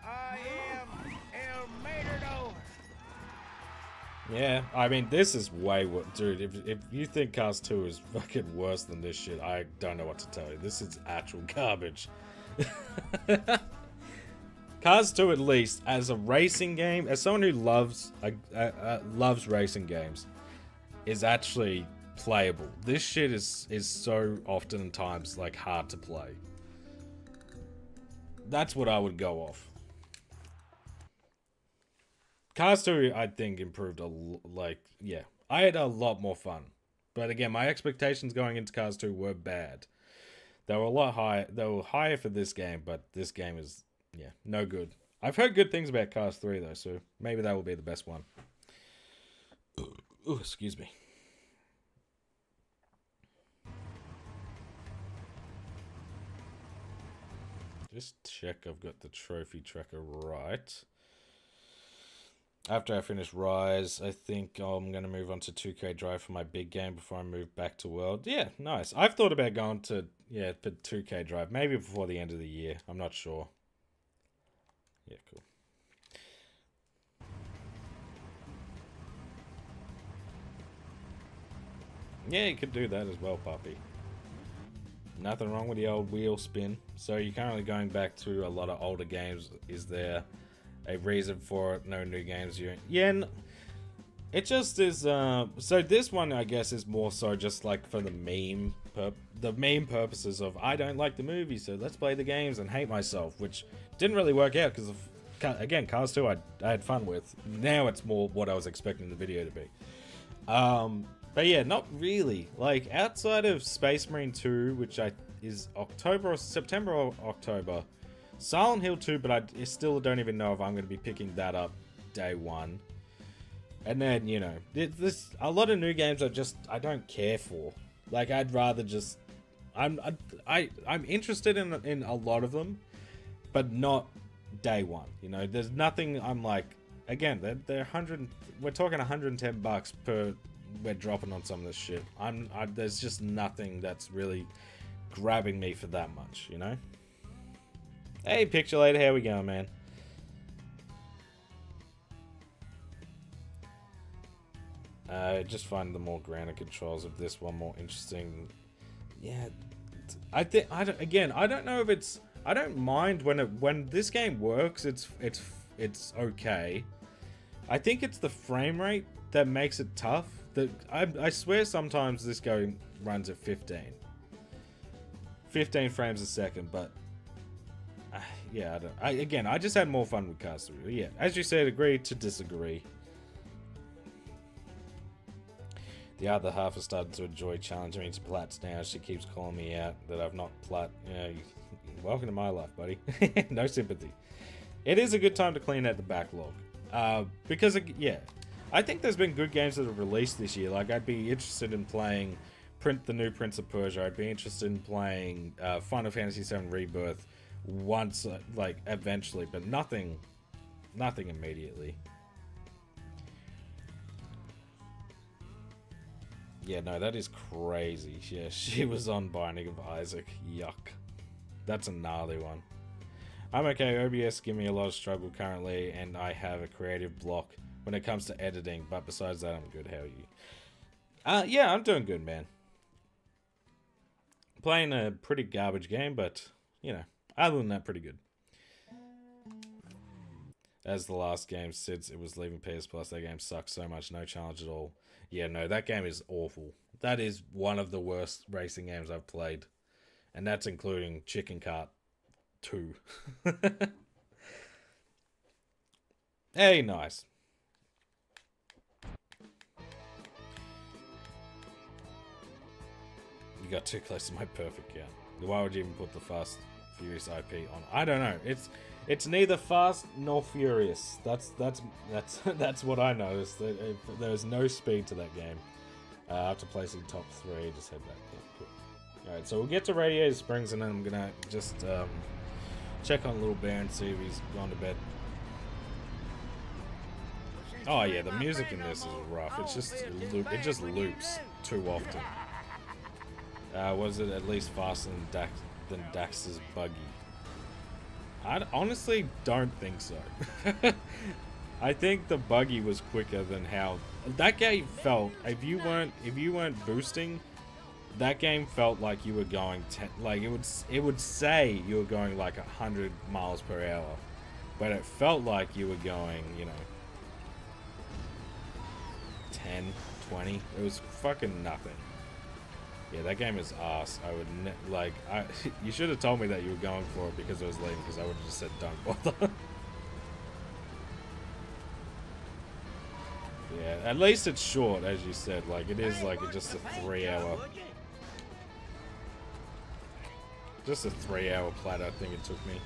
I am El Matador. Yeah, I mean, this is way worse. Dude, if you think Cars 2 is fucking worse than this shit, I don't know what to tell you. This is actual garbage. Cars 2, at least, as a racing game, as someone who loves racing games, is actually playable. This shit is so often times, like, hard to play. That's what I would go off. Cars 2, I think, improved yeah. I had a lot more fun. But again, my expectations going into Cars 2 were bad. They were a lot higher. They were higher for this game, but this game is, yeah, no good. I've heard good things about Cars 3, though, so maybe that will be the best one. Ooh, excuse me. Just check I've got the trophy tracker right. After I finish Rise, I think I'm going to move on to 2K Drive for my big game before I move back to World. Yeah, nice. I've thought about going to, yeah, for 2K Drive. Maybe before the end of the year. I'm not sure. Yeah, cool. Yeah, you could do that as well, puppy. Nothing wrong with the old wheel spin. So you're currently going back to a lot of older games. Is there a reason for it? No new games. It just is. So this one, I guess, is more so just like for the meme purposes of I don't like the movie, so let's play the games and hate myself, which didn't really work out because of, again, Cars 2 I had fun with. Now it's more what I was expecting the video to be. But yeah, not really. Like, outside of Space Marine 2, which is October or September or October. Silent Hill 2, but I still don't even know if I'm going to be picking that up day one. And then, you know, there's a lot of new games I don't care for. Like, I'd rather just... I'm interested in a lot of them, but not day one. You know, there's nothing I'm like... Again, they're 100... We're talking $110 per... We're dropping on some of this shit. There's just nothing that's really grabbing me for that much, you know? Hey, Pixelator, how we going, man? I just find the more grounded controls of this one more interesting. Yeah, I don't know if it's... I don't mind when this game works. It's okay. I think it's the frame rate that makes it tough. I swear sometimes this game runs at 15 frames a second, but yeah, I just had more fun with Cars 3. Yeah, as you said, agree to disagree. The other half has started to enjoy challenging me to plats now. She keeps calling me out that I've not plat. Welcome to my life, buddy. No sympathy. It is a good time to clean out the backlog. Because, yeah, I think there's been good games that have released this year. Like, I'd be interested in playing the new Prince of Persia. I'd be interested in playing Final Fantasy VII Rebirth once, like, eventually, but nothing immediately. Yeah, no, that is crazy. Yeah, she was on Binding of Isaac. Yuck. That's a gnarly one. I'm okay. OBS give me a lot of struggle currently, and I have a creative block when it comes to editing, but besides that, I'm good. How are you? Yeah, I'm doing good, man. playing a pretty garbage game, but, you know, other than that, pretty good. As the last game, since it was leaving PS Plus, that game sucks so much, no challenge at all. Yeah, no, that game is awful. That is one of the worst racing games I've played. And that's including Chicken Kart 2. Hey, nice. You got too close to my perfect count. Why would you even put the Fast Furious IP on? I don't know. It's neither fast nor furious. That's what I noticed. There's no speed to that game. After placing top 3, just head back. Yeah, cool. Alright, so we'll get to Radiator Springs, and then I'm gonna just check on Little Bear and see if he's gone to bed. Oh yeah, the music in this is rough. It's just it just loops too often. Was it at least faster than Dax's buggy? I honestly don't think so. I think the buggy was quicker than how that game felt. If you weren't boosting, that game felt like you were going like it would say you were going like 100 miles per hour, but it felt like you were going, you know, 10, 20. It was fucking nothing. Yeah, that game is ass. I would you should have told me that you were going for it because I was leaving, because I would have just said don't bother. Yeah, at least it's short, as you said. Like, it is like just a 3-hour... Just a 3-hour plat, I think it took me.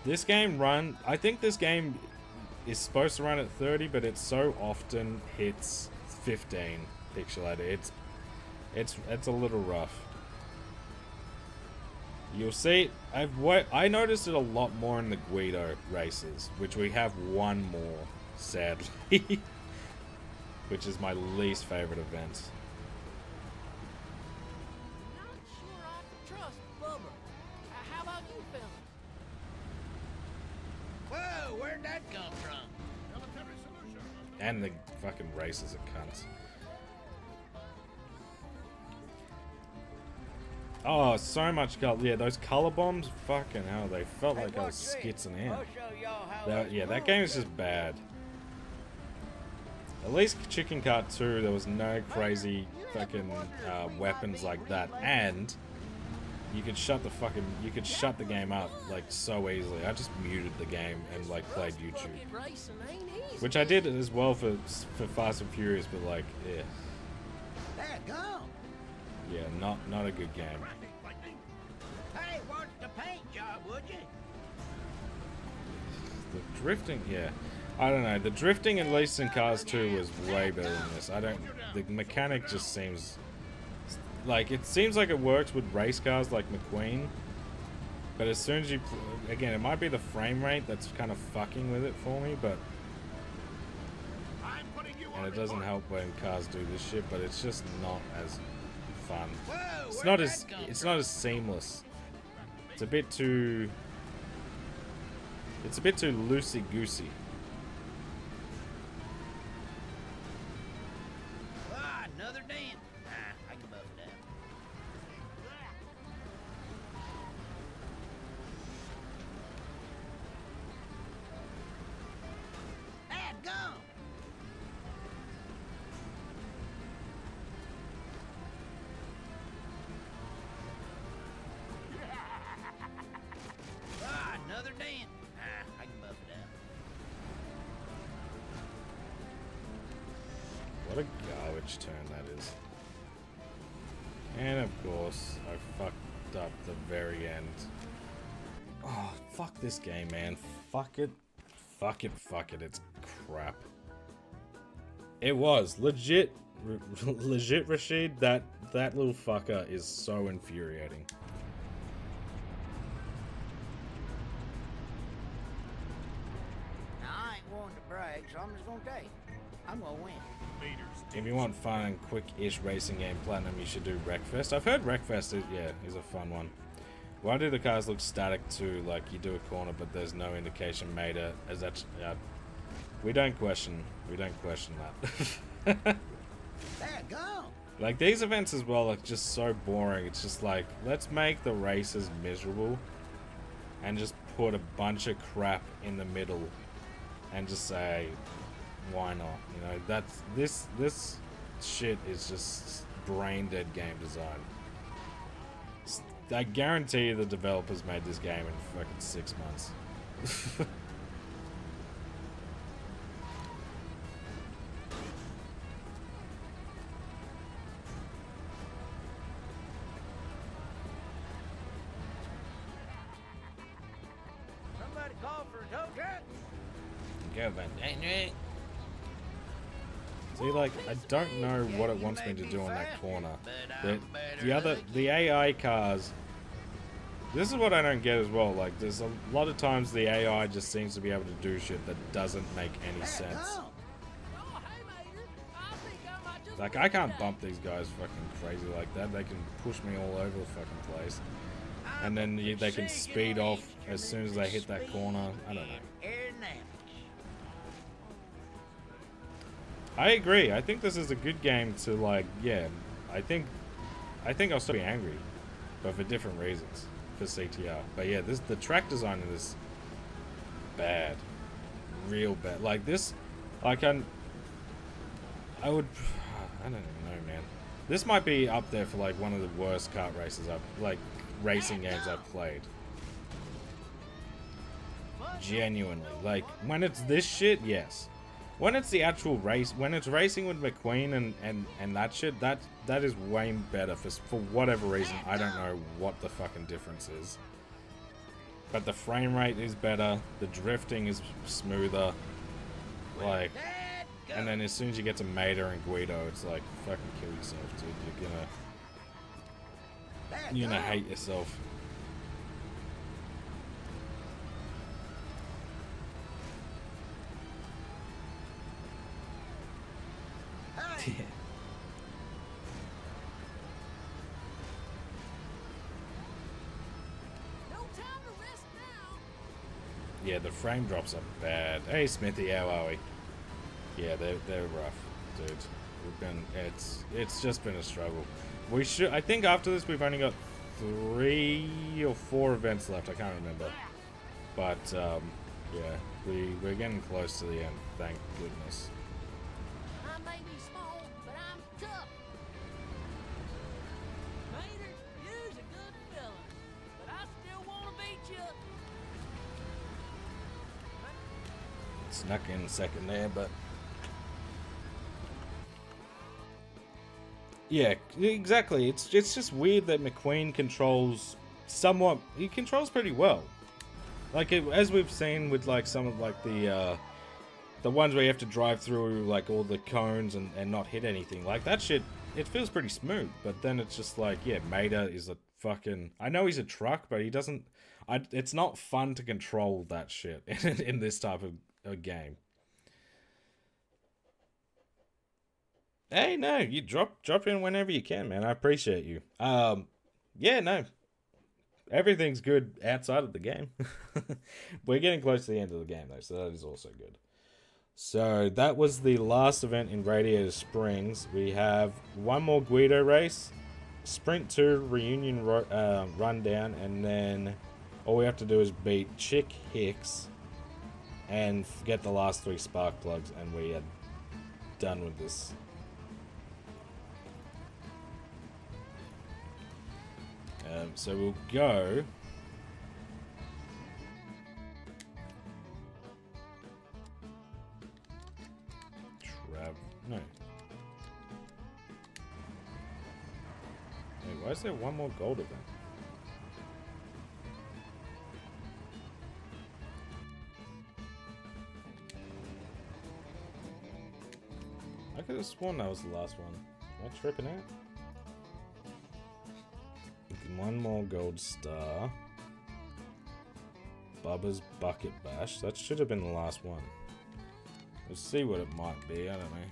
This game I think this game is supposed to run at 30, but it so often hits 15 pixelated. It's a little rough. You'll see, I noticed it a lot more in the Guido races, which we have one more, sadly, which is my least favorite event. Not sure I can trust Bubba. How about you fellas? Whoa, where'd that come from? Military solution. And the fucking races are cunts. Oh, so much color. Yeah, those color bombs, fucking hell, they felt like I was skitzing out. Yeah, that game is just bad. At least Chicken Kart 2, there was no crazy fucking weapons like that, and you could shut the game up like so easily. I just muted the game and like played YouTube, which I did as well for Fast and Furious, but like, yeah. Yeah, not a good game. Hey, watch the paint job, would you? The drifting, yeah. I don't know. The drifting, at least in Cars 2, was way better than this. The mechanic just seems... Like, it seems like it works with race cars like McQueen. But as soon as you... Again, it might be the frame rate that's kind of fucking with it for me, but... And it doesn't help when cars do this shit, but it's just not as fun. It's not as seamless. It's a bit too loosey-goosey. Ah, another dent. I can bust it out. Gum. Another dent. I can buff it out. What a garbage turn that is. And of course, I fucked up the very end. Oh, fuck this game, man. Fuck it. Fuck it, fuck it. It's crap. It was. Legit, Rashid, that little fucker is so infuriating. So I'm just gonna tell you, I'm gonna win. If you want fun and quick-ish racing game Platinum, you should do Wreckfest. I've heard Wreckfest is a fun one. Why do the cars look static too? Like you do a corner, but there's no indication made as that. We don't question that. Go. Like, these events as well are just so boring. It's just like, let's make the races miserable and just put a bunch of crap in the middle and just say, why not? You know, that's this shit is just brain dead game design. I guarantee you the developers made this game in fucking 6 months. Somebody call for a tow truck? Go, Van Daniel. See, like, I don't know what it wants me to do on that corner. The AI cars. This is what I don't get as well. Like, there's a lot of times the AI just seems to be able to do shit that doesn't make any sense. Like, I can't bump these guys fucking crazy like that. They can push me all over the fucking place. And then they can speed off as soon as they hit that corner. I don't know. I agree. I think this is a good game to, like, yeah. I think I'll still be angry, but for different reasons for CTR. But yeah, the track design of this bad, real bad. Like this, I would, I don't even know, man. This might be up there for like one of the worst kart races racing games I've played. Genuinely, like when it's this shit, yes. When it's the actual race, when it's racing with McQueen and that shit, that is way better for whatever reason. I don't know what the fucking difference is. But the frame rate is better, the drifting is smoother, like, and then as soon as you get to Mater and Guido, it's like, fucking kill yourself, dude. You're gonna hate yourself. Yeah. Yeah, the frame drops are bad. Hey Smithy, how are we? Yeah, they're rough, dude. We've been it's just been a struggle. I think after this we've only got 3 or 4 events left. I can't remember. But yeah, we're getting close to the end. Thank goodness. I may be small, but I'm tough. Mater, you's a good fella, but I still want to beat you. Snuck in second there, but yeah, exactly. It's just weird that McQueen controls somewhat. He controls pretty well. Like as we've seen with like some of like the ones where you have to drive through like all the cones and not hit anything. Like that shit, it feels pretty smooth. But then it's just like, yeah, Mater is a fucking. I know he's a truck, but he doesn't. It's not fun to control that shit in this type of a game. Hey, no, you drop in whenever you can, man. I appreciate you. Yeah, no, everything's good outside of the game. We're getting close to the end of the game though, so that is also good. So that was the last event in Radiator Springs. We have one more Guido race, Sprint 2 reunion rundown, and then all we have to do is beat Chick Hicks and get the last 3 spark plugs, and we are done with this. So we'll go. No. Wait, why is there one more gold event? I could have sworn that was the last one. Am I tripping out? One more gold star. Bubba's Bucket Bash. That should have been the last one. Let's see what it might be. I don't know.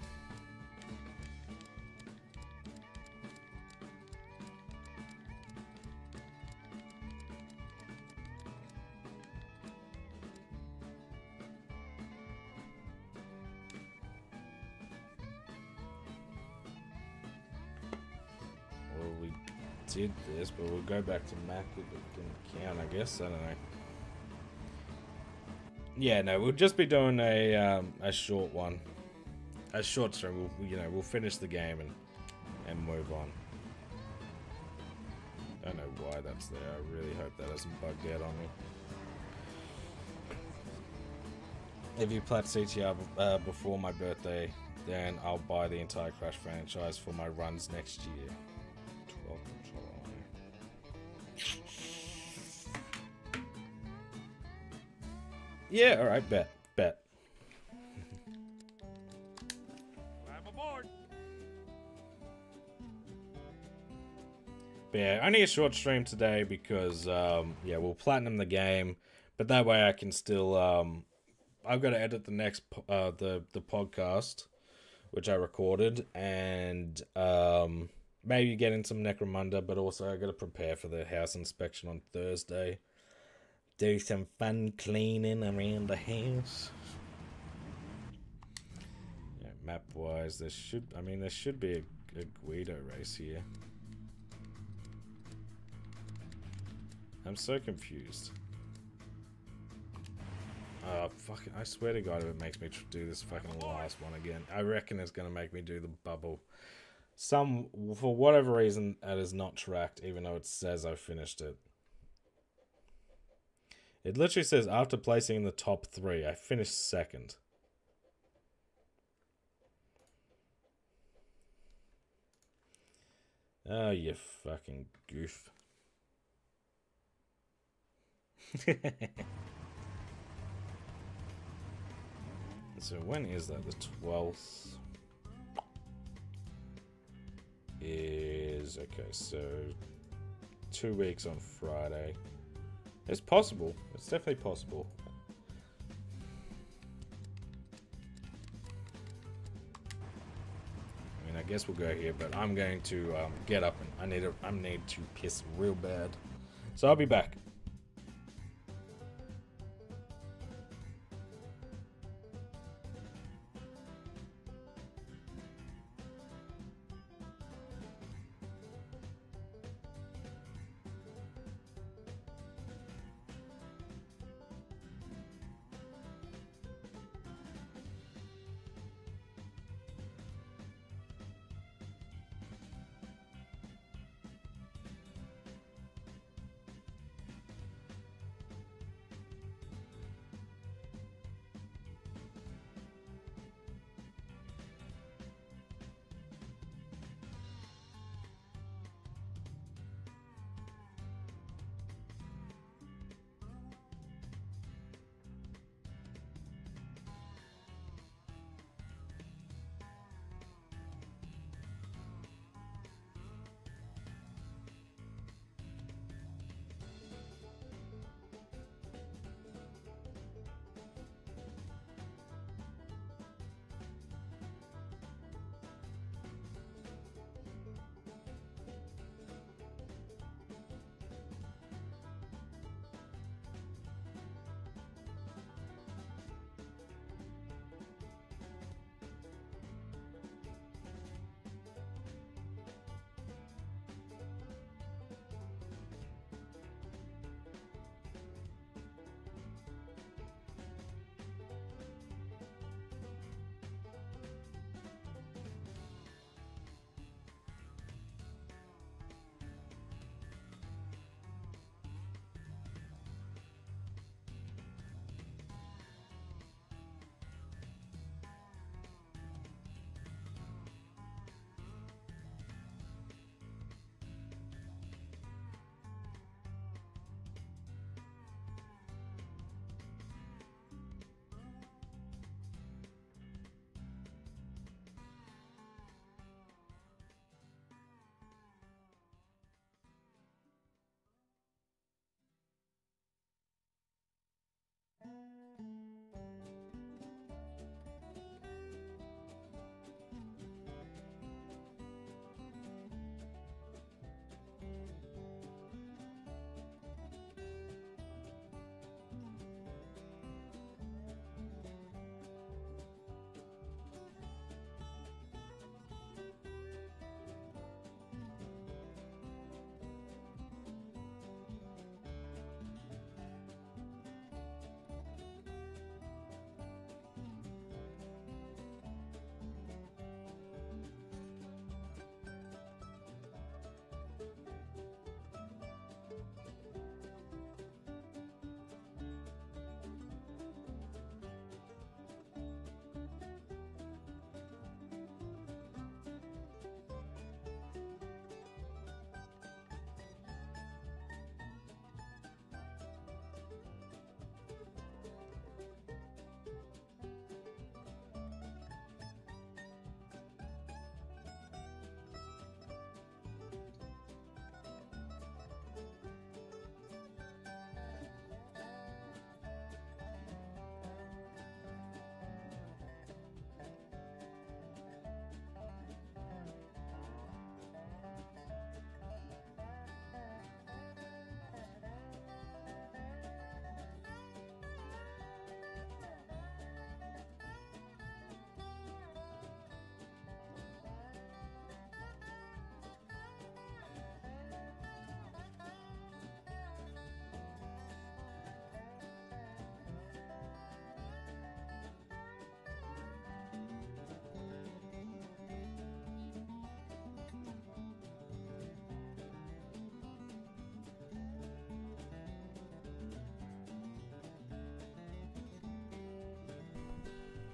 did this, but we'll go back to Mac if we can count, I guess. I don't know. Yeah, no, we'll just be doing a short one, a short stream. We'll finish the game and move on. I don't know why that's there. I really hope that hasn't bugged out on me. If you plat CTR before my birthday, then I'll buy the entire Crash franchise for my runs next year. 12th of July. Yeah, alright, bet. I'm aboard. But yeah, only a short stream today because, yeah, we'll platinum the game, but that way I can still, I've got to edit the next, the podcast, which I recorded, and, maybe get in some Necromunda, but also I got to prepare for the house inspection on Thursday. Do some fun cleaning around the house. Yeah, map-wise, there should be a Guido race here. I'm so confused. Fucking, I swear to God, if it makes me do this fucking last one again, I reckon it's gonna make me do the bubble. For whatever reason, that is not tracked, even though it says I finished it. It literally says, after placing in the top 3, I finished second. Oh, you fucking goof. So when is that? The 12th is... Okay, so 2 weeks on Friday. It's possible. It's definitely possible. I mean, I guess we'll go here, but I'm going to get up and I need to piss real bad. So I'll be back.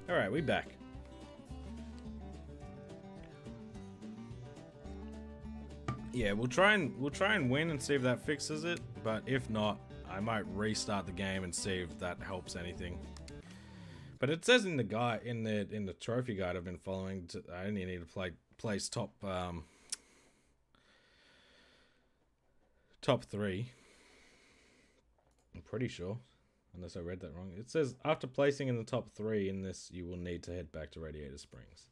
Alright, we back. Yeah, we'll try and win and see if that fixes it, but if not, I might restart the game and see if that helps anything. But it says in the guide, in the trophy guide I've been following, I only need to place top 3. I'm pretty sure, unless I read that wrong. It says after placing in the top 3 in this, you will need to head back to Radiator Springs.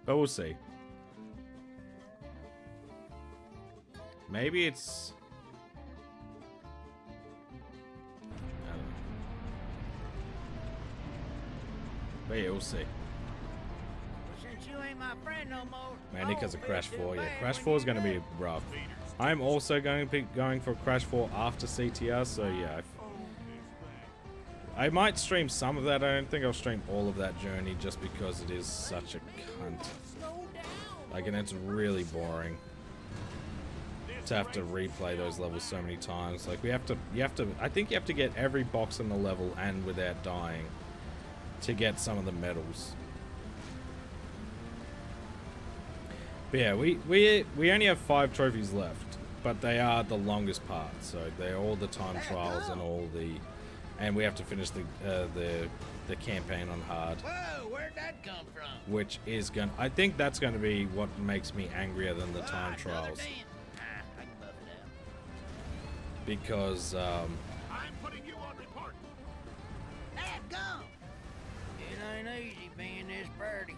But we'll see. Maybe it's... I don't know. But yeah, we'll see. Since you ain't my friend no more. Man, Nick has a Crash 4. Yeah, Crash 4 is going to be rough. I'm also going to be going for Crash 4 after CTR, so yeah. I might stream some of that. I don't think I'll stream all of that journey just because it is such a cunt. Like, and it's really boring to have to replay those levels so many times. Like, I think you have to get every box in the level and without dying to get some of the medals. But yeah, we only have 5 trophies left, but they are the longest part. So they're all the time trials and all the, and we have to finish the campaign on hard. Whoa, where'd that come from? Which is I think that's gonna be what makes me angrier than the time trials. Because I'm putting you on report. That gum. It ain't easy being this birdie.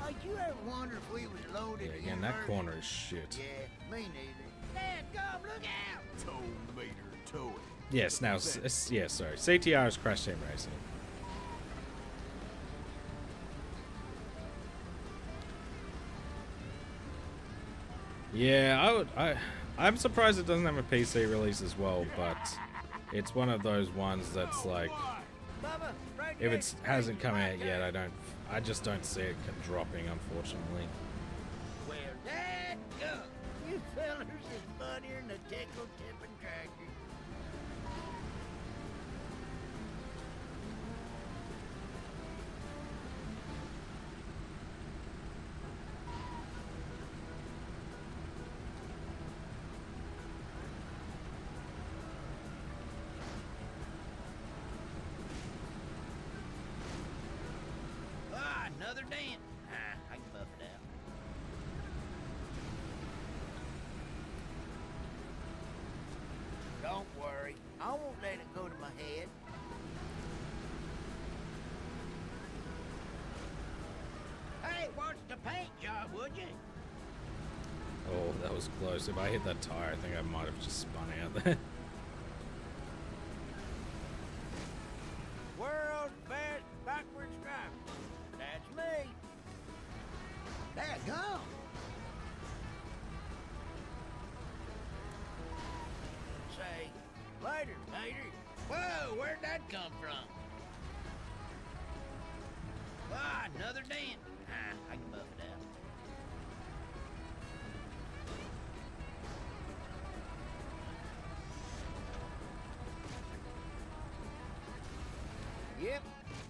Oh, you ever wonder if we was loaded? yeah, again, that corner is shit. Yeah, me neither. That gum, look out! Tow meter, tow it. Yes, now, yeah, sorry. CTR is Crash Team Racing. Yeah, I'm surprised it doesn't have a PC release as well, but it's one of those ones that's like, Bubba, right if next it to hasn't come out Crazy yet, I just don't see it dropping, unfortunately. Well, that gum. You fellers is funnier than a tickle tipping tractor. Another dent. I can buff it out. Don't worry. I won't let it go to my head. Hey, watch the paint job, would you? Oh, that was close. If I hit that tire, I think I might have just spun out there. World's best backwards driver. That's me. There you go. Say, later, later. Whoa, where'd that come from? Ah, another dent. I can buff it out. Yep,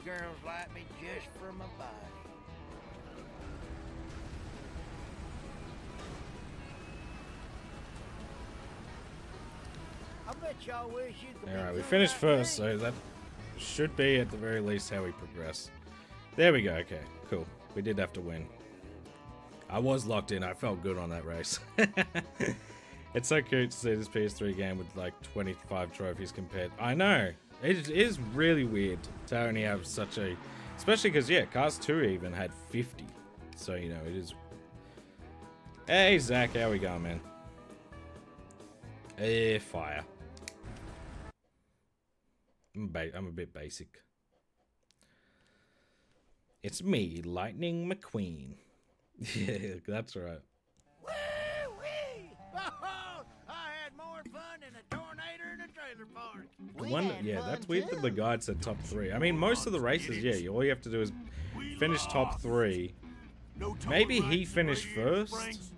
girls like me just for my body. I bet y'all wish you could. Alright, we finished first, so that should be at the very least how we progress. There we go, okay, cool. We did have to win. I was locked in, I felt good on that race. It's so cute to see this PS3 game with like 25 trophies compared. I know, it is really weird to only have such a... Especially because, yeah, Cars 2 even had 50. So, you know, it is... Hey, Zach, how we going, man? Fire. I'm a bit basic. It's me, Lightning McQueen. Yeah, that's right. Woo-wee! Oh, I had more fun than a tornado in a trailer park. Yeah, that's weird that the guide said top 3. I mean, most of the races, yeah, all you have to do is finish top 3. Maybe he finished first.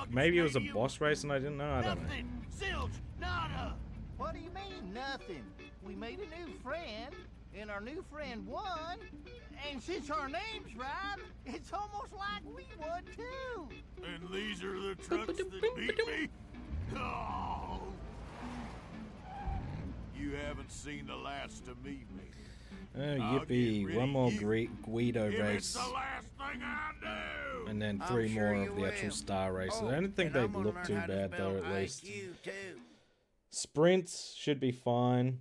Maybe it was a boss race and I didn't know. I don't know. Zilch, nada. What do you mean, nothing? we made a new friend, and our new friend won. And since our name's right, it's almost like we won too. And these are the trucks that beat me? Oh! You haven't seen the last of me, mate. Oh, I'll yippee. get One more rid Guido If race. it's the last thing I do! And then I'm 3 sure more you of the actual will. star races. Oh, I don't think and they I'm gonna look learn too how to bad though, spell at least. IQ too. Sprints should be fine.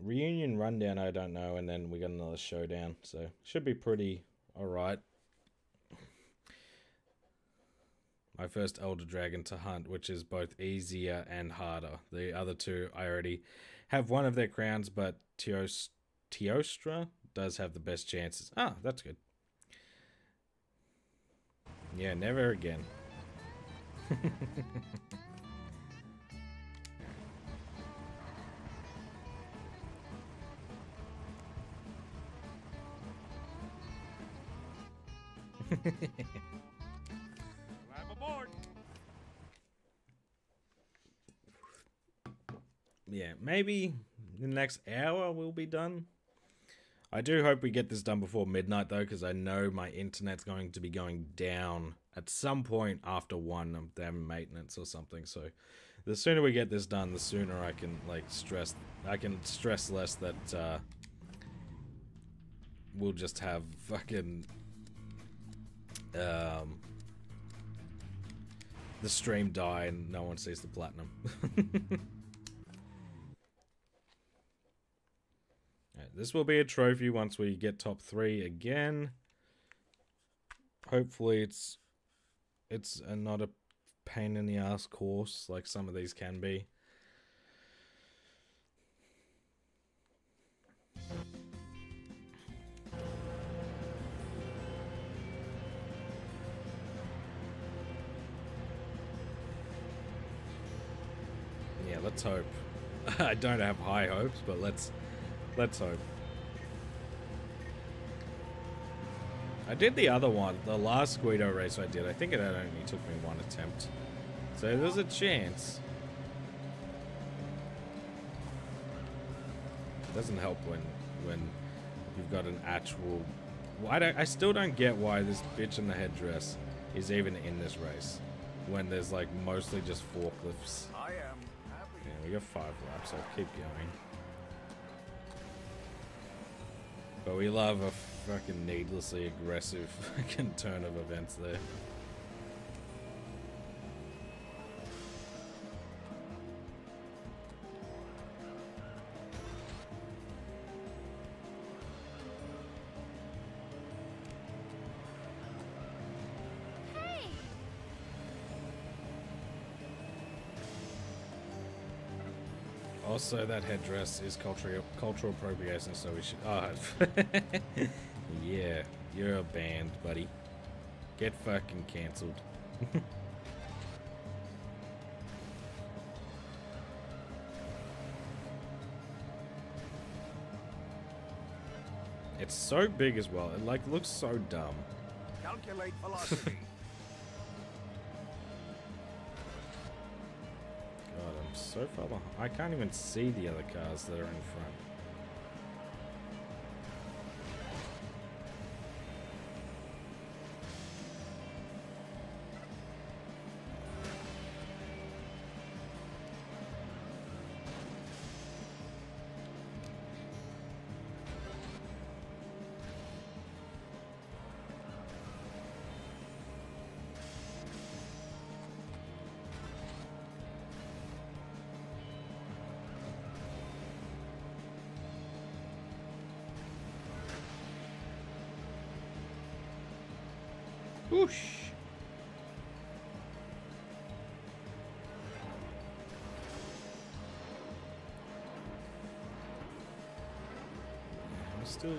Reunion rundown, I don't know. And then we got another showdown. So, should be pretty alright. My first Elder Dragon to hunt, which is both easier and harder. The other two, I already have one of their crowns, but Teostra does have the best chances. Ah, that's good. Yeah, never again. I'm aboard. Yeah, maybe the next hour we'll be done. I do hope we get this done before midnight though, because I know my internet's going to be going down at some point after 1 of them maintenance or something. So the sooner we get this done, the sooner I can stress less that we'll just have fucking the stream die and no one sees the platinum. Alright, this will be a trophy once we get top 3 again. Hopefully it's not a pain in the ass course like some of these can be. Yeah, let's hope. I don't have high hopes, but let's hope. I did the other one, the last Guido race I did. I think it only took me 1 attempt. So there's a chance. It doesn't help when you've got an actual... I still don't get why this bitch in the headdress is even in this race. When there's like mostly just forklifts. I am happy. Yeah, we got 5 laps, so keep going. But we love a fucking needlessly aggressive fucking turn of events there. Hey! Also, that headdress is cultural appropriation, so we should... Oh, yeah, you're a banned, buddy. Get fucking cancelled. It's so big as well. It like looks so dumb. Calculate velocity. God, I'm so far behind. I can't even see the other cars that are in front. Whoosh!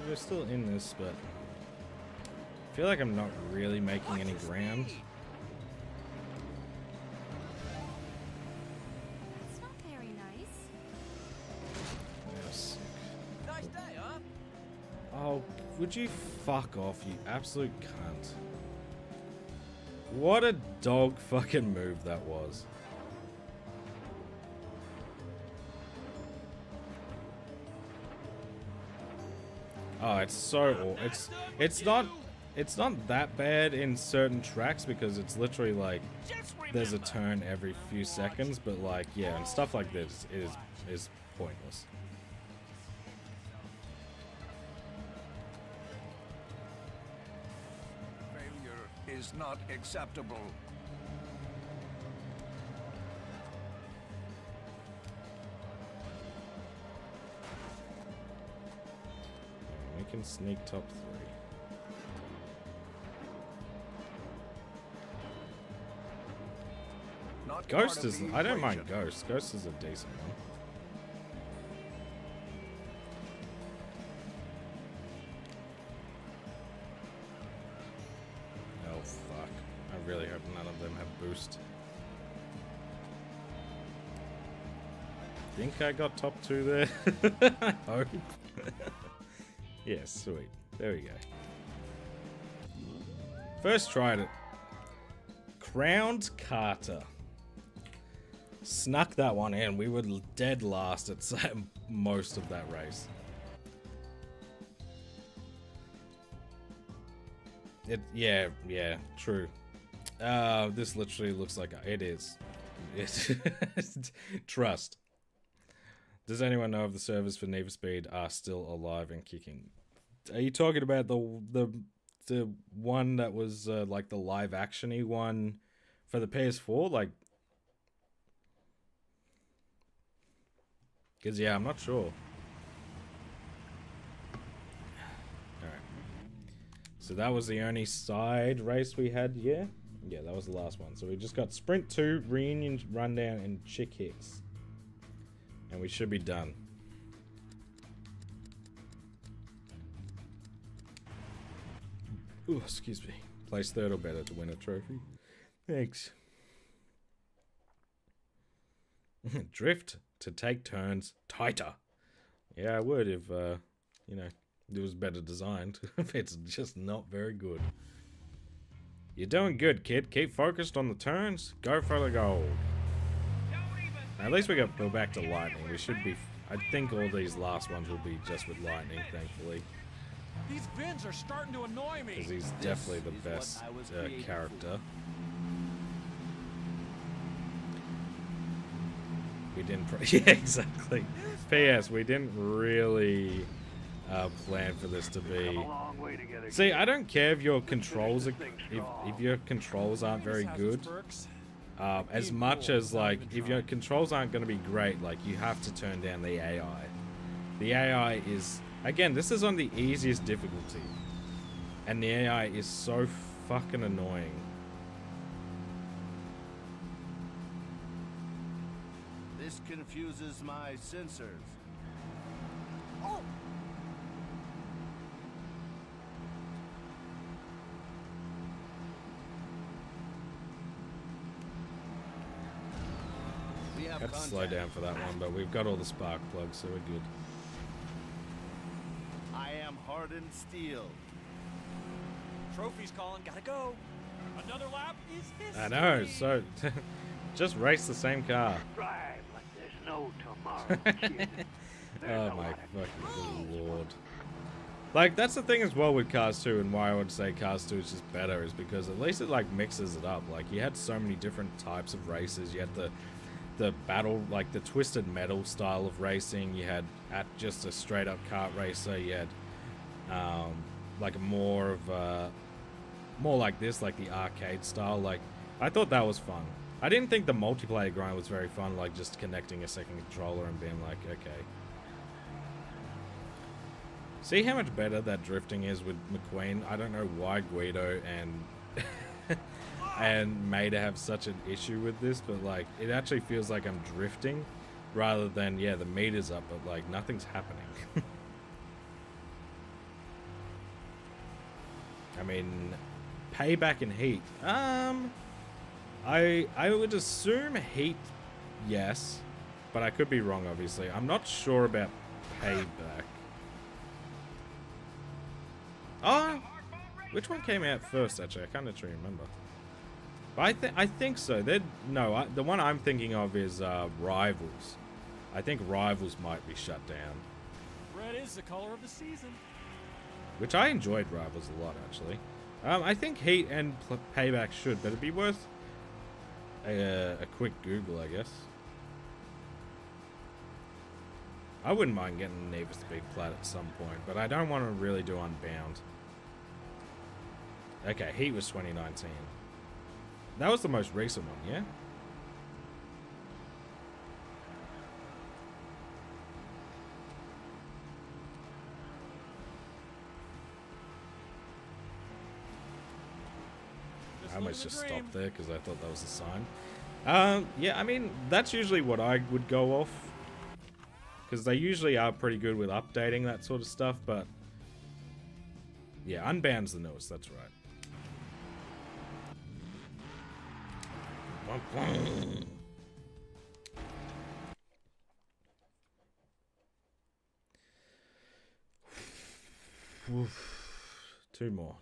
We're still in this, but I feel like I'm not really making any ground. That's not very nice. Yes. Nice day, huh? Oh, would you fuck off, you absolute cunt. What a dog fucking move that was. Oh, it's so it's not that bad in certain tracks because it's literally like there's a turn every few seconds, but like yeah, and stuff like this is pointless. Failure is not acceptable. We can sneak top 3. Not Ghost part of is... the I don't mind equation. Ghost. Ghost is a decent one. Oh, fuck. I really hope none of them have boost. Think I got top 2 there? I hope. Yes, sweet. There we go. First tried it. Crowned Carter. Snuck that one in. We were dead last at most of that race. Yeah, true. This literally looks like it is. Trust. Does anyone know if the servers for Need for Speed are still alive and kicking? Are you talking about the one that was like the live actiony one for the PS4? Like, because yeah, I'm not sure. Alright. So that was the only side race we had, yeah? Yeah, that was the last one. So we just got Sprint 2, Reunion Rundown, and Chick Hicks. And we should be done. Ooh, excuse me. Place 3rd or better to win a trophy. Thanks. Drift to take turns tighter. Yeah, I would if, you know, it was better designed. It's just not very good. You're doing good, kid. Keep focused on the turns. Go for the gold. Now, at least we got go back to lightning. We should be... I think all these last ones will be just with lightning, thankfully. These Vins are starting to annoy me. Because he's definitely the best character. We didn't... yeah, exactly. P.S. We didn't really plan for this to be... See, I don't care if your controls are, if your controls aren't very good. As much as, like, if your controls aren't going to be great, like, you have to turn down the AI. The AI is... Again, this is on the easiest difficulty. And the AI is so fucking annoying. This confuses my sensors. Oh! Have to slow down for that one, but we've got all the spark plugs, so we're good. I am hardened steel. Trophy's calling, gotta go. Another lap is history. I know, so just race the same car. Drive like there's no tomorrow, kid. Oh my fucking good lord. Like, that's the thing as well with Cars 2, and why I would say Cars 2 is just better, is because at least it, like, mixes it up. Like, you had so many different types of races. You had the battle, like the twisted metal style of racing. You had just a straight up kart racer. You had like more of more like this, like the arcade style. Like, I thought that was fun. I didn't think the multiplayer grind was very fun, like just connecting a second controller and being like, okay. See how much better that drifting is with McQueen? I don't know why Guido and and Maida have such an issue with this, but like it actually feels like I'm drifting rather than, yeah, the meter's up, but like nothing's happening. I mean, Payback and Heat. I would assume Heat, yes, but I could be wrong, obviously. I'm not sure about Payback. Oh, which one came out first, actually? I can't actually remember. But I think so. No, the one I'm thinking of is Rivals. I think Rivals might be shut down. Red is the color of the season. which I enjoyed Rivals a lot, actually. I think Heat and Payback should, but it'd be worth a quick Google, I guess. I wouldn't mind getting Need for Speed Plat at some point, but I don't want to really do Unbound. Okay, Heat was 2019. That was the most recent one, yeah? I almost just stopped there because I thought that was a sign. Yeah, I mean, that's usually what I would go off. Because they usually are pretty good with updating that sort of stuff, but... yeah, Unbound's the newest, that's right.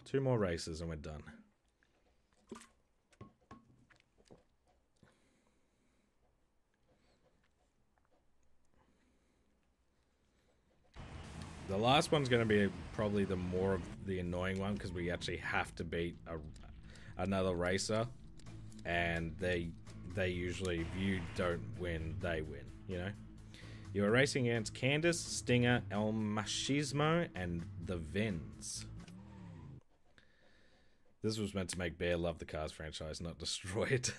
Two more races and we're done. The last one's going to be probably the more of the annoying one because we actually have to beat another racer, and they usually, if you don't win, they win, you know? You are racing against Candace, Stinger, El Machismo, and the Vins. This was meant to make Bear love the Cars franchise, not destroy it.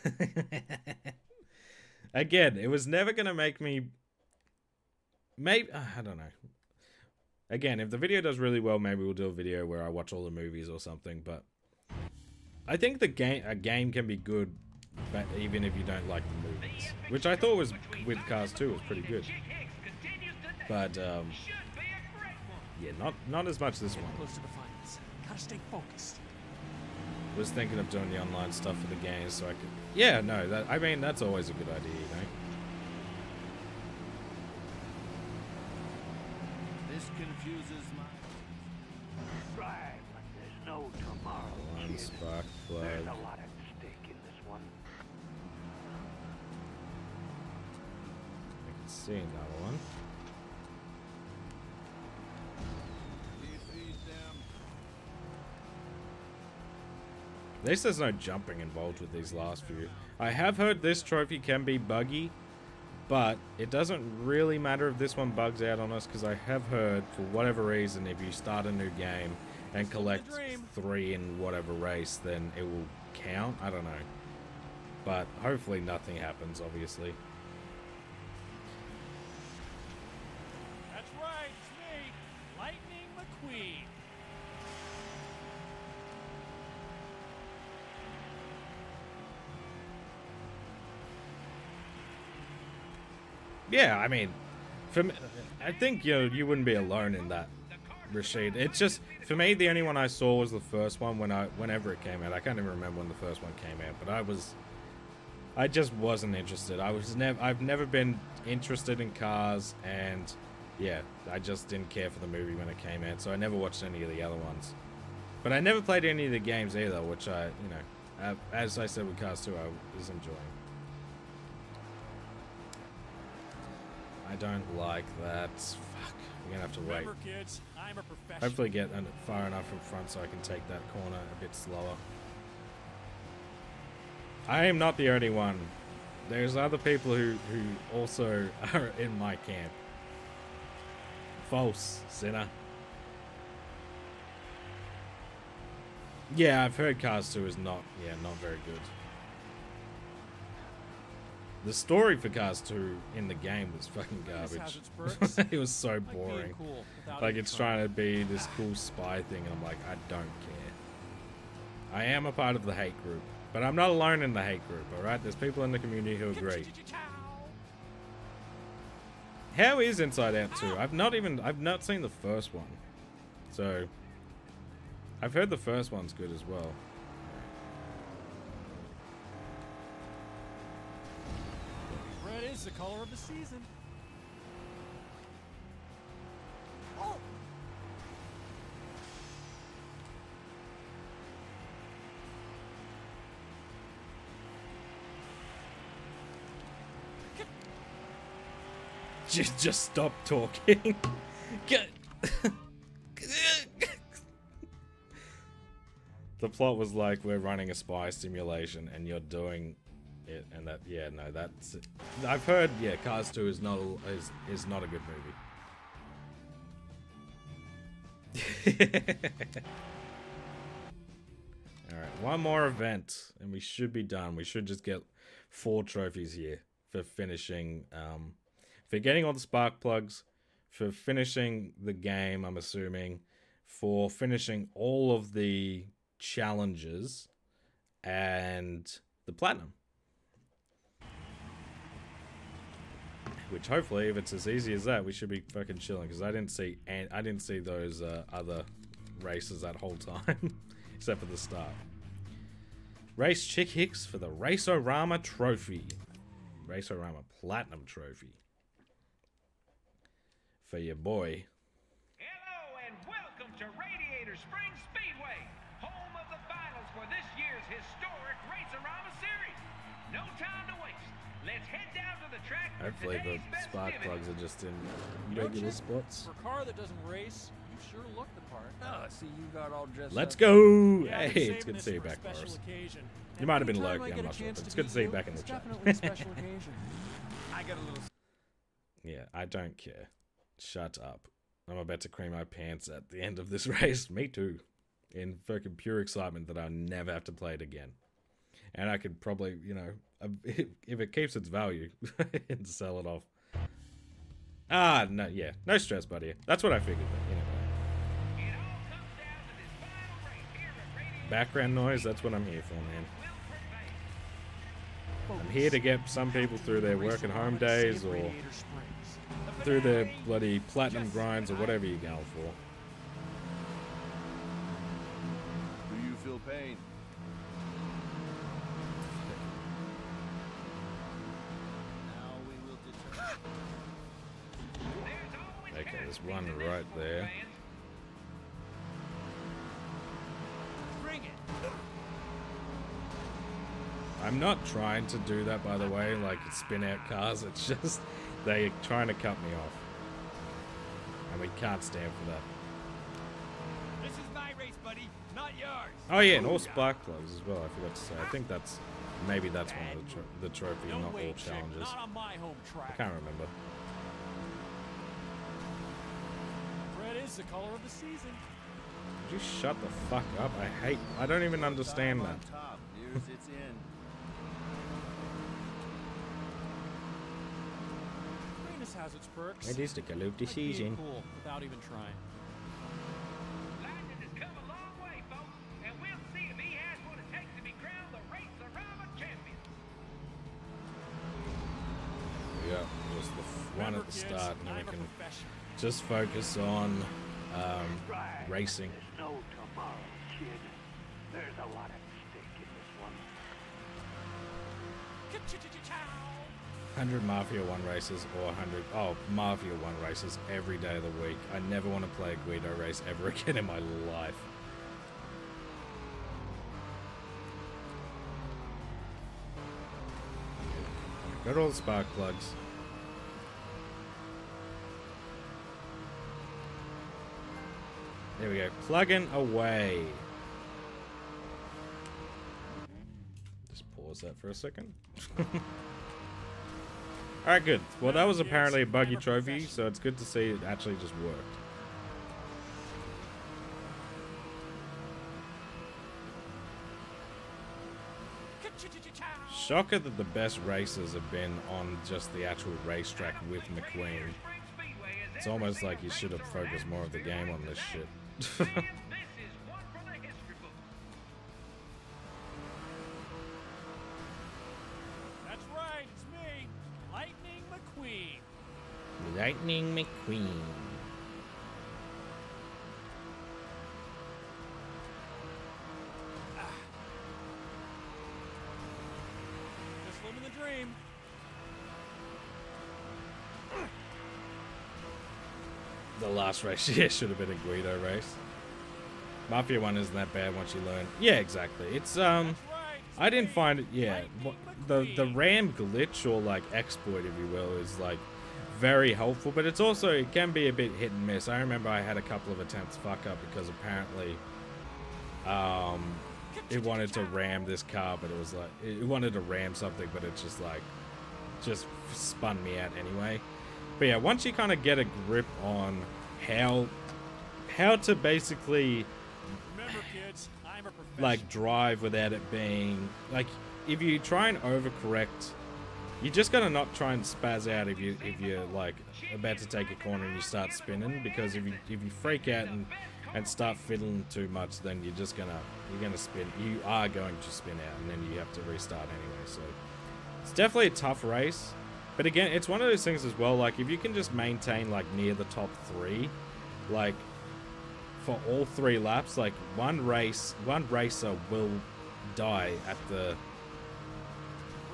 Again, it was never going to make me... maybe... I don't know. Again, if the video does really well, maybe we'll do a video where I watch all the movies or something, but... I think a game can be good, but even if you don't like the movies. Which I thought was, with Cars 2, was pretty good. But, yeah, not as much this one. Close to the finals. Gotta stay focused. Was thinking of doing the online stuff for the games so I could... yeah, no, I mean, that's always a good idea, you know? This confuses my... Drive like there's no tomorrow. One kid. spark There's plug. a lot at stake in this one. I can see another one. Defeat them. At least there's no jumping involved with these last few. I have heard this trophy can be buggy, but it doesn't really matter if this one bugs out on us, because I have heard, for whatever reason, if you start a new game and collect 3 in whatever race, then it will count. I don't know. But hopefully nothing happens, obviously. That's right, it's me, Lightning McQueen. Yeah, I mean, for me, I think you wouldn't be alone in that, Rashid. It's just, for me, the only one I saw was the first one whenever it came out. I can't even remember when the first one came out, but I just wasn't interested. I've never been interested in cars, and yeah, I just didn't care for the movie when it came out, so I never watched any of the other ones. But I never played any of the games either, which as I said with Cars 2, I was enjoying. I don't like that. Fuck. We're gonna have to wait. Remember, kids, I'm a professional. Hopefully get far enough in front so I can take that corner a bit slower. I am not the only one. There's other people who also are in my camp. False, sinner. Yeah, I've heard Cars 2 is not very good. The story for Cars 2 in the game was fucking garbage. It was so boring. Like, it's trying to be this cool spy thing, and I'm like, I don't care. I am a part of the hate group, but I'm not alone in the hate group, alright? There's people in the community who agree. How is Inside Out 2? I've not seen the first one. So, I've heard the first one's good as well. Red is the color of the season. Oh! Just stop talking. The plot was like we're running a spy simulation and you're doing it, and that no, that's. I've heard Cars 2 is not a good movie. All right, one more event and we should be done. We should just get 4 trophies here for finishing, for getting all the spark plugs, for finishing the game, I'm assuming, for finishing all of the challenges, and the platinum. Which hopefully, if it's as easy as that, we should be fucking chilling. Because I didn't see those other races that whole time, except for the start. Race Chick Hicks for the Race-O-Rama Trophy. Race-O-Rama Platinum Trophy. For your boy. Hello and welcome to Radiator Springs Speedway, home of the finals for this year's historic Race-O-Rama series. No time to waste. Let's head down to the track. Hopefully the spark plugs are just in regular spots. For a car that doesn't race, you sure look the part. Oh, see, you got all dressed Let's up. go! Yeah, Hey, it's good to see you back, Boris. You might have been Loki, I'm not sure, but it's good to see you back in the chat. Definitely a special occasion. I got a little. Yeah, I don't care. Shut up. I'm about to cream my pants at the end of this race. Me too. In fucking pure excitement that I'll never have to play it again. And I could probably, you know, if it keeps its value, and sell it off. Ah, no, yeah. No stress, buddy. That's what I figured, but, you know. Background noise, that's what I'm here for, man. I'm here to get some people through their work and home days, or through their bloody platinum grinds, or whatever you're going for. Do you feel pain? Now we will determine. Okay, there's one right there. Bring it. I'm not trying to do that, by the way, like spin out cars. It's just they're trying to cut me off. And we can't stand for that. This is my race, buddy, not yours. Oh yeah, and all spark plugs as well, I forgot to say. I think that's, maybe that's one of the trophy, No not way, all chick, challenges. not on my home I track. can't remember. Red is the color of the season. Would you shut the fuck up? I don't even understand that. On top. Here's its end. Greatness has its perks. It is the color of the Like being season. cool without even trying. Lightning has come a long way, folks, and we'll see if he has what it takes to be crowned the Race-O-Rama champion. Yeah, just the one Remember, at the kids, start, and then we I'm a can professional. just focus on racing. There's no tomorrow, kid. There's a lot at stake in this one. 100 Mafia 1 races or 100... Oh, Mafia 1 races every day of the week. I never want to play a Guido race ever again in my life. Got all the spark plugs. There we go. Plugging away. Just pause that for a second. Alright, good. Well, that was apparently a buggy trophy, so it's good to see it actually just worked. Shocker that the best races have been on just the actual racetrack with McQueen. It's almost like you should have focused more of the game on this shit. This is one for the history book. That's right, it's me, Lightning McQueen. Lightning McQueen. Just living the dream. The last race, yeah, should have been a Guido race. Mafia 1 isn't that bad once you learn. Yeah, exactly. It's, That's right, it's I didn't me, find it, yeah. Lightning The McQueen. RAM glitch, or like exploit, if you will, is like very helpful, but it's also, it can be a bit hit and miss. I remember I had a couple of attempts fuck up because apparently, it wanted to ram this car, but it was like it wanted to ram something, but it just spun me out anyway. But yeah, once you kind of get a grip on how to basically Remember, kids, I'm a professional. like drive without it being like, if you try and overcorrect, you just gotta not try and spaz out if you're like about to take a corner and you start spinning, because if you freak out and start fiddling too much, then you're gonna spin. You are going to spin out, and then you have to restart anyway. So it's definitely a tough race. But again, it's one of those things as well, like if you can just maintain like near the top 3, like for all 3 laps, like one racer will die at the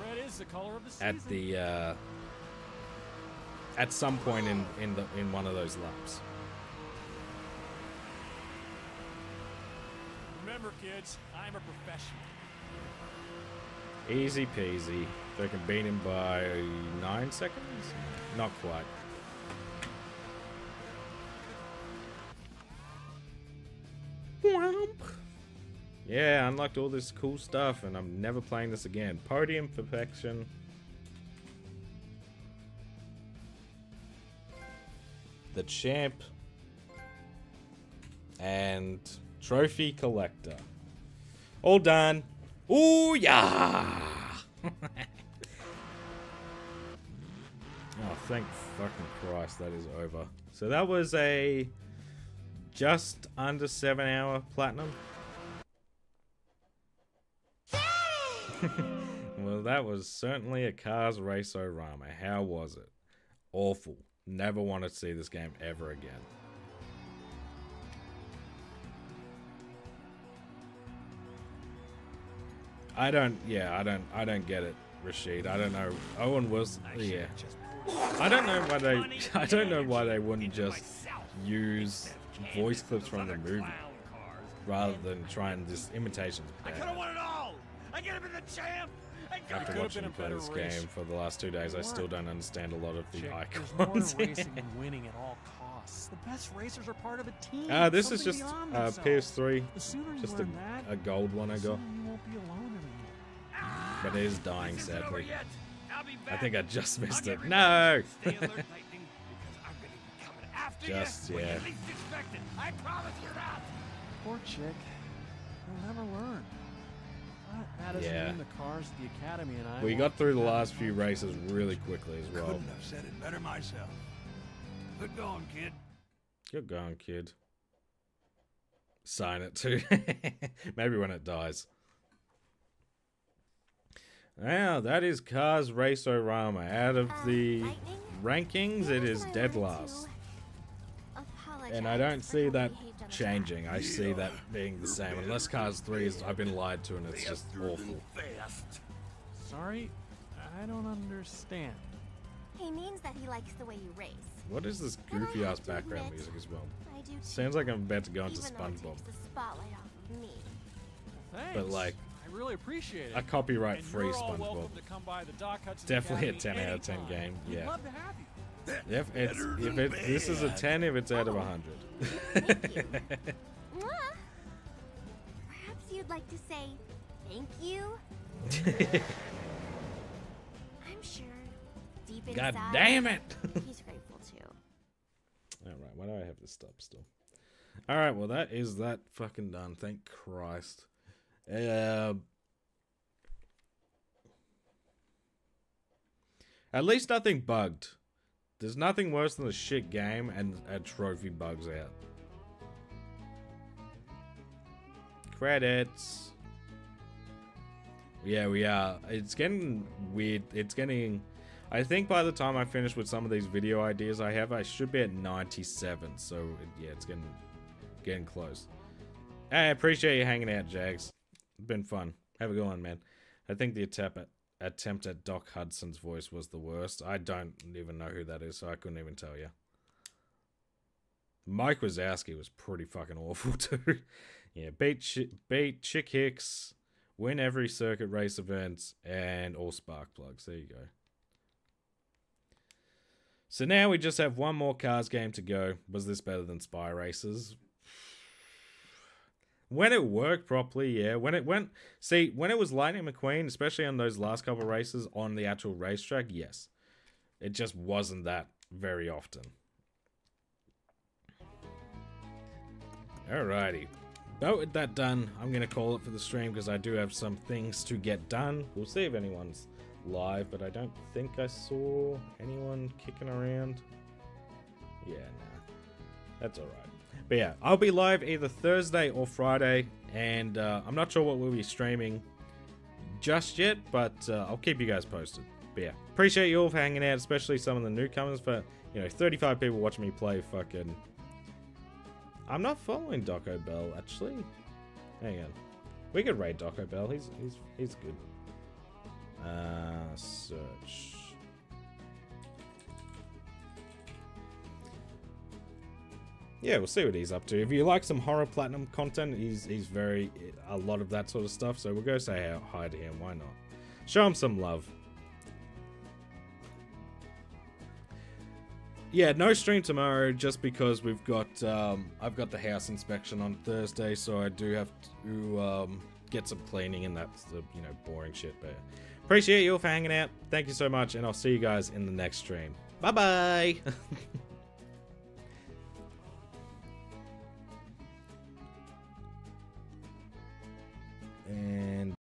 Red is the color of the season. at some point in one of those laps. Remember, kids, I'm a professional. Easy peasy. They can beat him by 9 seconds? Not quite. Whomp. Yeah, I unlocked all this cool stuff, and I'm never playing this again. Podium perfection. The champ. And trophy collector. All done. Ooh, yeah! Oh, thank fucking Christ, that is over. So that was a just under 7-hour platinum. Well, that was certainly a Cars Race-O-Rama. How was it? Awful. Never want to see this game ever again. I don't get it, Rashid. I don't know. Owen was, yeah. I don't know why they wouldn't just use voice clips from the movie rather than trying this imitation. I could have won it all. I could have been the champ. After watching you play this game for the last 2 days, I still don't understand a lot of the There's more icons. to racing than winning at all costs. The best racers are part of a team. This is just Something beyond PS3, The sooner you just learn that, a gold one I the got, sooner you won't be alone anymore. but it is dying This isn't over sadly. yet. I'll be I back. think I just I'll missed get it. ready. No! Stay alert, Lightning, because I'm gonna be coming after Just, you when yeah. you least expect it. I promise you that. Poor chick. You'll never learn. But that doesn't Yeah. mean the cars at the academy and I We won't got through the have last fun. few races really quickly as well. Couldn't have said it better myself. Good going, kid. Good going, kid. Sign it too. Maybe when it dies. Now, that is Cars Race-O-Rama. Out of the rankings, it is dead last. And I don't see that changing. I see that being the same. Unless Cars 3 is, I've been lied to and it's just awful. Sorry, I don't understand. He means that he likes the way you race. What is this And I goofy ass have to background admit, music as well? I do too, Sounds like I'm about to go into even though it SpongeBob. takes the spotlight off of me. Thanks. But like, I really appreciate it. a copyright-free And you're all SpongeBob. welcome to come by the Dock Hudson Definitely a Academy 10 out of 10 anytime. game, We'd yeah. love to have you. This is a 10 if it's out of 100. Thank you. Mwah. Perhaps you'd like to say thank you? I'm sure deep inside, God damn it! he's grateful too. Alright, why do I have this stop still? Alright, well that is that fucking done. Thank Christ. At least nothing bugged. There's nothing worse than a shit game and a trophy bugs out. Credits. Yeah, we are. It's getting weird. It's getting... I think by the time I finish with some of these video ideas I have, I should be at 97. So, yeah, it's getting close. I appreciate you hanging out, Jags. It's been fun. Have a good one, man. I think the attempt at Doc Hudson's voice was the worst. I don't even know who that is, so I couldn't even tell you. Mike Wazowski was pretty fucking awful, too. Yeah, beat Chick Hicks, win every circuit race event, and all spark plugs. There you go. So now we just have one more Cars game to go. Was this better than Spy Racers? When it worked properly, yeah. When it was Lightning McQueen, especially on those last couple of races on the actual racetrack, yes. It just wasn't that very often. Alrighty. About with that done, I'm going to call it for the stream because I do have some things to get done. We'll see if anyone's live, but I don't think I saw anyone kicking around. Yeah, nah. That's alright. But yeah, I'll be live either Thursday or Friday, and I'm not sure what we'll be streaming just yet, but I'll keep you guys posted. But yeah, appreciate you all for hanging out, especially some of the newcomers. For 35 people watching me play fucking. I'm not following Doco Bell actually. Hang on, we could raid Doco Bell. He's good. Search. Yeah, we'll see what he's up to. If you like some horror platinum content, he's very a lot of that sort of stuff. So we'll go say hi to him. Why not? Show him some love. Yeah, no stream tomorrow just because we've got I've got the house inspection on Thursday, so I do have to get some cleaning, and that's the boring shit. But appreciate you all for hanging out. Thank you so much, and I'll see you guys in the next stream. Bye bye. And